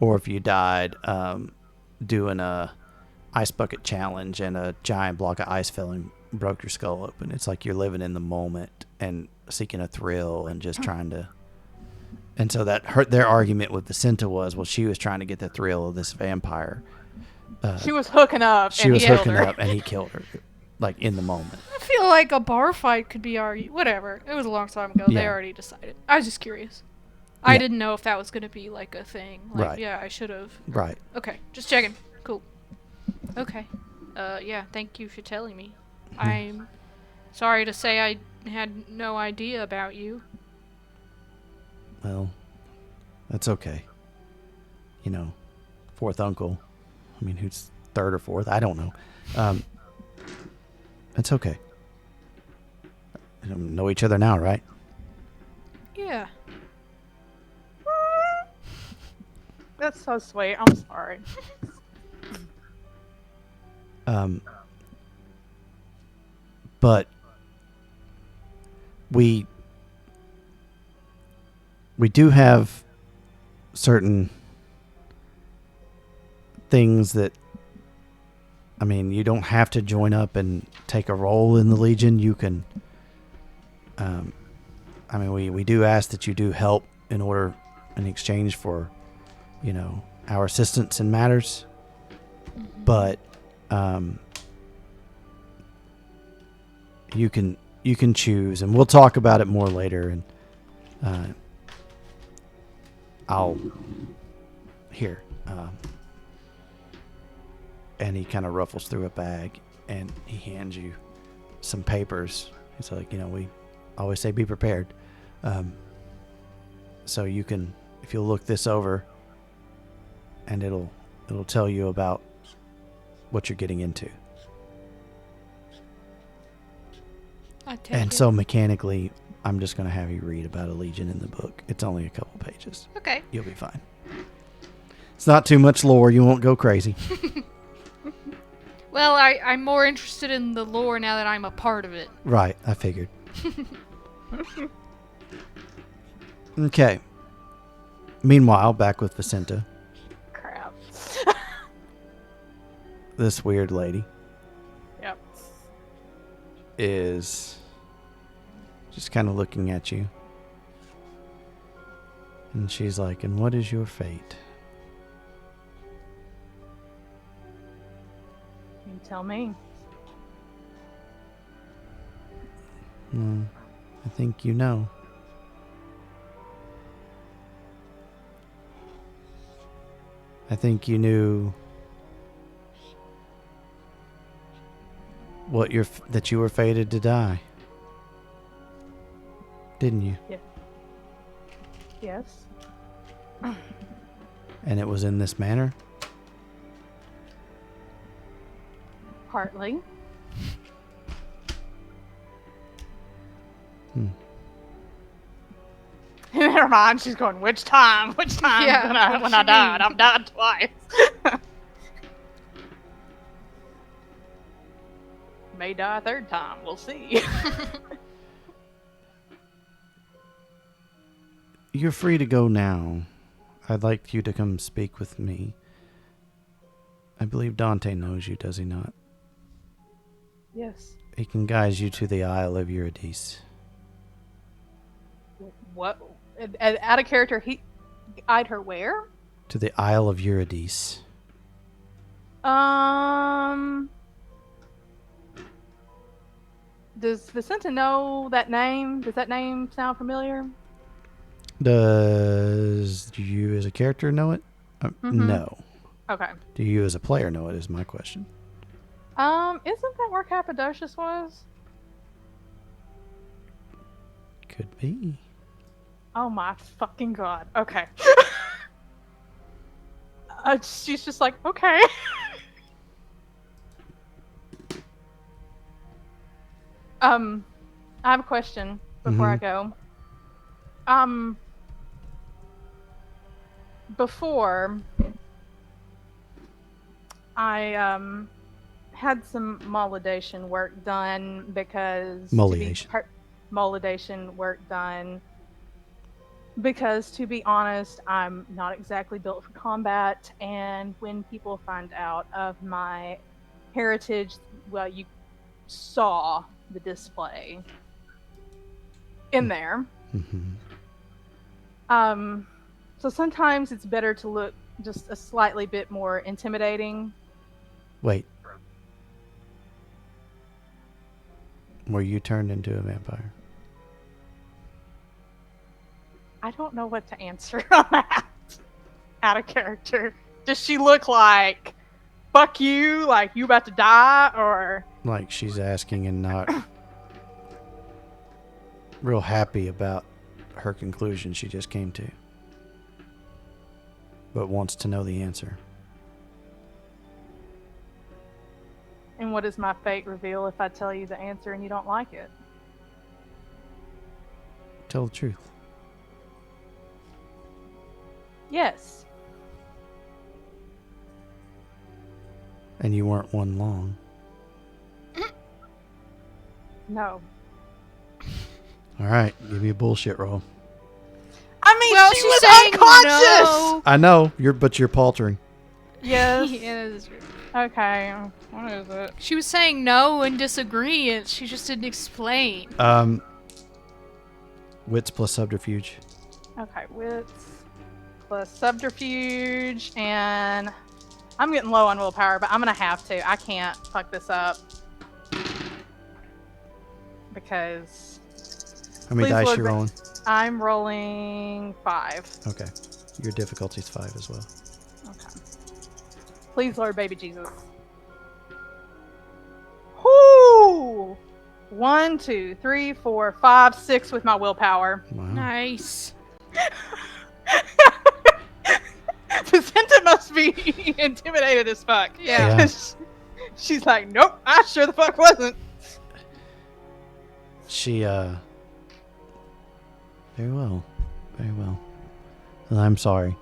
or if you died doing a ice bucket challenge and a giant block of ice fell and broke your skull open. It's like you're living in the moment and seeking a thrill and just trying to. And so that hurt. Their argument with Vicenta was, well, she was trying to get the thrill of this vampire. She was hooking up. She and was he killed hooking her. up, and he killed her, like in the moment. I feel like a bar fight could be argued. Whatever. It was a long time ago. They Yeah. already decided. I was just curious. I Yeah. didn't know if that was going to be like a thing. Like, Right. yeah, I should have. Right. Okay, just checking. Cool. Okay. Yeah, thank you for telling me. Mm-hmm. I'm sorry to say I had no idea about you. Well, that's okay. You know, fourth uncle. I mean, who's third or fourth? I don't know. That's okay. We don't know each other now, right? Yeah. That's so sweet. I'm sorry. But we do have certain things that, I mean, you don't have to join up and take a role in the Legion. You can, I mean, we do ask that you do help in exchange for, you know, our assistance in matters. But you can choose, and we'll talk about it more later. And I'll here. And he kind of ruffles through a bag, and he hands you some papers. He's like, you know, we always say be prepared. So you can, if you'll look this over, and it'll tell you about what you're getting into. I take And it. so mechanically, I'm just going to have you read about a Legion in the book. It's only a couple pages. Okay. You'll be fine. It's not too much lore. You won't go crazy. Well, I'm more interested in the lore now that I'm a part of it. Right, I figured. Okay. Meanwhile, back with Vicenta, Crap. this weird lady Yep. is just kind of looking at you. And she's like, and what is your fate? You tell me. I think you know. I think you knew that you were fated to die. Didn't you? Yes. And it was in this manner? Partly. Never mind. She's going. Which time? Which time? Yeah, When what I does she died, mean? I've died twice. May die a third time. We'll see. You're free to go now. I'd like you to come speak with me. I believe Dante knows you, does he not? Yes. He can guide you to the Isle of Eurydice. What? Out of character, he eyed her where? To the Isle of Eurydice. Does Vicenta know that name? Does that name sound familiar? Does you as a character know it? No. Okay. Do you as a player know it is my question. Isn't that where Cappadocius was? Could be. Oh my fucking god. Okay. She's just like, okay. I have a question before I go. Before I had some molidation work done because Molliation. molidation work done Because to be honest, I'm not exactly built for combat, and when people find out of my heritage, well, you saw the display in there. Mm-hmm. So sometimes it's better to look just a slightly bit more intimidating. Wait. Were you turned into a vampire? I don't know what to answer on that. Out of character. Does she look like fuck you, like you about to die, or Like she's asking and not real happy about her conclusion she just came to, but wants to know the answer. and what does my fate reveal if I tell you the answer and you don't like it? Tell the truth. Yes. And you weren't one long. No. All right, give me a bullshit roll. I mean, Well, she she's was saying unconscious. no. I know you're paltering. Yes. Yeah, that's true. Okay. What is it? She was saying no and disagreeing. She just didn't explain. Wits plus subterfuge. Okay, wits plus subterfuge, and I'm getting low on willpower, but I'm gonna have to. I can't fuck this up because How many Please, dice Lord, you rolling? I'm rolling 5. Okay, your difficulty's 5 as well. Okay. Please, Lord, baby Jesus. Whoo! 1, 2, 3, 4, 5, 6 with my willpower. Wow. Nice. Vicenta must be intimidated as fuck. Yeah. Yeah. She's like, nope, I sure the fuck wasn't. She very well, very well. And I'm sorry.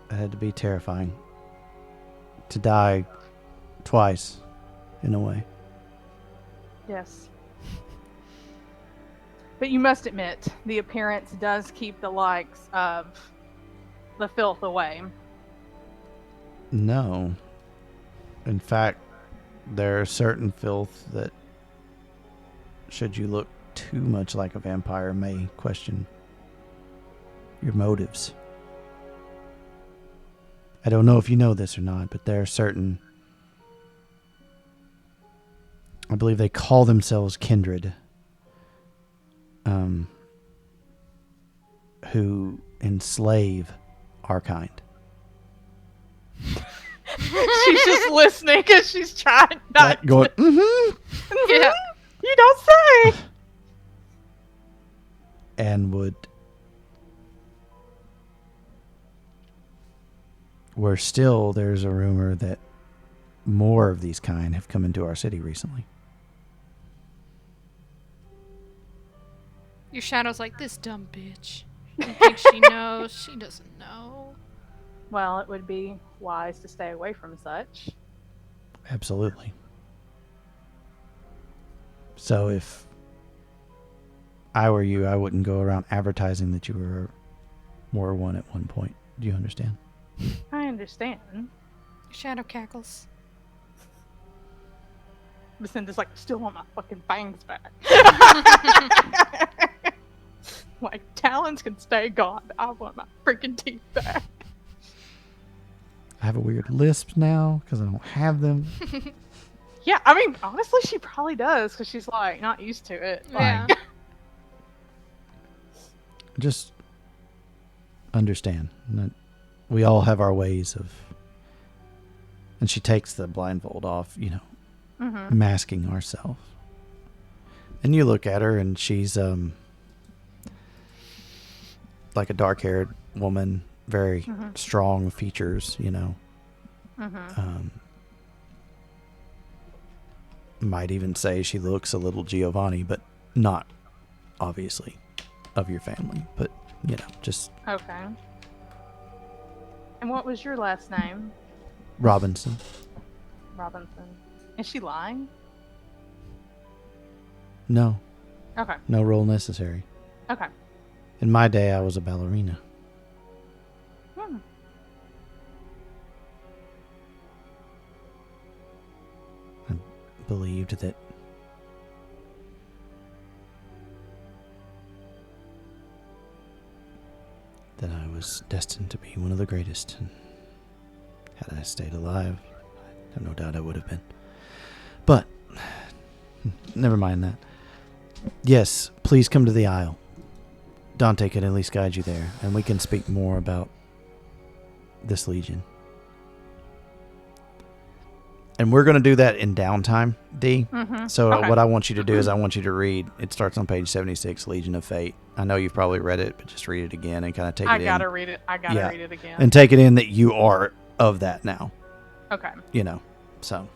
That had to be terrifying. To die twice, in a way. Yes. But you must admit, the appearance does keep the likes of the filth away. No. In fact, there are certain filth that, should you look too much like a vampire, may question your motives. I don't know if you know this or not, but there are certain, I believe they call themselves kindred, who enslave our kind. She's just listening because she's trying not Like going, mm-hmm. Yeah. You don't say! And would, where still there's a rumor that more of these kind have come into our city recently. Your shadow's like, this dumb bitch. She thinks she knows. She doesn't know. Well, it would be wise to stay away from such. Absolutely. So if I were you, I wouldn't go around advertising that you were one at one point. Do you understand? I understand. Your shadow cackles. Lucinda's like, still want my fucking fangs back. Like, talons can stay gone, but I want my freaking teeth back. I have a weird lisp now because I don't have them. Yeah, I mean, honestly, she probably does because she's like not used to it. Yeah. Like, Just understand that we all have our ways of, and she takes the blindfold off, masking ourselves. And you look at her and she's like a dark-haired woman, very strong features, might even say she looks a little Giovanni, but not obviously of your family, but just okay. And what was your last name? Robinson. Robinson. Is she lying? No Okay. roll necessary. Okay. In my day, I was a ballerina. Hmm. I believed that I was destined to be one of the greatest. And had I stayed alive, I have no doubt I would have been. But, never mind that. Yes, please come to the Isle. Dante can at least guide you there, and we can speak more about this Legion. And we're going to do that in downtime, D. Mm-hmm. So Okay. what I want you to do is I want you to read. It starts on page 76, Legion of Fate. I know you've probably read it, but just read it again and kind of take I it gotta in. read it. I gotta Yeah. read it again. And take it in that you are of that now. Okay. You know, so.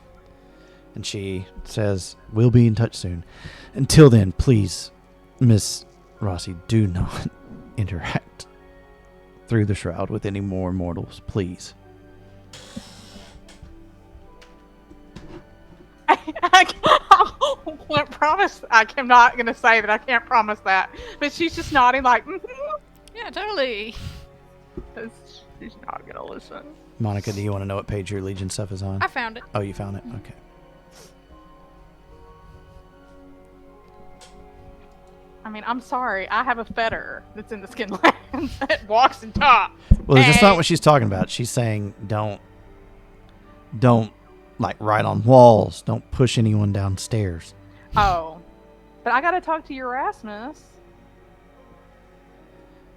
And she says, we'll be in touch soon. Until then, please, Miss Rossi, do not interact through the shroud with any more mortals, please. I promise. I'm not gonna say that. I can't promise that. But she's just nodding like, Yeah, totally. she's not gonna listen. Monica, do you want to know what page your Legion stuff is on? I found it. Oh, you found it? Okay. I mean, I'm sorry. I have a fetter that's in the Skinlands that walks and talks. Well, that's Hey. not what she's talking about. She's saying don't like write on walls. Don't push anyone downstairs. Oh, but I gotta talk to Erasmus.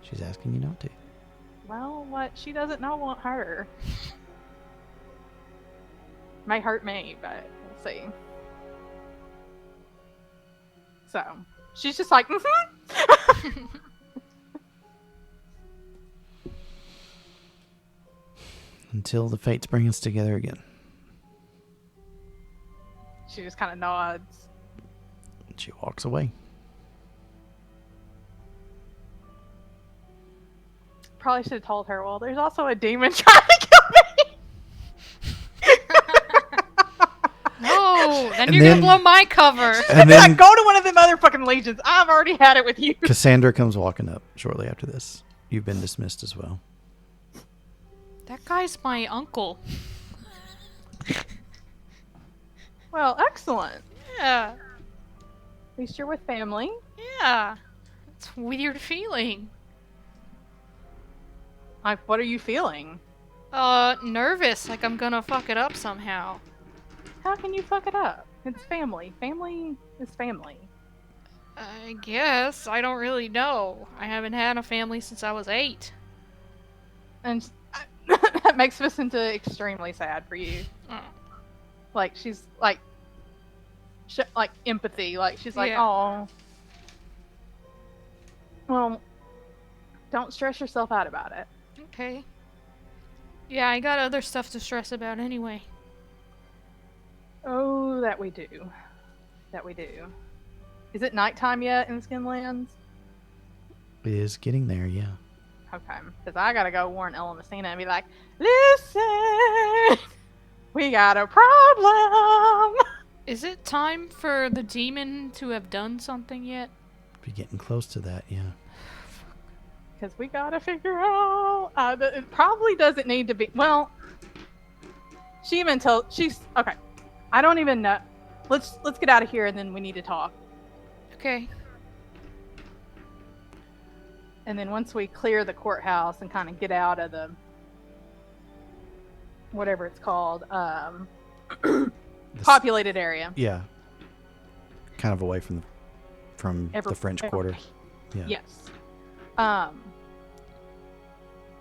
She's asking you not to. Well, what she doesn't know won't hurt her. May hurt me, but we'll see. So she's just like, Until the fates bring us together again. She just kind of nods. And she walks away. Probably should have told her. Well, there's also a demon trying to kill me. No, then And you're then- gonna blow my cover. And Like, then go to one of them other fucking legions. I've already had it with you. Cassandra comes walking up shortly after this. You've been dismissed as well. That guy's my uncle. Well, excellent. Yeah, At least you're with family. yeah. It's a weird feeling. Like, what are you feeling? Nervous, like I'm gonna fuck it up somehow. How can you fuck it up? It's family. Family is family. I guess. I don't really know. I haven't had a family since I was 8. And that makes Vicenta extremely sad for you. Oh. Like, she's like, like empathy. Like, she's like, Yeah. oh. Well, don't stress yourself out about it. Okay. Yeah, I got other stuff to stress about anyway. Oh, that we do. That we do. Is it nighttime yet in Skinlands? It is getting there, yeah. Okay. Because I gotta go warn Ella Messina and be like, listen! We got a problem! Is it time for the demon to have done something yet? Be getting close to that, yeah. Because we gotta figure out. It probably doesn't need to be. Well, she even told. She's okay. I don't even know. Let's get out of here and then we need to talk. Okay. And then once we clear the courthouse and kind of get out of the whatever it's called, This- populated area. Yeah. Kind of away from the French Quarter. Yeah. Yes.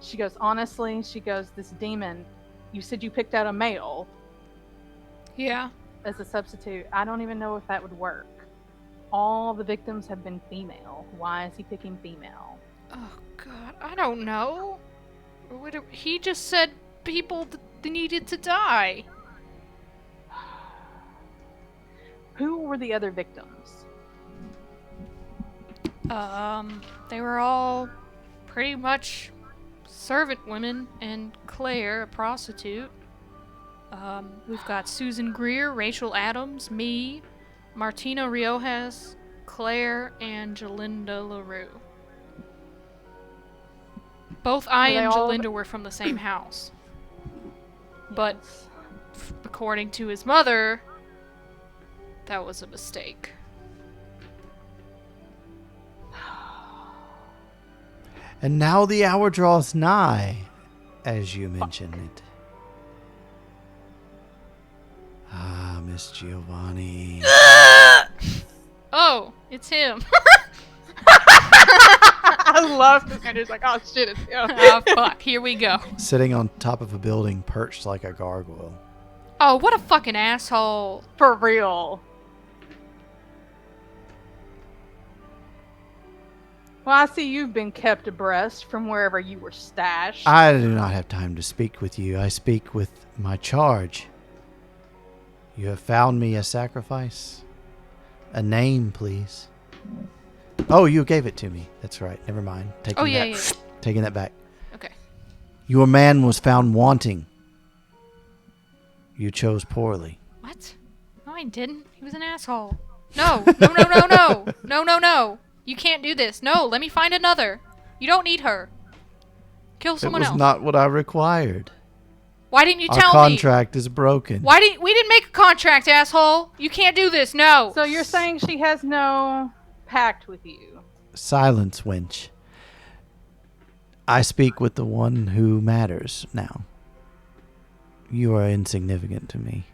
She goes, honestly, she goes, this demon, you said you picked out a male Yeah. as a substitute. I don't even know if that would work. All the victims have been female. Why is he picking female? Oh god, I don't know. He just said people needed to die. Who were the other victims? They were all pretty much servant women, and Claire, a prostitute. We've got Susan Greer, Rachel Adams, me, Martina Riojas, Claire, and Jalinda LaRue. Both I Were they and all- Jalinda were from the same house. But Yes. according to his mother, that was a mistake. And now the hour draws nigh, as you mentioned it. Ah, Miss Giovanni. Oh, it's him. I love this. Andrew's like, oh shit, it's him. Oh, fuck. Here we go. Sitting on top of a building, perched like a gargoyle. Oh, what a fucking asshole. For real. Well, I see you've been kept abreast from wherever you were stashed. I do not have time to speak with you. I speak with my charge. You have found me a sacrifice. A name, please. Oh, you gave it to me. That's right. Never mind. Taking Oh, yeah, that, yeah. Taking that back. Okay. Your man was found wanting. You chose poorly. What? No, I didn't. He was an asshole. No. No, no, no, no. No, no, no. You can't do this. No, let me find another. You don't need her. Kill someone it was else. not what I required. Why didn't you Our tell me? contract is broken. We didn't make a contract, asshole. You can't do this. No. So you're saying she has no pact with you? Silence, wench. I speak with the one who matters now. You are insignificant to me.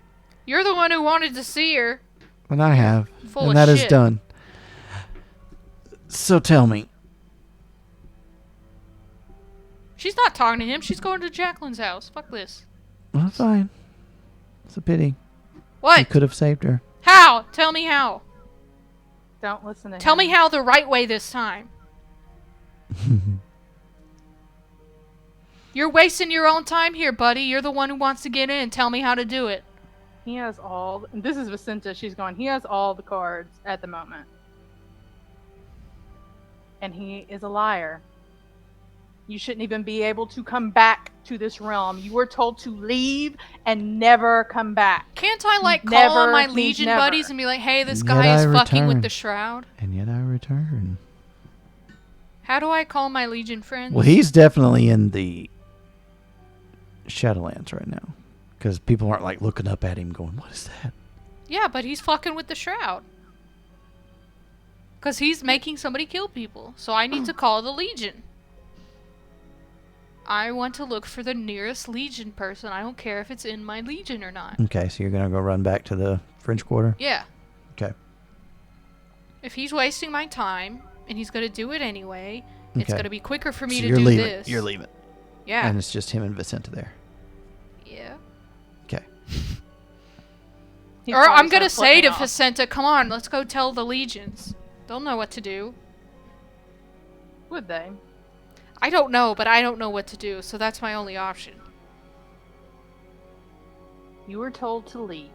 You're the one who wanted to see her. And I have. Full and of that is shit. done. So tell me. She's not talking to him. She's going to Jacqueline's house. Fuck this. Well, fine. It's a pity. You What? could have saved her. How? Tell me how. Don't listen to him. Tell me how the right way this time. You're wasting your own time here, buddy. You're the one who wants to get in. Tell me how to do it. He has all. This is Vicenta. She's going. He has all the cards at the moment, and he is a liar. You shouldn't even be able to come back to this realm. You were told to leave and never come back. Can't I, like, call Never on my means Legion never. buddies and be like, hey, this And guy yet is I fucking with return. the Shroud? And yet I return. How do I call my Legion friends? Well, he's definitely in the Shadowlands right now. Because people aren't like looking up at him going, what is that? Yeah, but he's fucking with the Shroud. Because he's making somebody kill people. So I need to call the Legion. I want to look for the nearest Legion person. I don't care if it's in my Legion or not. Okay, so you're going to go run back to the French Quarter? Yeah. Okay. If he's wasting my time, and he's going to do it anyway, it's Okay. going to be quicker for me So to you're do leaving. this. You're leaving. Yeah. And it's just him and Vicenta there. Yeah. Okay. He's Or probably I'm going to start say to flipping off. Vicenta, come on, let's go tell the Legions. They'll know what to do. Would they? I don't know, but I don't know what to do, so that's my only option. You were told to leave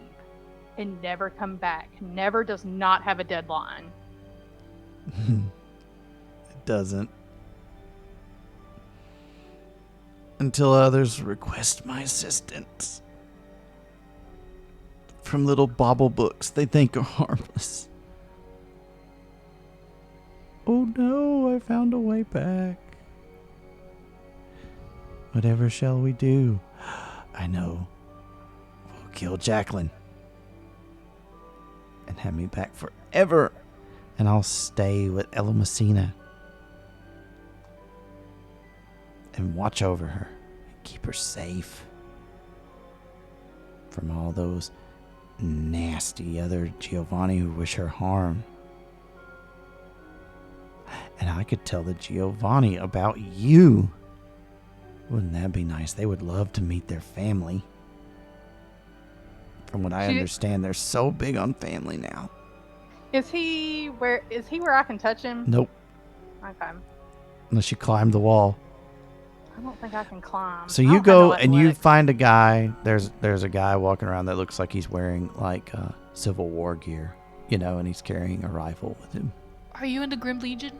and never come back. Never does not have a deadline. It doesn't. Until others request my assistance. From little bauble books they think are harmless. Oh no, I found a way back. Whatever shall we do? I know. We'll kill Jacqueline. And have me back forever. And I'll stay with Ella Messina. And watch over her. And keep her safe. From all those nasty other Giovanni who wish her harm. And I could tell the Giovanni about you. Wouldn't that be nice? They would love to meet their family. From what I She- understand, they're so big on family now. Is he where I can touch him? Nope. Okay. Unless you climb the wall. I don't think I can climb. So I you don't have go no and you athletics. find a guy. There's a guy walking around that looks like he's wearing like Civil War gear, you know, and he's carrying a rifle with him. Are you in the Grim Legion?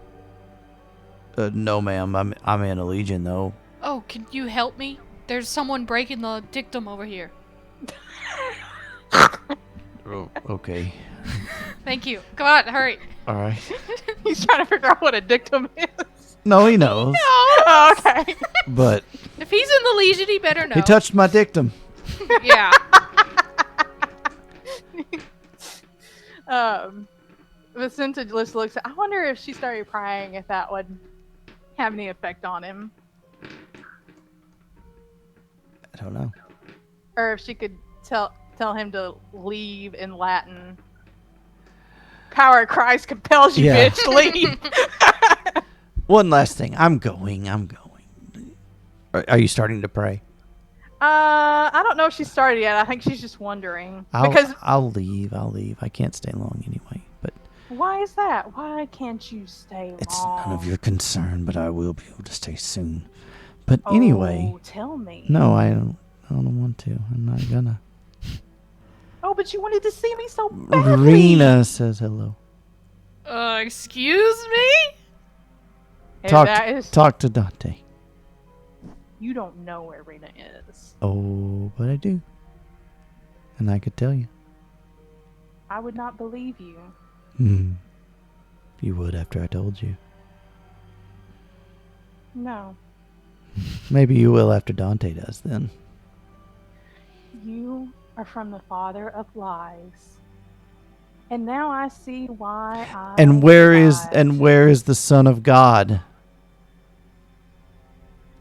No, ma'am. I'm in a Legion though. Oh, can you help me? There's someone breaking the Dictum over here. Oh, okay. Thank you. Come on, hurry. All right. He's trying to figure out what a dictum is. No, he knows. Oh, okay. But If he's in the Legion, he better know. he touched my dictum. Yeah. Vicinta just looks at. I wonder if she started praying, if that would have any effect on him, I don't know. or if she could tell him to leave in Latin. Power of Christ compels you, Yeah. bitch. Leave. One last thing. I'm going. Are you starting to pray? I don't know if she started yet. I think she's just wondering. Because I'll leave. I can't stay long anyway. But why is that? Why can't you stay it's long? none of your concern. But I will be able to stay soon. But anyway, tell me. no, I don't want to. I'm not gonna. Oh, but you wanted to see me so badly. Rena says hello. Excuse me? And Talk that is, talk to Dante. you don't know where Rena is. Oh, but I do. And I could tell you. I would not believe you. You would after I told you. No. Maybe you will after Dante does then. You are from the father of lies. And now I see why I And where lied. is the Son of God?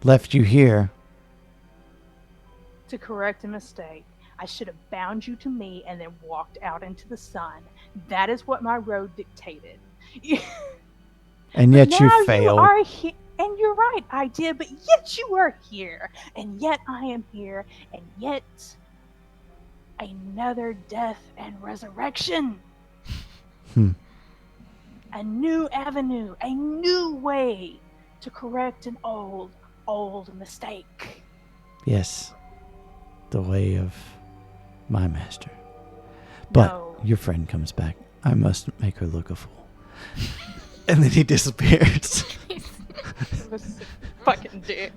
Left you here. To correct a mistake. I should have bound you to me and then walked out into the sun. That is what my road dictated. And yet now you failed. You are here, and you're right, I did, but yet you are here, and yet I am here, and yet another death and resurrection. A new avenue, a new way to correct an old mistake. Yes. The way of my master. But No. your friend comes back. I must make her look a fool. And then he disappears. This fucking dick.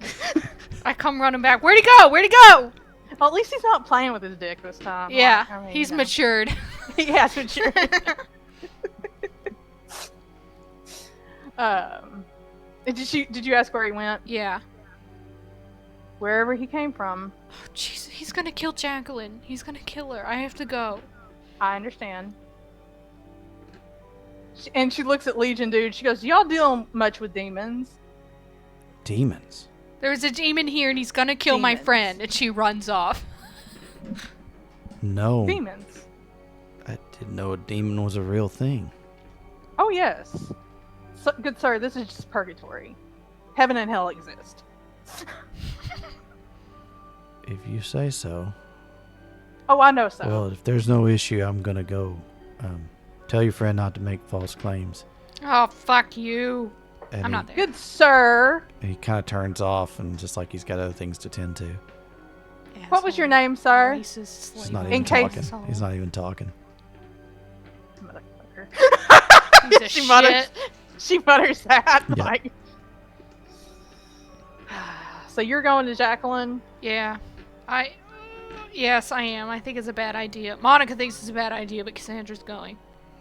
I come running back. Where'd he go? Where'd he go? Well, at least he's not playing with his dick this time. Yeah, Like, I mean, he's you know. matured. He has matured. Did you ask where he went? Yeah. Wherever he came from. Oh, jeez, he's gonna kill Jacqueline. He's gonna kill her. I have to go. I understand. And she looks at Legion dude. She goes, "Y'all deal much with demons?" Demons. There's a demon here and he's gonna kill my Demons. friend. And she runs off. No. Demons. I didn't know a demon was a real thing. Oh yes. So, good sir, this is just purgatory. Heaven and hell exist. If you say so. Oh, I know so. Well, if there's no issue, I'm gonna go. Tell your friend not to make false claims. Oh, fuck you. And I'm not there. Good sir. He kind of turns off and just like he's got other things to tend to. What was your name, sir? Racist He's slave. not In even case- talking. He's not even talking. Motherfucker. Piece of she mutters. shit. She mutters that. Yeah. Like. So you're going to Jacqueline? Yeah. Yes, I am. I think it's a bad idea. Monica thinks it's a bad idea, but Cassandra's going.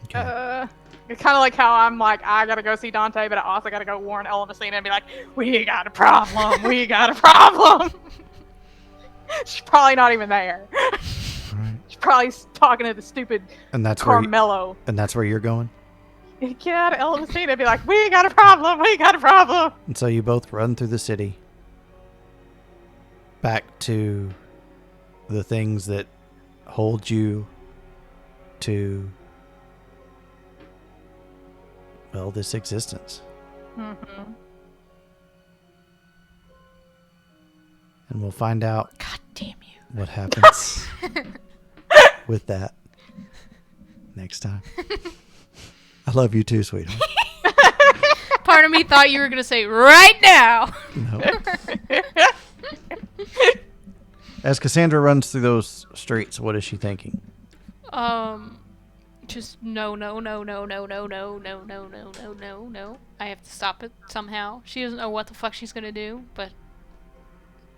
Okay. It's kind of like how I'm like, I gotta go see Dante, but I also gotta go warn Ella Messina and be like, we got a problem. We got a problem. She's probably not even there. Right. She's probably talking to the stupid And that's where Carmelo. and that's where you're going. Get out of Ella Messina and be like, we got a problem. We got a problem. And so you both run through the city back to the things that hold you to, well, this existence. Mm-hmm. And we'll find out God damn you. what happens with that next time. I love you too, sweetheart. Part of me thought you were going to say, right now. No. As Cassandra runs through those streets, what is she thinking? Just no. I have to stop it somehow. She doesn't know what the fuck she's going to do, but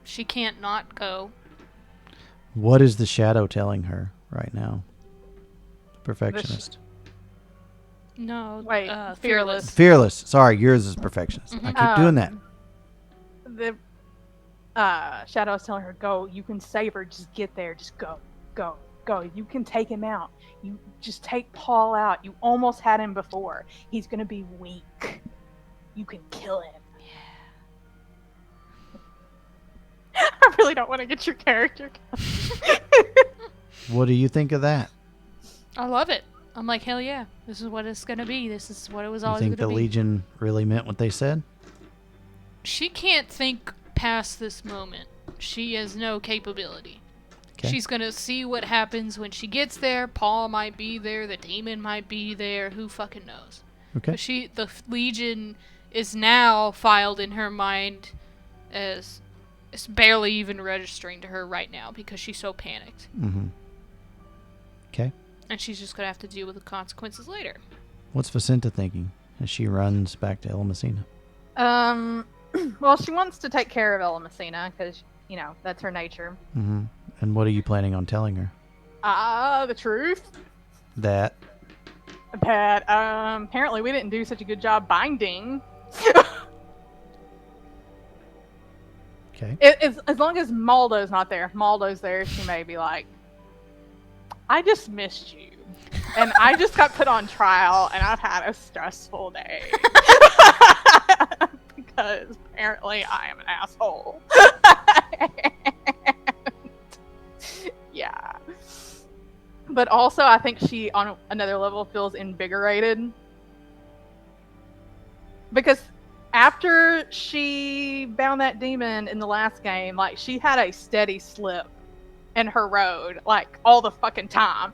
she can't not go. What is the shadow telling her right now? The perfectionist. No. Wait, Fearless. Fearless. Sorry, yours is perfectionist. I keep doing that. The Shadow is telling her, "Go. You can save her. Just get there. Just go, go, go. You can take him out. You just take Paul out. You almost had him before. He's gonna be weak. You can kill him." I really don't want to get your character. What do you think of that? I love it. I'm like, hell yeah. This is what it's going to be. This is what it was You always going think to the be. Legion really meant what they said? She can't think past this moment. She has no capability. Okay. She's going to see what happens when she gets there. Paul might be there. The demon might be there. Who fucking knows? Okay. But the Legion is now filed in her mind as it's barely even registering to her right now because she's so panicked. Mm-hmm. Okay. And she's just going to have to deal with the consequences later. What's Vicenta thinking as she runs back to El Messina? Well, she wants to take care of Ella Messina because, you know, that's her nature. Mm-hmm. And what are you planning on telling her? The truth. That. That, apparently we didn't do such a good job binding. Okay. As long as Maldo's not there. If Maldo's there, she may be like, I just missed you. And I just got put on trial, and I've had a stressful day. Because apparently I am an asshole. Yeah. But also, I think she, on another level, feels invigorated. Because after she bound that demon in the last game, like, she had a steady slip in her road, like, all the fucking time.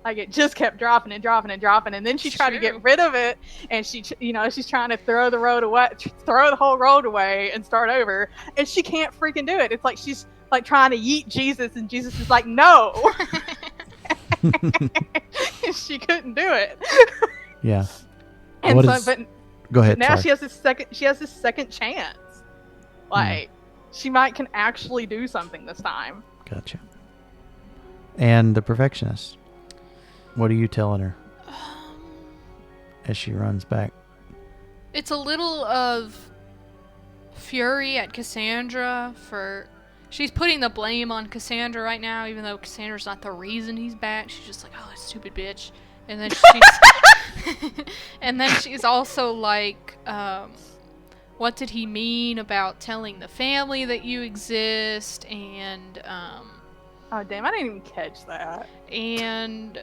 Like, it just kept dropping and dropping and dropping, and then she tried to get rid of it, and she, you know, she's trying to throw the road away, throw the whole road away and start over, and she can't freaking do it. It's like she's, like, trying to yeet Jesus, and Jesus is like, no! She couldn't do it. Yeah. And What so, is- but Go ahead. now sorry. she has this second chance. Like, she can actually do something this time. Gotcha. And the perfectionist. What are you telling her as she runs back? It's a little of fury at Cassandra for... She's putting the blame on Cassandra right now, even though Cassandra's not the reason he's back. She's just like, oh, that stupid bitch. And then she's... and then she's also like, what did he mean about telling the family that you exist? And, Oh, damn, I didn't even catch that. and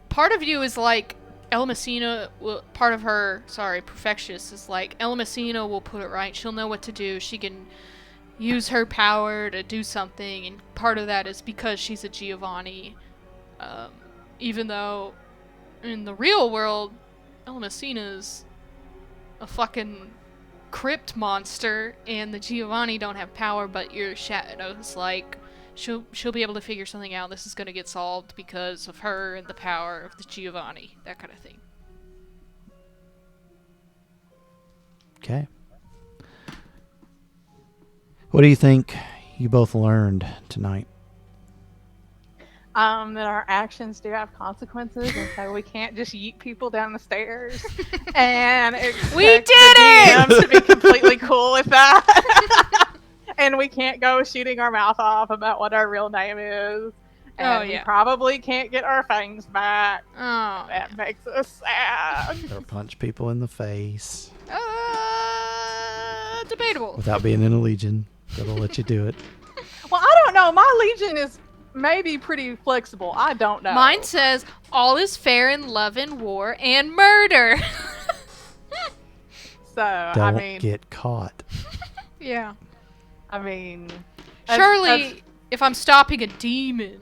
part of you is like, El Messina will, part of her, perfectionist is like, El Messina will put it right. She'll know what to do. She can use her power to do something. And part of that is because she's a Giovanni. Even though in the real world, El Messina's a fucking crypt monster, and the Giovanni don't have power, but your Shadow's like, she'll be able to figure something out. This is going to get solved because of her and the power of the Giovanni, that kind of thing. Okay. What do you think you both learned tonight? That our actions do have consequences, and so we can't just yeet people down the stairs. And We expect did the it! DMs to be completely cool with that. And we can't go shooting our mouth off about what our real name is. And we probably can't get our fangs back. Oh. That makes us sad. Or punch people in the face Debatable. without being in a legion. That'll let you do it. Well, I don't know. My legion is maybe pretty flexible. I don't know. Mine says, all is fair in love and war and murder. So, Don't I mean, get caught. Yeah. I mean, Surely, if I'm stopping a demon.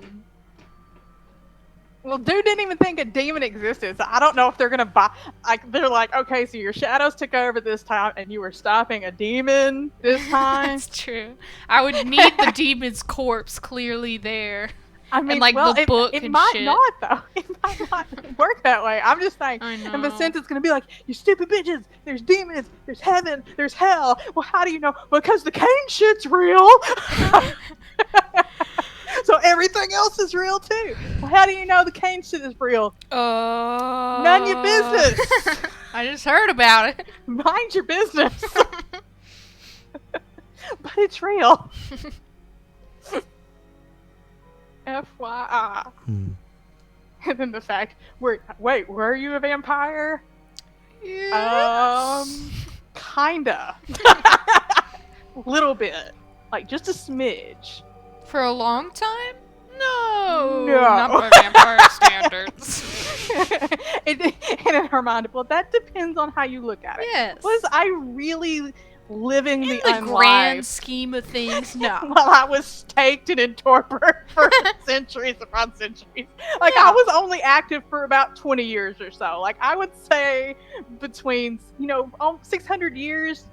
well, dude didn't even think a demon existed, so I don't know if they're gonna buy. Like, they're like, okay, so your shadows took over this time, and you were stopping a demon this time. That's true. I would need the demon's corpse clearly there. I mean, like, well, the book it and might shit. not though. It might not work that way. I'm just saying. I And know. Vicenta's gonna be like, "You stupid bitches! There's demons. There's heaven. There's hell. Well, how do you know? Because the cane shit's real." So everything else is real too. Well, how do you know the cane shit is real? None of your business. I just heard about it. Mind your business. But it's real. FYI. Hmm. And then the fact, wait, were you a vampire? Yes. Kinda. Little bit. Like, just a smidge. For a long time? No. No. Not by vampire standards. And in her mind, well, that depends on how you look at it. Yes. Was I really living In the the unlife grand scheme of things, no. while I was staked and in torpor for centuries upon centuries? Like, No. I was only active for about 20 years or so. Like, I would say between, 600 years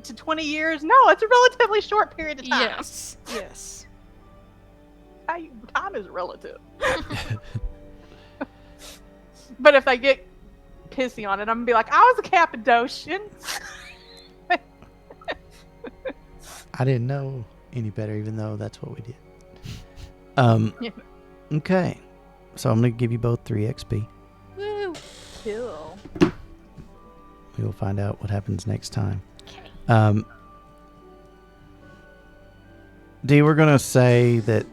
to 20 years. No, it's a relatively short period of time. Yes. Yes. Time is relative. But if they get pissy on it, I'm gonna be like, I was a Cappadocian. I didn't know any better, even though that's what we did. Yeah. Okay. So I'm going to give you both 3 XP. Woo. Kill. We will find out what happens next time. Okay. D, we're going to say that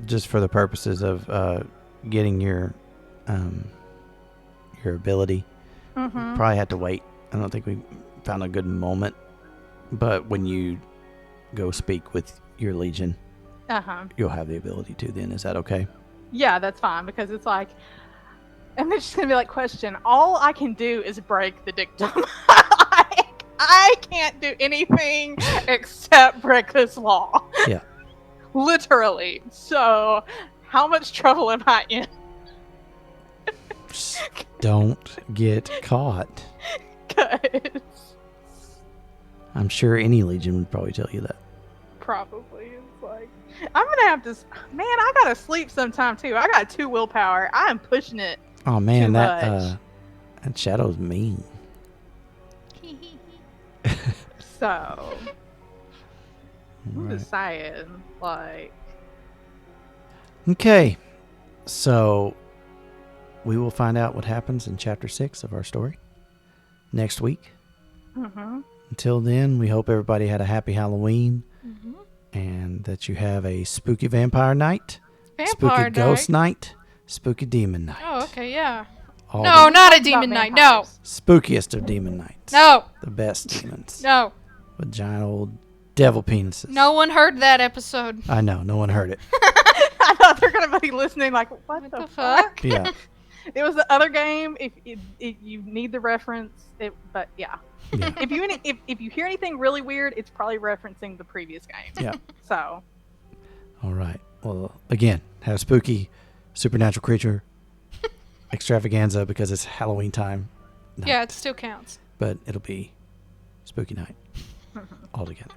just for the purposes of getting your ability, Mm-hmm. probably had to wait. I don't think we found a good moment. But when you go speak with your legion, Uh-huh. you'll have the ability to then. Is that okay? Yeah, that's fine, because it's like, and they're just gonna be like, question, all I can do is break the dictum. Like, I can't do anything except break this law. Yeah. Literally. So, how much trouble am I in? Don't get caught. Because I'm sure any legion would probably tell you that. probably it's like, I'm gonna have to. Man, I gotta sleep sometime too. I got 2 willpower. I am pushing it. Oh man, Too that shadow's mean. So, I'm Right. just saying, like, Okay, so we will find out what happens in chapter 6 of our story next week. mm-hmm. Until then, we hope everybody had a happy Halloween Mm-hmm. and that you have a spooky vampire night, spooky Vampire ghost night. night, spooky demon night. Oh, okay, yeah. All No, the not a About demon night. No. vampires. spookiest of demon nights. No. The best demons. No. With giant old devil penises. No one heard that episode. I know, no one heard it. I thought they're gonna be listening, like, what the fuck? Yeah. It was the other game. If you need the reference, but yeah. Yeah. If you hear anything really weird, it's probably referencing the previous game. Yeah. So, All right. Well, again, have a spooky supernatural creature extravaganza because it's Halloween time. night. Yeah, it still counts. But it'll be spooky night altogether.